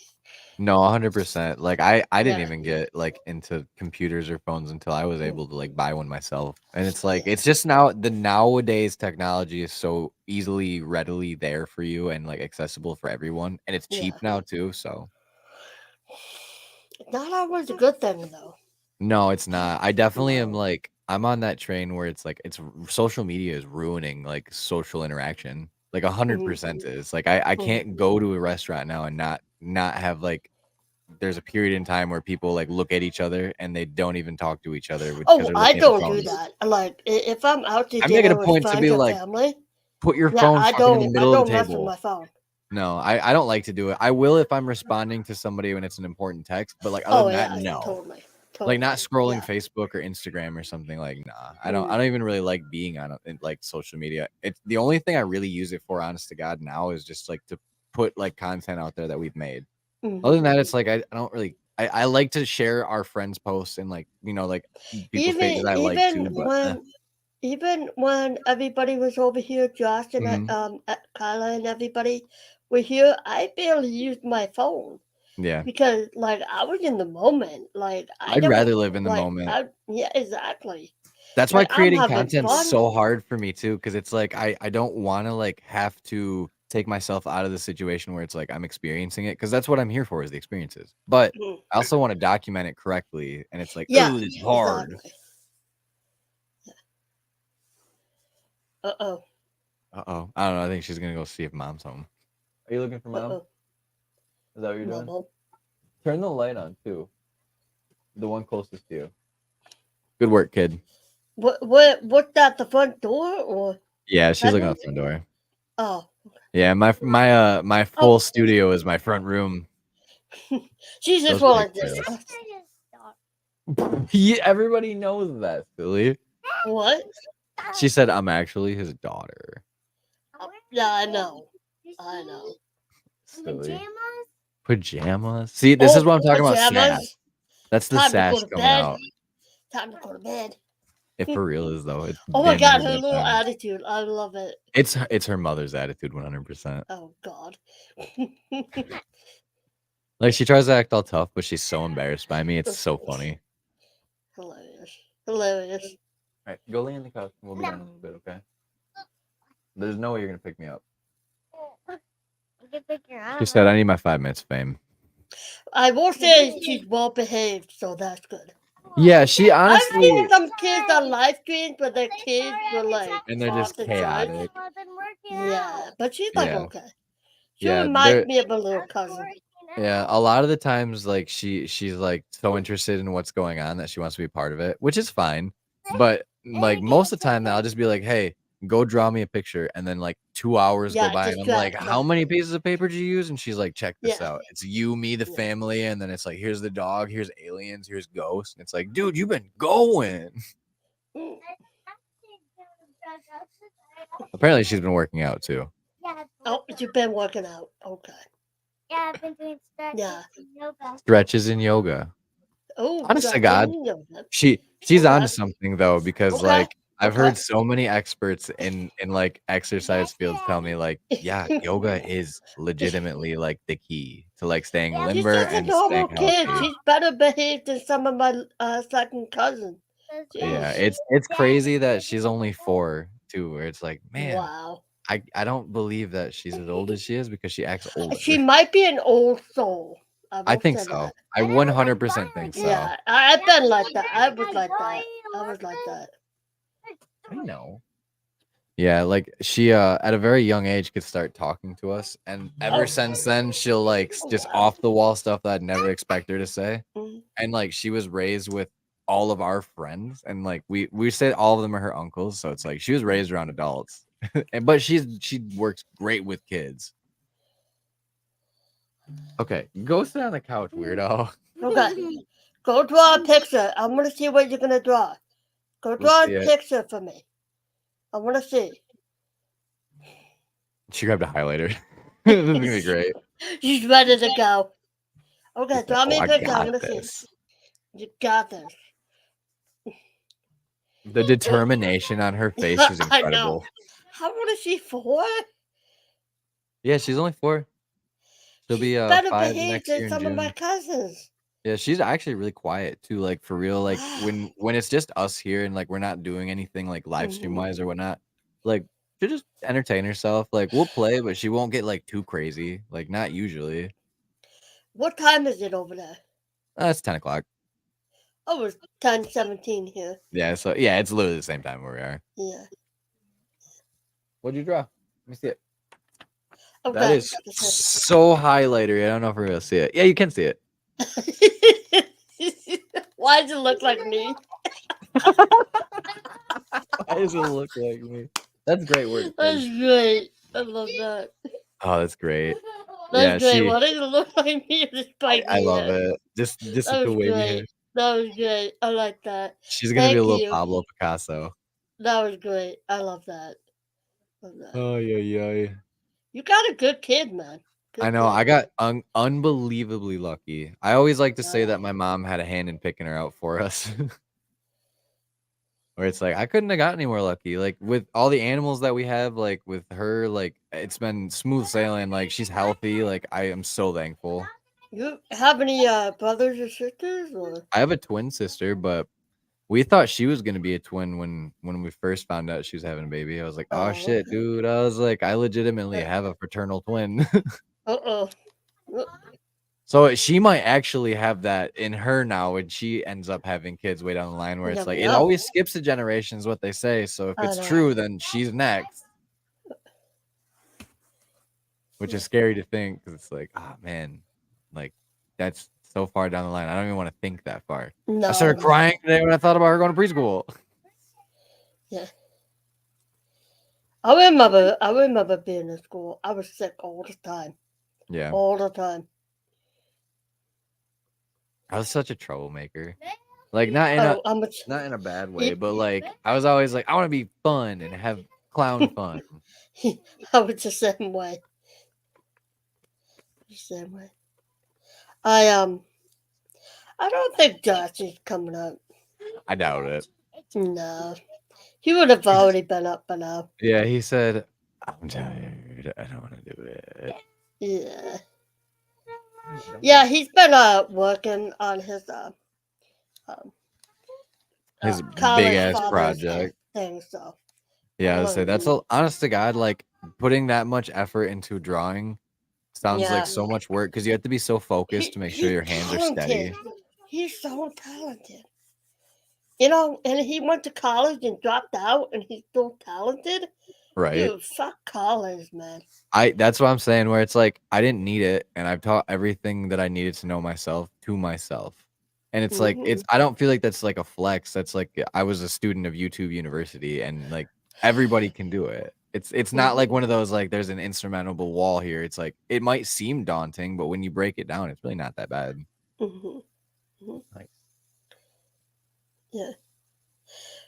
No, 100%. Like I didn't Yeah. even get like into computers or phones until I was able to like buy one myself. And it's like Yeah. it's just nowadays technology is so easily readily there for you and like accessible for everyone, and it's cheap Yeah. now too, so Not always a good thing though. no, it's not. I definitely am No. like I'm on that train where it's like social media is ruining like social interaction. Like 100% is. Like I can't go to a restaurant now and not have like there's a period in time where people like look at each other and they don't even talk to each other because Oh, they're I looking at their don't do phones. that. Like if I'm out to I make it dinner a with point to friends be or like, family, put your yeah, phone I fucking in the don't middle of the mess with table. my phone. No, I don't like to do it. I will if I'm responding to somebody when it's an important text, but like other Oh than that, yeah, no. totally. Like not scrolling Yeah. Facebook or Instagram or something, like nah. I Mm. don't even really like being on like social media. It's the only thing I really use it for, honest to God, now is just like to put like content out there that we've made. Other than that, it's like I don't really I like to share our friends' posts and like like people's pages I like too, but even when everybody was over here, Josh and mhm. Kyla and everybody were here, I barely used my phone Yeah. because like I was in the moment. Like I I'd never rather live in the like moment. yeah, exactly. That's why Like I'm creating having content's fun. so hard for me too, because it's like I don't want to like have to take myself out of the situation where it's like I'm experiencing it, because that's what I'm here for, is the experiences. But Mm. I also want to document it correctly, and it's like, Yeah, oh, it's hard. exactly. Uh-oh. Uh-oh. I don't know. I think she's gonna go see if mom's home. Are you looking for mom? Uh-oh. Is that what you're doing? Mama. Turn the light on too. The one closest to you. Good work, kid. What's that, the front door or Yeah, she's looking bedroom? out the front door. Oh. Yeah, my full studio is my front room. She's just Those like big this. Yeah, everybody knows that, silly. What? She said I'm actually his daughter. Yeah, I know. I know. Silly. Pajamas? See, this is what I'm talking about, sass. Pajamas. That's the Time to go sass to coming bed. out. Time to go to bed. It for real is though. It's Oh my damn god, near her little bedtime. attitude. I love it. It's her mother's attitude 100%. Oh god. Like she tries to act all tough, but she's so embarrassed by me. It's so funny. Hilarious. Hilarious. All right, go lay on the couch and we'll be done in a little bit, okay? There's no way you're gonna pick me up. She said I need my 5 minutes of fame. I will say she's well behaved, so that's good. Yeah, she honestly. I've seen some kids on live streams, but their kids were like And they're just chaotic. Yeah, but she's like okay. She Yeah, reminds me of a little cousin. Yeah, a lot of the times, like she's like so interested in what's going on that she wants to be part of it, which is fine. But like most of the time, I'll just be like, "Hey, go draw me a picture," and then like 2 hours go by, and I'm like, "How many pieces of paper did you use?" And she's like, "Check this out. It's you, me, the family," and then it's like, "Here's the dog, here's aliens, here's ghosts." And it's like, "Dude, you've been going." Apparently, she's been working out too. Oh, you've been working out. Okay. Yeah, I've been doing stretches and yoga. Stretches and yoga. Oh, honest to God, she's onto something though, because like I've heard so many experts in like exercise fields tell me like, yeah, yoga is legitimately like the key to like staying limber and staying healthy. She's better behaved than some of my second cousins. Yeah, it's crazy that she's only 4 too, where it's like, man, wow. I don't believe that she's as old as she is because she acts older. She might be an old soul. I think so. I 100% think so. Yeah, I've been like that. I was like that. I know. Yeah, like she at a very young age could start talking to us, and ever since then she'll like just off the wall stuff that I'd never expect her to say. And like she was raised with all of our friends, and like we said all of them are her uncles, so it's like she was raised around adults. But she works great with kids. Okay, go sit on the couch, weirdo. Okay, go draw a picture. I want to see what you're gonna draw. Go draw a picture for me. I want to see. She grabbed a highlighter. This is gonna be great. She's ready to go. Okay, draw me a picture. I want to see. You got this. The determination on her face is incredible. I know. How old is she? 4? Yeah, she's only 4. She'll be better 5 behaved next than year in some of my June. cousins. Yeah, she's actually really quiet too. Like for real, like Wow. when it's just us here and like we're not doing anything like live stream wise or whatnot, like she'll just entertain herself. Like we'll play, but she won't get like too crazy. Like not usually. What time is it over there? It's 10 o'clock. Oh, it's 10:17 here. Yeah, so yeah, it's literally the same time where we are. Yeah. What'd you draw? Let me see it. Okay. That is so highlighter. I don't know if we're gonna see it. Yeah, you can see it. Why does it look like me? Why does it look like me? That's great work. That's great. I love that. Oh, that's great. That's Yeah, great. Why does it look like me with the spiky I love hair? it. Just That the was wavy great. hair. That was great. I like that. She's gonna be a Thank little you. Pablo Picasso. That was great. I love that. Love that. Oh yeah. You got a good kid, man. Good I know. kid. I got unbelievably lucky. I always like to say that my mom had a hand in picking her out for us. Where it's like I couldn't have got any more lucky. Like with all the animals that we have, like with her, like it's been smooth sailing. Like she's healthy. Like I am so thankful. You have any brothers or sisters? Or? I have a twin sister, but we thought she was gonna be a twin when we first found out she was having a baby. I was like, oh shit, dude. I was like, I legitimately have a fraternal twin. Uh-oh. So she might actually have that in her now when she ends up having kids way down the line where it's like it always skips a generation is what they say. So if it's true, then she's next. Which is scary to think because it's like, oh man, like that's so far down the line. I don't even want to think that far. No. I started crying today when I thought about her going to preschool. Yeah. I remember being in school. I was sick all the time. Yeah. All the time. I was such a troublemaker. Like not in a bad way, but like I was always like, I want to be fun and have clown fun. I was the same way. The same way. I don't think Josh is coming up. I doubt it. No. He would have already been up by now. Yeah, he said, I'm tired. I don't want to do it. Yeah. Yeah, he's been working on his big ass project thing. So yeah, I would say that's honest to God, like putting that much effort into drawing sounds like so much work because you have to be so focused to make sure your hands are steady. He's so talented. You know, and he went to college and dropped out, and he's still talented. Right. Dude, fuck college, man. That's what I'm saying, where it's like I didn't need it, and I've taught everything that I needed to know myself to myself. And it's like I don't feel like that's like a flex. That's like I was a student of YouTube University, and like everybody can do it. It's not like one of those like there's an insurmountable wall here. It's like it might seem daunting, but when you break it down, it's really not that bad. Nice. Yeah.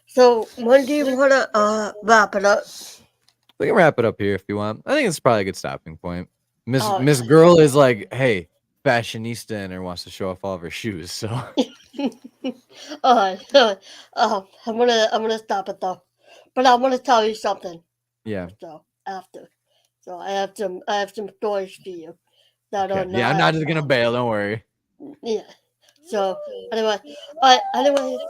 So when do you want to wrap it up? We can wrap it up here if you want. I think it's probably a good stopping point. Miss Girl is like, hey, fashionista in her wants to show off all of her shoes. So I'm gonna stop it though. But I want to tell you something. Yeah. So after. So I have some stories for you that are not. Yeah, I'm not just gonna bail, don't worry. Yeah. So anyway,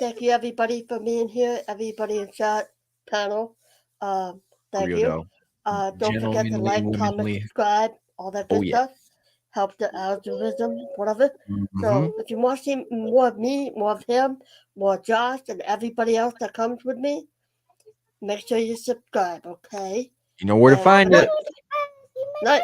thank you everybody for being here, everybody in chat panel. Thank you. Don't forget to like, comment, subscribe, all that good stuff. Help the algorithm, whatever. So if you want to see more of me, more of him, more Josh, and everybody else that comes with me, make sure you subscribe, okay? You know where to find it. Night.